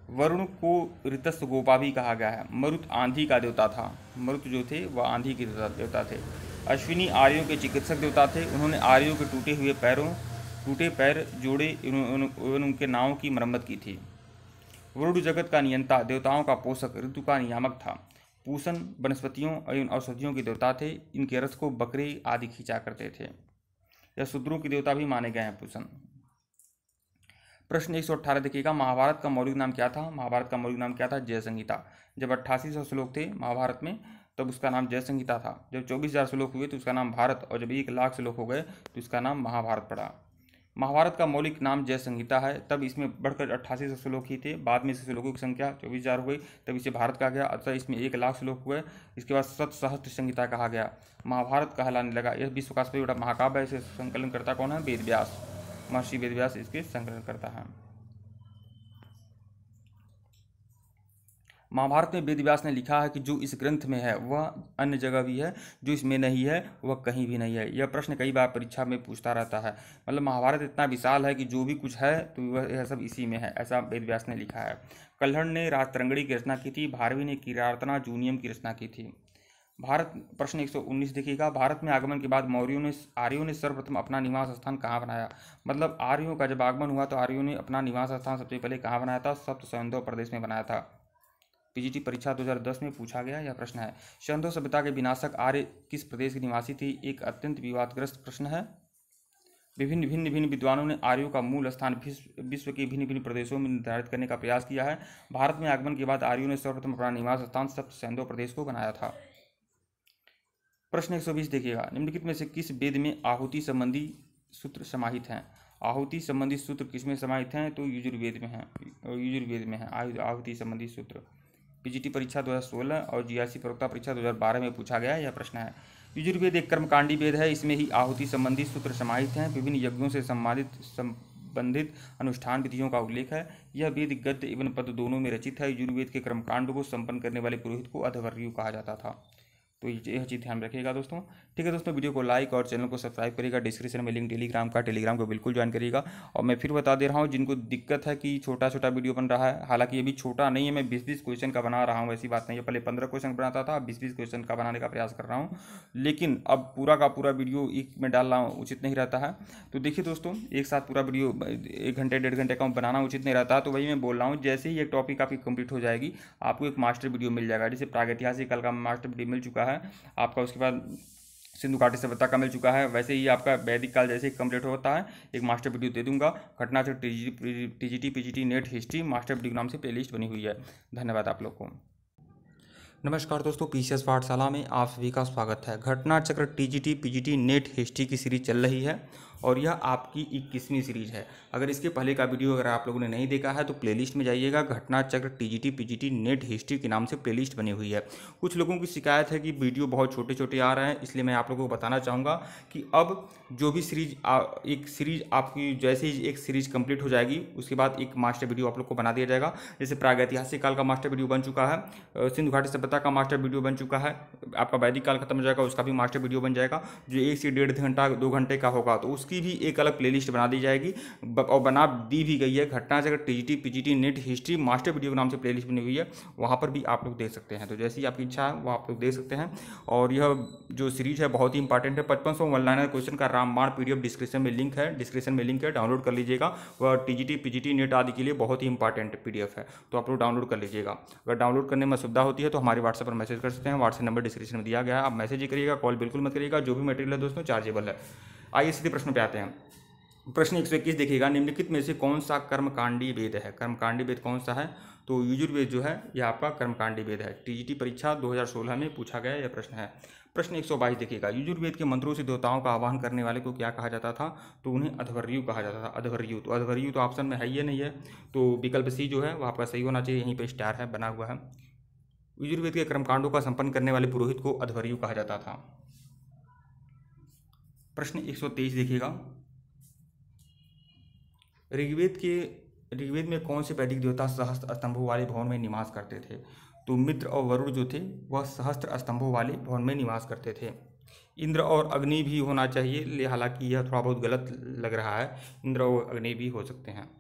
वरुण को ऋतस्थ गोपा भी कहा गया है। मरुत आंधी का देवता था। मरुत जो थे वह आंधी के देवता थे। अश्विनी आर्यों के चिकित्सक देवता थे। उन्होंने आर्यों के टूटे पैर जोड़े एवं उनके नावों की मरम्मत की थी। वरुण जगत का नियंता, देवताओं का पोषक, ऋतु का नियामक था। पूषण वनस्पतियों एवं औषधियों के देवता थे। इनके रथ को बकरे आदि खींचा करते थे। यह शूद्रों के देवता भी माने गए हैं पूषण। प्रश्न 118 देखिएगा। महाभारत का मौलिक नाम क्या था? महाभारत का मौलिक नाम क्या था? जय संहिता। जब 8800 श्लोक थे महाभारत में तब उसका नाम जय संहिता था। जब 24,000 श्लोक हुए तो उसका नाम भारत, और जब 1,00,000 श्लोक हो गए तो इसका नाम महाभारत पड़ा। महाभारत का मौलिक नाम जय संहिता है। तब इसमें बढ़कर 8800 श्लोक ही थे। बाद में इस श्लोकों की संख्या 24,000 हो गई, तब इसे भारत कहा गया। अतः इसमें 1,00,000 श्लोक हुए। इसके बाद सतसहस्त्र संहिता कहा गया, महाभारत कहलाने लगा। यह विश्व का सबसे बड़ा महाकाव्य है। इसे संकलन करता कौन है? वेदव्यास, महर्षि वेदव्यास इसके संकलन करता है। महाभारत में वेदव्यास ने लिखा है कि जो इस ग्रंथ में है वह अन्य जगह भी है, जो इसमें नहीं है वह कहीं भी नहीं है। यह प्रश्न कई बार परीक्षा में पूछता रहता है। मतलब महाभारत इतना विशाल है कि जो भी कुछ है तो वह यह सब इसी में है, ऐसा वेदव्यास ने लिखा है। कल्हड़ ने राजतरंगिणी की रचना की थी। भारवी ने किरातना जूनियम की रचना की थी। भारत प्रश्न 119 देखिएगा। भारत में आगमन के बाद आर्यों ने सर्वप्रथम अपना निवास स्थान कहाँ बनाया? मतलब आर्यों का जब आगमन हुआ तो आर्यों ने अपना निवास स्थान सबसे पहले कहाँ बनाया था? सप्त सैंधव प्रदेश में बनाया था। पीजीटी परीक्षा 2010 में पूछा गया यह प्रश्न है। सिंधु सभ्यता के विनाशक आर्य किस प्रदेश के निवासी थे? एक अत्यंत विवादग्रस्त प्रश्न है। भिन्न विद्वानों ने आर्यों का मूल स्थान विश्व के भिन्न प्रदेशों में निर्धारित करने का प्रयास किया है। भारत में आगमन के बाद आर्यों ने सर्वप्रथम अपना निवास स्थान सप्त सैंधव प्रदेश को बनाया था। प्रश्न 120 देखिएगा। निम्नलिखित में से किस वेद में आहुति संबंधी सूत्र समाहित हैं? आहुति संबंधी सूत्र किसमें समाहित हैं? तो यजुर्वेद में है। यजुर्वेद में है आहुति संबंधी सूत्र। पीजीटी परीक्षा 2016 और जीआरसी प्रवक्ता परीक्षा 2012 में पूछा गया यह प्रश्न है। यजुर्वेद एक कर्मकांडी वेद है। इसमें ही आहुति संबंधी सूत्र समाहित हैं। विभिन्न यज्ञों से संबंधित अनुष्ठान विधियों का उल्लेख है। यह वेद गद्य एवं पद दोनों में रचित है। यजुर्वेद के कर्मकांड को संपन्न करने वाले पुरोहित को अध्वर्यु कहा जाता था। तो यह चीज़ ध्यान रखिएगा दोस्तों। ठीक है दोस्तों, वीडियो को लाइक और चैनल को सब्सक्राइब करिएगा। डिस्क्रिप्शन में लिंक टेलीग्राम का, टेलीग्राम को बिल्कुल ज्वाइन करिएगा। और मैं फिर बता दे रहा हूँ, जिनको दिक्कत है कि छोटा छोटा वीडियो बन रहा है, हालांकि ये भी छोटा नहीं है, मैं 20-20 क्वेश्चन का बना रहा हूँ, ऐसी बात नहीं है। पहले 15 क्वेश्चन बनाता था, 20-20 क्वेश्चन का बनाने का प्रयास कर रहा हूँ, लेकिन अब पूरा का पूरा वीडियो एक में डालना उचित नहीं रहता है। तो देखिए दोस्तों, एक साथ पूरा वीडियो 1 घंटे 1.5 घंटे का बनाना उचित नहीं रहता, तो वही मैं बोल रहा हूँ। जैसे ही एक टॉपिक आपकी कंप्लीट हो जाएगी, आपको एक मास्टर वीडियो मिल जाएगा। जैसे प्रागैतिहासिक काल का मास्टर वीडियो मिल चुका है आपका, उसके बाद सिंधु घाटी सभ्यता का मिल चुका है। वैसे ही आपका वैदिक काल जैसे ही कंप्लीट होता है, एक मास्टर वीडियो दे दूंगा। घटना से TGT PGT NET history master video नाम से प्लेलिस्ट बनी हुई है। धन्यवाद आप लोग को। नमस्कार दोस्तों, पीसीएस पाठशाला में आप सभी का स्वागत है। घटना चक्र टीजीटी पीजीटी नेट हिस्ट्री की सीरीज चल रही है और यह आपकी 21वीं सीरीज है। अगर इसके पहले का वीडियो अगर आप लोगों ने नहीं देखा है तो प्लेलिस्ट में जाइएगा। घटना चक्र टीजीटी पीजीटी नेट हिस्ट्री के नाम से प्लेलिस्ट बनी हुई है। कुछ लोगों की शिकायत है कि वीडियो बहुत छोटे छोटे आ रहे हैं, इसलिए मैं आप लोगों को बताना चाहूँगा कि अब जो भी एक सीरीज आपकी जैसे ही एक सीरीज कंप्लीट हो जाएगी, उसके बाद एक मास्टर वीडियो आप लोग को बना दिया जाएगा। जैसे प्रागैतिहासिक काल का मास्टर वीडियो बन चुका है, सिंधु घाटी सभ्यता का मास्टर वीडियो बन चुका है, आपका वैदिक काल खत्म हो जाएगा, उसका भी मास्टर वीडियो बन जाएगा जो 1 से 1.5 घंटा 2 घंटे का होगा, तो उसकी भी एक अलग प्लेलिस्ट बना दी जाएगी और बना दी भी गई है। घटना चक्र TGT PGT NET history master video के नाम से प्लेलिस्ट बनी हुई है, वहाँ पर भी आप लोग देख सकते हैं। तो जैसी आपकी इच्छा है वो आप लोग देख सकते हैं। और यह जो सीरीज है बहुत ही इंपॉर्टेंट है। 5500 वन-लाइनर क्वेश्चन का रामबाण पीडीएफ डिस्क्रिप्शन में लिंक है, डाउनलोड कर लीजिएगा। वह टीजीटी पीजीटी नेट आदि के लिए बहुत ही इंपॉर्टेंट पीडीएफ है, तो आप लोग डाउनलोड कर लीजिएगा। अगर डाउनलोड करने में सुविधा होती है तो हमारे व्हाट्सएप पर मैसेज कर सकते हैं। व्हाट्सएप नंबर डिस्क्रिप्शन में दिया गया है, आप मैसेज ही करिएगा, कॉल बिल्कुल मत करिएगा। जो भी मटेरियल है दोस्तों चार्जेबल है। आइए सीधे प्रश्न पे आते हैं। प्रश्न 121 देखिएगा, निम्नलिखित में से कौन सा कर्मकांडी वेद है? कर्मकांडी वेद कौन सा है? तो यजुर्वेद जो है यह आपका कर्मकांडी वेद है। टीजीटी परीक्षा 2016 में पूछा गया यह प्रश्न है। प्रश्न 122 देखिएगा, यजुर्वेद के मंत्रों से देवताओं का आह्वान करने वाले को क्या कहा जाता था? तो उन्हें अध्वर्यु कहा जाता था। अध्वर्यु तो ऑप्शन में है ही नहीं है, तो विकल्प सी जो है वो आपका सही होना चाहिए। यहीं पर स्टार है बना हुआ है। यजुर्वेद के कर्मकांडों का संपन्न करने वाले पुरोहित को अध्वर्यु कहा जाता था। प्रश्न 123 देखिएगा, ऋग्वेद में कौन से वैदिक देवता सहस्त्र स्तंभों वाले भवन में निवास करते थे? तो मित्र और वरुण जो थे वह सहस्त्र स्तंभों वाले भवन में निवास करते थे। इंद्र और अग्नि भी होना चाहिए, हालांकि यह थोड़ा बहुत गलत लग रहा है, इंद्र और अग्नि भी हो सकते हैं।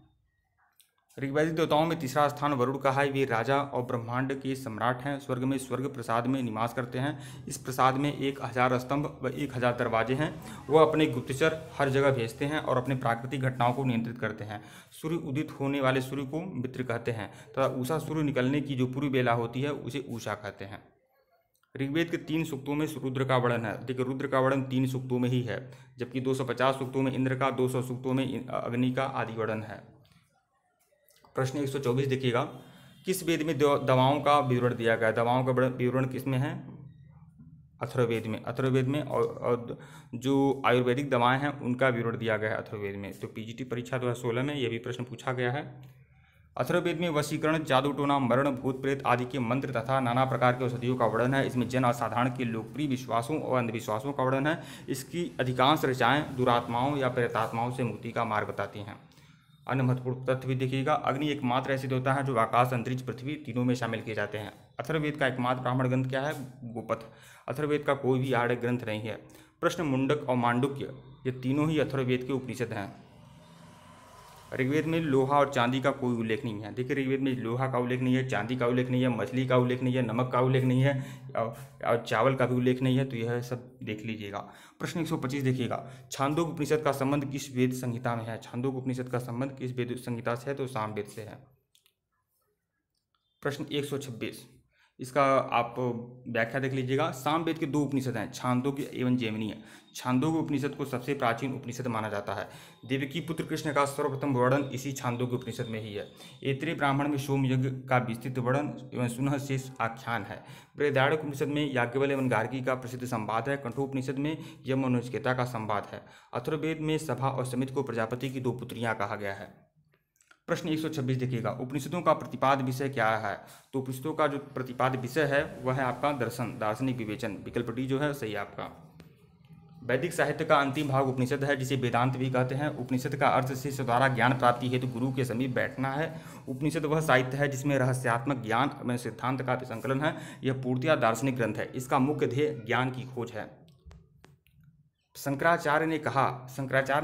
ऋग्वैदिक देवताओं में तीसरा स्थान वरुण का है। वे राजा और ब्रह्मांड के सम्राट हैं। स्वर्ग में स्वर्ग प्रसाद में निवास करते हैं। इस प्रसाद में 1000 स्तंभ व 1000 दरवाजे हैं। वह अपने गुप्तचर हर जगह भेजते हैं और अपने प्राकृतिक घटनाओं को नियंत्रित करते हैं। सूर्य उदित होने वाले सूर्य को मित्र कहते हैं तथा उषा सूर्य निकलने की जो पूर्व बेला होती है उसे उषा कहते हैं। ऋग्वेद के 3 सूक्तों में रुद्र का वर्णन है। देखिए रुद्र का वर्णन 3 सूक्तों में ही है, जबकि 250 सूक्तों में इंद्र का, 200 सूक्तों में अग्नि का आदि वर्णन है। प्रश्न 124 देखिएगा, किस वेद में दवाओं का विवरण दिया गया है? दवाओं का विवरण किस में है? अथर्ववेद में। अथर्ववेद में और जो आयुर्वेदिक दवाएं हैं उनका विवरण दिया गया है अथर्ववेद में। तो पीजीटी परीक्षा 2016 में यह भी प्रश्न पूछा गया है। अथर्ववेद में वशीकरण, जादू टोना, मरण, भूत प्रेत आदि के मंत्र तथा नाना प्रकार के औषधियों का वर्णन है। इसमें जन असाधारण के लोकप्रिय विश्वासों और अंधविश्वासों का वर्णन है। इसकी अधिकांश ऋचाएँ दुरात्माओं या प्रेतात्माओं से मुक्ति का मार्ग बताती हैं। अन्य महत्वपूर्ण तथ्य भी देखिएगा, अग्नि एकमात्र ऐसे देवता है जो आकाश, अंतरिक्ष, पृथ्वी तीनों में शामिल किए जाते हैं। अथर्ववेद का एकमात्र ब्राह्मण ग्रंथ क्या है? गोपथ। अथर्ववेद का कोई भी आर्य ग्रंथ नहीं है। प्रश्न मुंडक और मांडुक्य ये तीनों ही अथर्ववेद के उपनिषद हैं। ऋग्वेद में लोहा और चांदी का कोई उल्लेख नहीं है। देखिए ऋग्वेद में लोहा का उल्लेख नहीं है, चांदी का उल्लेख नहीं है, मछली का उल्लेख नहीं है, नमक का उल्लेख नहीं है और चावल का भी उल्लेख नहीं है। तो यह सब देख लीजिएगा। प्रश्न 125 देखिएगा, छांदोग्य उपनिषद का संबंध किस वेद संहिता में है? छांदोग्य उपनिषद का संबंध किस वेद संहिता से है? तो सामवेद से है। प्रश्न 126, इसका आप व्याख्या देख लीजिएगा। सामवेद के 2 उपनिषद हैं, छांदोग्य एवं जैमिनीय। छांदोग्य उपनिषद को सबसे प्राचीन उपनिषद माना जाता है। देवकी पुत्र कृष्ण का सर्वप्रथम वर्णन इसी छांदोग्य उपनिषद में ही है। ऐतरेय ब्राह्मण में सोम यज्ञ का विस्तृत वर्णन एवं सुनह शेष आख्यान है। बृहदारण्यक उपनिषद में याज्ञवल्क्य एवं गार्गी का प्रसिद्ध संवाद है। कठोपनिषद में यम और नचिकेता का संवाद है। अथर्ववेद में सभा और समित को प्रजापति की 2 पुत्रियां कहा गया है। प्रश्न 126 देखिएगा, उपनिषदों का प्रतिपाद्य विषय क्या है? तो उपनिषदों का जो प्रतिपाद्य विषय है वह है आपका दर्शन, दार्शनिक विवेचन। विकल्प डी जो है सही है आपका। वैदिक साहित्य का अंतिम भाग उपनिषद है, जिसे वेदांत भी कहते हैं। उपनिषद का अर्थ शिष्य द्वारा ज्ञान प्राप्ति हेतु गुरु के समीप बैठना है। उपनिषद वह साहित्य है जिसमें रहस्यात्मक ज्ञान एवं सिद्धांत का संकलन है। यह पूर्णतया दार्शनिक ग्रंथ है। इसका मुख्य ध्येय ज्ञान की खोज है। शंकराचार्य ने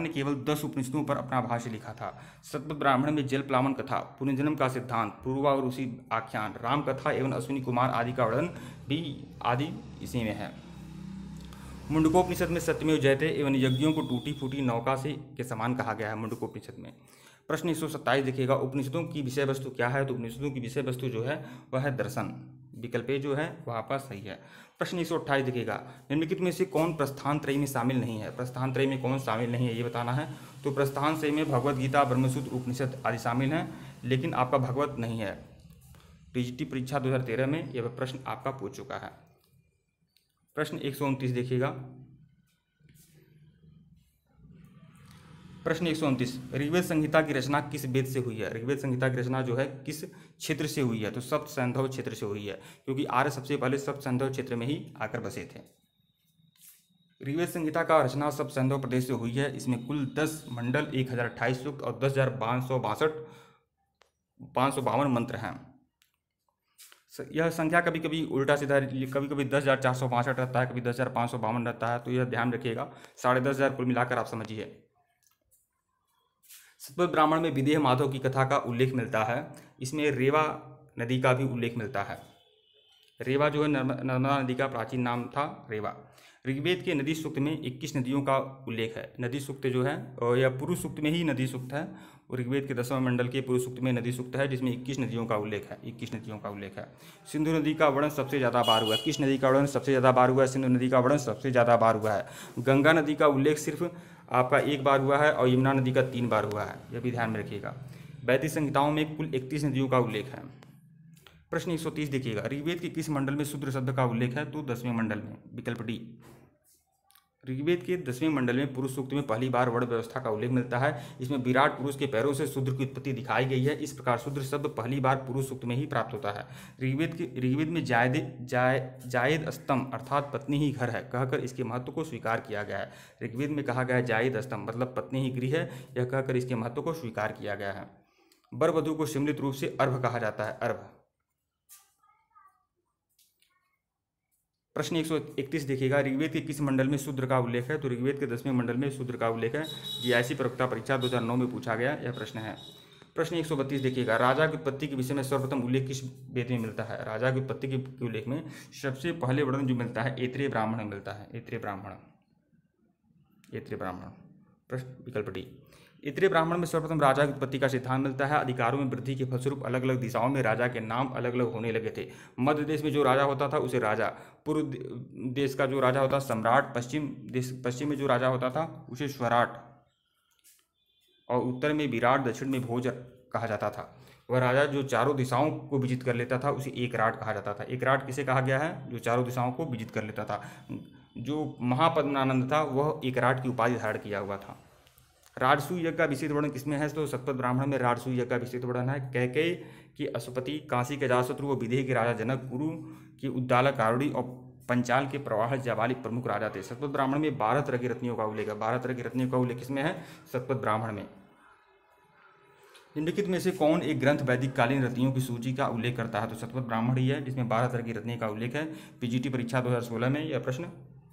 केवल 10 उपनिषदों पर अपना भाष्य लिखा था। सतपथ ब्राह्मण में जल प्लावन कथा, पुनर्जन्म का सिद्धांत, पूर्वा और ऋषि आख्यान, राम कथा एवं अश्विनी कुमार आदि का वर्णन भी आदि इसी में है। मुंडकोपनिषद में सत्यमेव जयते एवं यज्ञों को टूटी फूटी नौका से के समान कहा गया है मुंडकोपनिषद में। प्रश्न 127 देखिएगा, उपनिषदों की विषय वस्तु क्या है? तो उपनिषदों की विषय वस्तु जो है वह है दर्शन। विकल्प ए जो है वह आपका सही है। प्रश्न 128 देखिएगा, निम्नलिखित में से कौन प्रस्थान त्रयी में शामिल नहीं है? प्रस्थान त्रयी में कौन शामिल नहीं है ये बताना है। तो प्रस्थान त्रयी में भगवद गीता, ब्रह्मसूत्र, उपनिषद आदि शामिल हैं, लेकिन आपका भगवत नहीं है। टीजीटी परीक्षा 2013 में यह प्रश्न आपका पूछ चुका है। प्रश्न 129 देखिएगा, प्रश्न 129, ऋग्वेद संहिता की रचना किस वेद से हुई है? ऋग्वेद संहिता की रचना जो है किस क्षेत्र से हुई है? तो सप्त सैंधव क्षेत्र से हुई है, क्योंकि आर्य सबसे पहले सप्त सैंधव क्षेत्र में ही आकर बसे थे। ऋग्वेद संहिता का रचना सप्त सैंधव प्रदेश से हुई है। इसमें कुल 10 मंडल, 1028 सूक्त और 10,552 मंत्र हैं। यह संख्या कभी कभी उल्टा सीधा, कभी कभी 10,462 रहता है, कभी 10,552 रहता है, तो यह ध्यान रखिएगा। 10,500 कुल मिलाकर आप समझिए। सतपथ ब्राह्मण में विदेह माधव की कथा का उल्लेख मिलता है। इसमें रेवा नदी का भी उल्लेख मिलता है। रेवा जो है नर्मदा नदी का प्राचीन नाम था, रेवा। ऋग्वेद के नदी सूक्त में 21 नदियों का उल्लेख है। नदी सूक्त जो है यह पुरुष सूक्त में ही नदी सूक्त है, और ऋग्वेद के 10वें मंडल के पुरुष सूक्त में नदी सूक्त है, जिसमें 21 नदियों का उल्लेख है। 21 नदियों का उल्लेख है। सिंधु नदी का वर्णन सबसे ज़्यादा बार हुआ है। किस नदी का वर्णन सबसे ज़्यादा बार हुआ है? सिंधु नदी का वर्णन सबसे ज़्यादा बार हुआ है। गंगा नदी का उल्लेख सिर्फ आपका 1 बार हुआ है, और यमुना नदी का 3 बार हुआ है, यह भी ध्यान में रखिएगा। वैदिक संहिताओं में कुल 31 नदियों का उल्लेख है। प्रश्न 130 देखिएगा, ऋग्वेद के किस मंडल में शूद्र शब्द का उल्लेख है? तो 10वें मंडल में। विकल्प डी। ऋग्वेद के 10वें मंडल में पुरुष सूक्त में पहली बार वर्ण व्यवस्था का उल्लेख मिलता है। इसमें विराट पुरुष के पैरों से शूद्र की उत्पत्ति दिखाई गई है। इस प्रकार शूद्र शब्द पहली बार पुरुष सूक्त में ही प्राप्त होता है। ऋग्वेद में जायद स्तंभ अर्थात पत्नी ही घर है कहकर इसके महत्व को स्वीकार किया गया है। ऋग्वेद में कहा गया है जायद स्तंभ मतलब पत्नी ही गृह है, यह कहकर इसके महत्व को स्वीकार किया गया है। वर वधू को सम्मिलित रूप से अर्भ कहा जाता है, अर्भ। प्रश्न 131 देखिएगा, ऋग्वेद के किस मंडल में शूद्र का उल्लेख है? तो ऋग्वेद के 10वें मंडल में शूद्र का उल्लेख है। जीआईसी प्रवक्ता परीक्षा 2009 में पूछा गया यह प्रश्न है। प्रश्न 132 देखिएगा, राजा की उत्पत्ति के विषय में सर्वप्रथम उल्लेख किस वेद में मिलता है? राजा की उत्पत्ति के उल्लेख में सबसे पहले वर्णन जो मिलता है ऐत्रेय ब्राह्मण में मिलता है। ऐत्रेय ब्राह्मण। प्रश्न विकल्प डी। ऐत्रेय ब्राह्मण में सर्वप्रथम राजा की उत्पत्ति का सिद्धांत मिलता है। अधिकारों में वृद्धि के फलस्वरूप अलग अलग दिशाओं में राजा के नाम अलग अलग होने लगे थे। मध्य देश में जो राजा होता था उसे राजा, पूर्व देश का जो राजा होता सम्राट, पश्चिम में जो राजा होता था उसे स्वराट, और उत्तर में विराट, दक्षिण में भोज कहा जाता था। वह राजा जो चारों दिशाओं को विजित कर लेता था उसे एकराट कहा जाता था। एकराट किसे कहा गया है? जो चारों दिशाओं को विजित कर लेता था। जो महापद्मनानंद था वह एकराट की उपाधि धारण किया हुआ था। राजसूय यज्ञ का विशेष वर्णन किसमें है? तो सतपथ ब्राह्मण में राजसूय यज्ञ का विशेष वर्णन है। कैकेयी की अश्वपति, काशी के अजातशत्रु व विदेह के राजा जनक, कुरु की उद्दालक कारुणी और पंचाल के प्रवाह जाबाली प्रमुख राजा थे। सतपथ ब्राह्मण में 12 तरह की रत्नियों का उल्लेख है। 12 तरह की रत्नियों का उल्लेख किसमें है? सतपथ ब्राह्मण में। निम्नलिखित में से कौन एक ग्रंथ वैदिक कालीन रत्नियों की सूची का उल्लेख करता है? तो सतपथ ब्राह्मण ही है, जिसमें 12 तरह की रत्नियों का उल्लेख है। पीजीटी परीक्षा 2016 में यह प्रश्न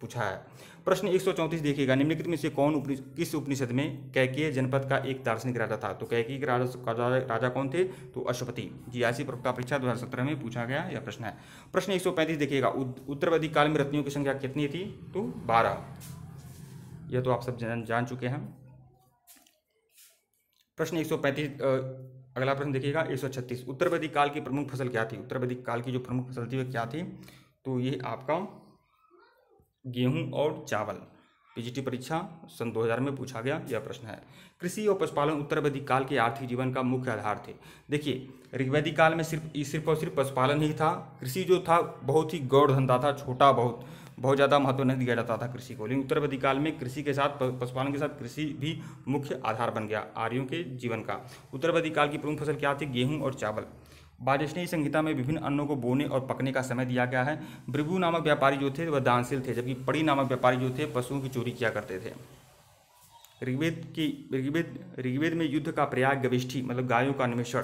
पूछा है। प्रश्न 134 देखिएगा, निम्नलिखित में से किस उपनिषद में कैकेय जनपद का एक दार्शनिक राजा था? तो कैकेयी के राजा कौन थे? तो अश्वपति। जीआईसी प्रवक्ता परीक्षा 2017 में पूछा गया यह प्रश्न है। प्रश्न 135 देखिएगा, उत्तर वैदिक काल में रत्नियों की संख्या कितनी थी? तो 12। यह तो आप सब जान चुके हैं। प्रश्न 135 अगला प्रश्न देखिएगा 136, उत्तर वैदिक काल की प्रमुख फसल क्या थी? उत्तर वैदिक काल की जो प्रमुख फसल थी वह क्या थी? तो ये आपका गेहूं और चावल। पीजीटी परीक्षा सन 2000 में पूछा गया यह प्रश्न है। कृषि और पशुपालन उत्तर वैदिक काल के आर्थिक जीवन का मुख्य आधार थे। देखिए ऋग्वैदिक काल में सिर्फ और सिर्फ पशुपालन ही था। कृषि जो था बहुत ही गौड़ धंधा था, छोटा, बहुत ज़्यादा महत्व नहीं दिया जाता था कृषि को। लेकिन उत्तर वैदिक काल में कृषि के साथ पशुपालन के साथ कृषि भी मुख्य आधार बन गया आर्यों के जीवन का। उत्तर वैदिक काल की प्रमुख फसल क्या थी? गेहूँ और चावल। वाजस्नेयी संहिता में विभिन्न अन्नों को बोने और पकने का समय दिया गया है। भृगु नामक व्यापारी जो थे वह दानशील थे, जबकि पड़ी नामक व्यापारी जो थे पशुओं की चोरी किया करते थे। ऋग्वेद में युद्ध का प्रयाग गविष्ठी मतलब गायों का निमिषण,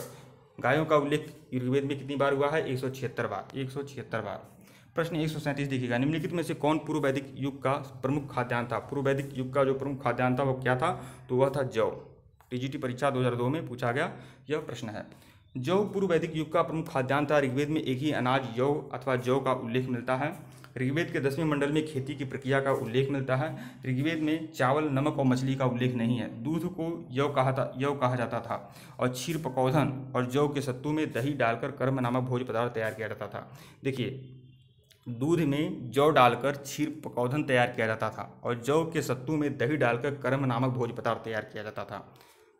गायों का उल्लेख ऋग्वेद में कितनी बार हुआ है? 176 बार। 176 बार। प्रश्न 137 देखिएगा, निम्नलिखित में से कौन पूर्व वैदिक युग का प्रमुख खाद्यान्न था। पूर्व वैदिक युग का जो प्रमुख खाद्यान्न था वो क्या था, तो वह था जौ। टीजीटी परीक्षा 2002 में पूछा गया यह प्रश्न है। जौ पूर्व वैदिक युग का प्रमुख खाद्यान्न था। ऋग्वेद में एक ही अनाज जौ अथवा जौ का उल्लेख मिलता है। ऋग्वेद के 10वें मंडल में खेती की प्रक्रिया का उल्लेख मिलता है। ऋग्वेद में चावल, नमक और मछली का उल्लेख नहीं है। दूध को यौ कहा जाता था और क्षीर पकौधन और जौ के सत्तू में दही डालकर कर्म नामक भोज्य पदार्थ तैयार किया जाता था। देखिए, दूध में जौ डालकर क्षीर पकौधन तैयार किया जाता था और जौ के सत्तू में दही डालकर कर्म नामक भोज्य पदार्थ तैयार किया जाता था।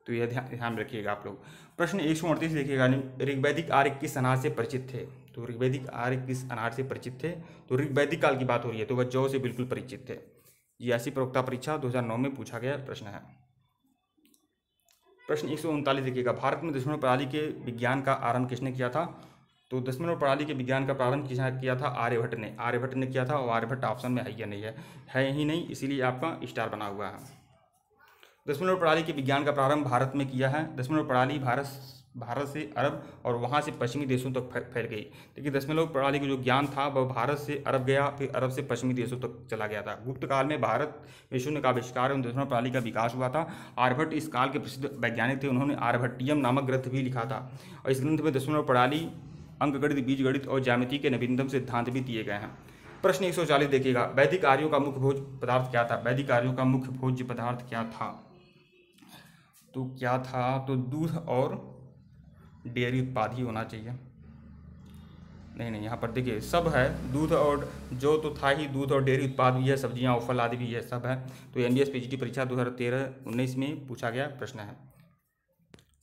तो यह ध्यान रखिएगा आप लोग। प्रश्न 138 देखिएगा, ऋग्वैदिक आर्य किस अनाज से परिचित थे। तो ऋग्वैदिक आर्य किस अनाज से परिचित थे, तो ऋग्वैदिक काल की बात हो रही है तो वह जौ से बिल्कुल परिचित थे। ये ऐसी प्रवक्ता परीक्षा 2009 में पूछा गया प्रश्न है। प्रश्न 139 देखिएगा, भारत में दशमलव प्रणाली के विज्ञान का आरंभ किसने किया था। तो दशमलव प्रणाली के विज्ञान का प्रारंभ किसने किया था, आर्यभट्ट ने। आर्यभट्ट ने किया था और आर्यभट्ट ऑप्शन में है या नहीं है ही नहीं, इसीलिए आपका स्टार बना हुआ है। दशमलव प्रणाली के विज्ञान का प्रारंभ भारत में किया है। दशमलव प्रणाली भारत से अरब और वहाँ से पश्चिमी देशों तक फैल गई। देखिए, दशमलव प्रणाली का जो ज्ञान था वह भारत से अरब गया, फिर अरब से पश्चिमी देशों तक चला गया था। गुप्त काल में भारत में शून्य का आविष्कार एवं दशमलव प्रणाली का विकास हुआ था। आर्यभट्ट इस काल के प्रसिद्ध वैज्ञानिक थे। उन्होंने आर्यभट्टियम नामक ग्रंथ भी लिखा था और इस ग्रंथ में दशमलव प्रणाली, अंकगणित, बीजगणित और ज्यामिति के नवीनतम सिद्धांत भी दिए गए हैं। प्रश्न 140 देखिएगा, वैदिक आर्यों का मुख्य भोज्य पदार्थ क्या था। वैदिक आर्यों का मुख्य भोज्य पदार्थ क्या था, तो क्या था, तो दूध और डेयरी उत्पाद ही होना चाहिए। नहीं, यहाँ पर देखिए सब है, दूध और जो तो था ही, दूध और डेयरी उत्पाद भी है, सब्जियां और फल आदि भी है, सब है। तो एनडीएस पीजीटी परीक्षा 2013-19 में पूछा गया प्रश्न है।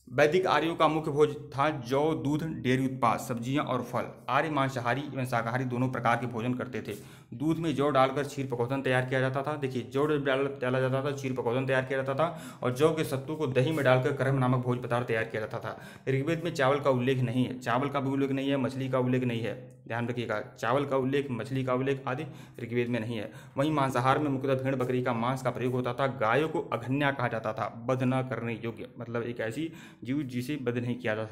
वैदिक आर्यों का मुख्य भोज था जौ, दूध, डेयरी उत्पाद, सब्जियां और फल। आर्य मांसाहारी एवं शाकाहारी दोनों प्रकार के भोजन करते थे। दूध में जौ डालकर क्षीर पकौधन तैयार किया जाता था। देखिए, जौ डाला जाता था, क्षीर पकौधन तैयार किया जाता था और जौ के सत्तू को दही में डालकर कर्म नामक भोज्य पदार्थ तैयार किया जाता था। ऋग्वेद में चावल का उल्लेख नहीं है, चावल का भी उल्लेख नहीं है, मछली का उल्लेख नहीं है। ध्यान रखिएगा, चावल का उल्लेख, मछली का उल्लेख आदि ऋग्वेद में नहीं है। वहीं मांसाहार में मुख्यतः भेड़ बकरी का मांस का प्रयोग होता था। गायों को अघन्या कहा जाता था, वध न करने योग्य, मतलब एक ऐसी जीव जिसे वध नहीं किया जा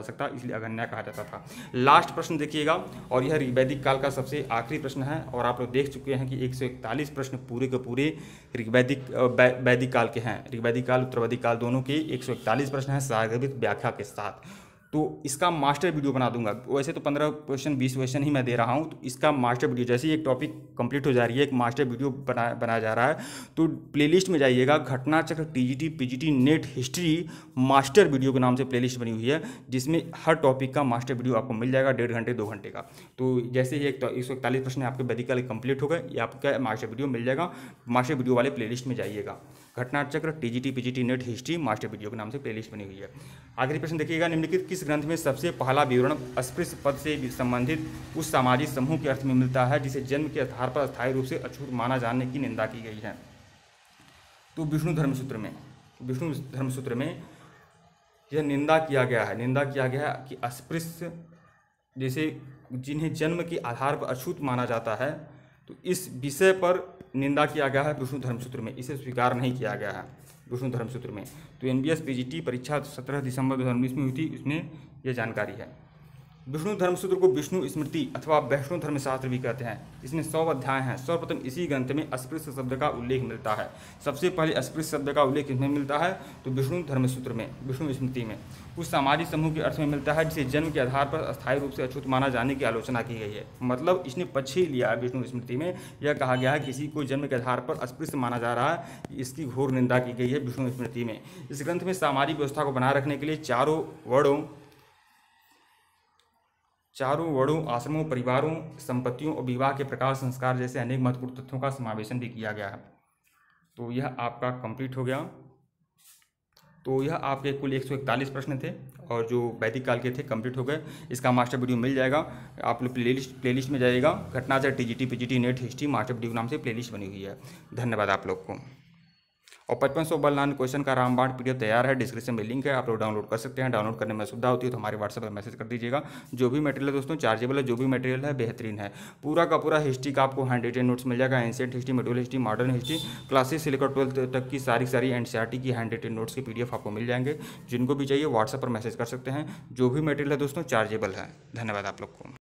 सकता, इसलिए अघन्या कहा जाता था। लास्ट प्रश्न देखिएगा, और यह वैदिक काल का सबसे आखिरी प्रश्न है और आप लोग देख चुके हैं कि 141 प्रश्न पूरे के पूरे वैदिक काल के हैं। ऋग्वैदिक काल, उत्तर वैदिक काल दोनों के 141 प्रश्न हैं सारगर्भित व्याख्या के साथ। तो इसका मास्टर वीडियो बना दूंगा। वैसे तो 15 क्वेश्चन 20 क्वेश्चन ही मैं दे रहा हूँ, तो इसका मास्टर वीडियो जैसे ही एक टॉपिक कंप्लीट हो जा रही है, एक मास्टर वीडियो बनाया जा रहा है। तो प्लेलिस्ट में जाइएगा, घटना चक्र TGT PGT NET history master video के नाम से प्लेलिस्ट बनी हुई है, जिसमें हर टॉपिक का मास्टर वीडियो आपको मिल जाएगा 1.5 घंटे 2 घंटे का। तो जैसे ही 141 प्रश्न आपके वैदिक काल कंप्लीट हो गए, ये आपका मास्टर वीडियो मिल जाएगा। मास्टर वीडियो वाले प्लेलिस्ट में जाइएगा, घटना चक्र TGT PGT NET history master video के नाम से प्लेलिस्ट बनी हुई है। आखिरी प्रश्न देखिएगा, निम्नलिखित किस ग्रंथ में सबसे पहला विवरण अस्पृश्य पद से संबंधित उस सामाजिक समूह के अर्थ में मिलता है जिसे जन्म के आधार पर अस्थायी रूप से अछूत माना जाने की निंदा की गई है। तो विष्णु धर्मसूत्र में यह निंदा किया गया है कि अस्पृश्य, जैसे जिन्हें जन्म के आधार पर अछूत माना जाता है, तो इस विषय पर निंदा किया गया है विष्णु धर्मसूत्र में, इसे स्वीकार नहीं किया गया है विष्णु धर्मसूत्र में। तो एनबीएस पीजीटी परीक्षा 17 दिसंबर 2019 में हुई थी, इसमें यह जानकारी है। विष्णु धर्मसूत्र को विष्णु स्मृति अथवा वैष्णव धर्मशास्त्र भी कहते हैं। इसमें 100 अध्याय हैं। सर्वप्रथम इसी ग्रंथ में अस्पृश्य शब्द का उल्लेख मिलता है। सबसे पहले अस्पृश्य शब्द का उल्लेख इसमें मिलता है तो विष्णु धर्मसूत्र में, विष्णु स्मृति में। उस सामाजिक समूह के अर्थ में मिलता है जिसे जन्म के आधार पर अस्थायी रूप से अछूत माना जाने की आलोचना की गई है। मतलब इसने पक्ष ही लिया है विष्णु स्मृति में। यह कहा गया है किसी को जन्म के आधार पर अस्पृश्य माना जा रहा है, इसकी घोर निंदा की गई है विष्णु स्मृति में। इस ग्रंथ में सामाजिक व्यवस्था को बनाए रखने के लिए चारों वर्णों, आश्रमों, परिवारों, संपत्तियों और विवाह के प्रकार, संस्कार जैसे अनेक महत्वपूर्ण तथ्यों का समावेशन भी किया गया है। तो यह आपका कंप्लीट हो गया। तो यह आपके कुल 141 प्रश्न थे और जो वैदिक काल के थे कंप्लीट हो गए। इसका मास्टर वीडियो मिल जाएगा, आप लोग प्लेलिस्ट में जाइएगा। घटना से TGT PGT NET history master video नाम से प्लेलिस्ट बनी हुई है। धन्यवाद आप लोग को। और 5500 बल क्वेश्चन का रामबाण पीडीएफ तैयार है, डिस्क्रिप्शन में लिंक है, आप लोग डाउनलोड कर सकते हैं। डाउनलोड करने में सुविधा होती है तो हमारे व्हाट्सएप पर मैसेज कर दीजिएगा। जो भी मटेरियल है दोस्तों चार्जेबल है, जो भी मटेरियल है बेहतरीन है। पूरा का पूरा हिस्ट्री का आपको हैंड रिटेन नोट्स मिल जाएगा। Ancient history, medieval history, modern history, classes से लेकर 12th तक की सारी एनसीईआरटी की हैंड रिटेन नोट्स के पीडीएफ आपको मिल जाएंगे। जिनको भी चाहिए व्हाट्सएप पर मैसेज कर सकते हैं। जो भी मटेरियल है दोस्तों चार्जेबल है। धन्यवाद आप लोग को।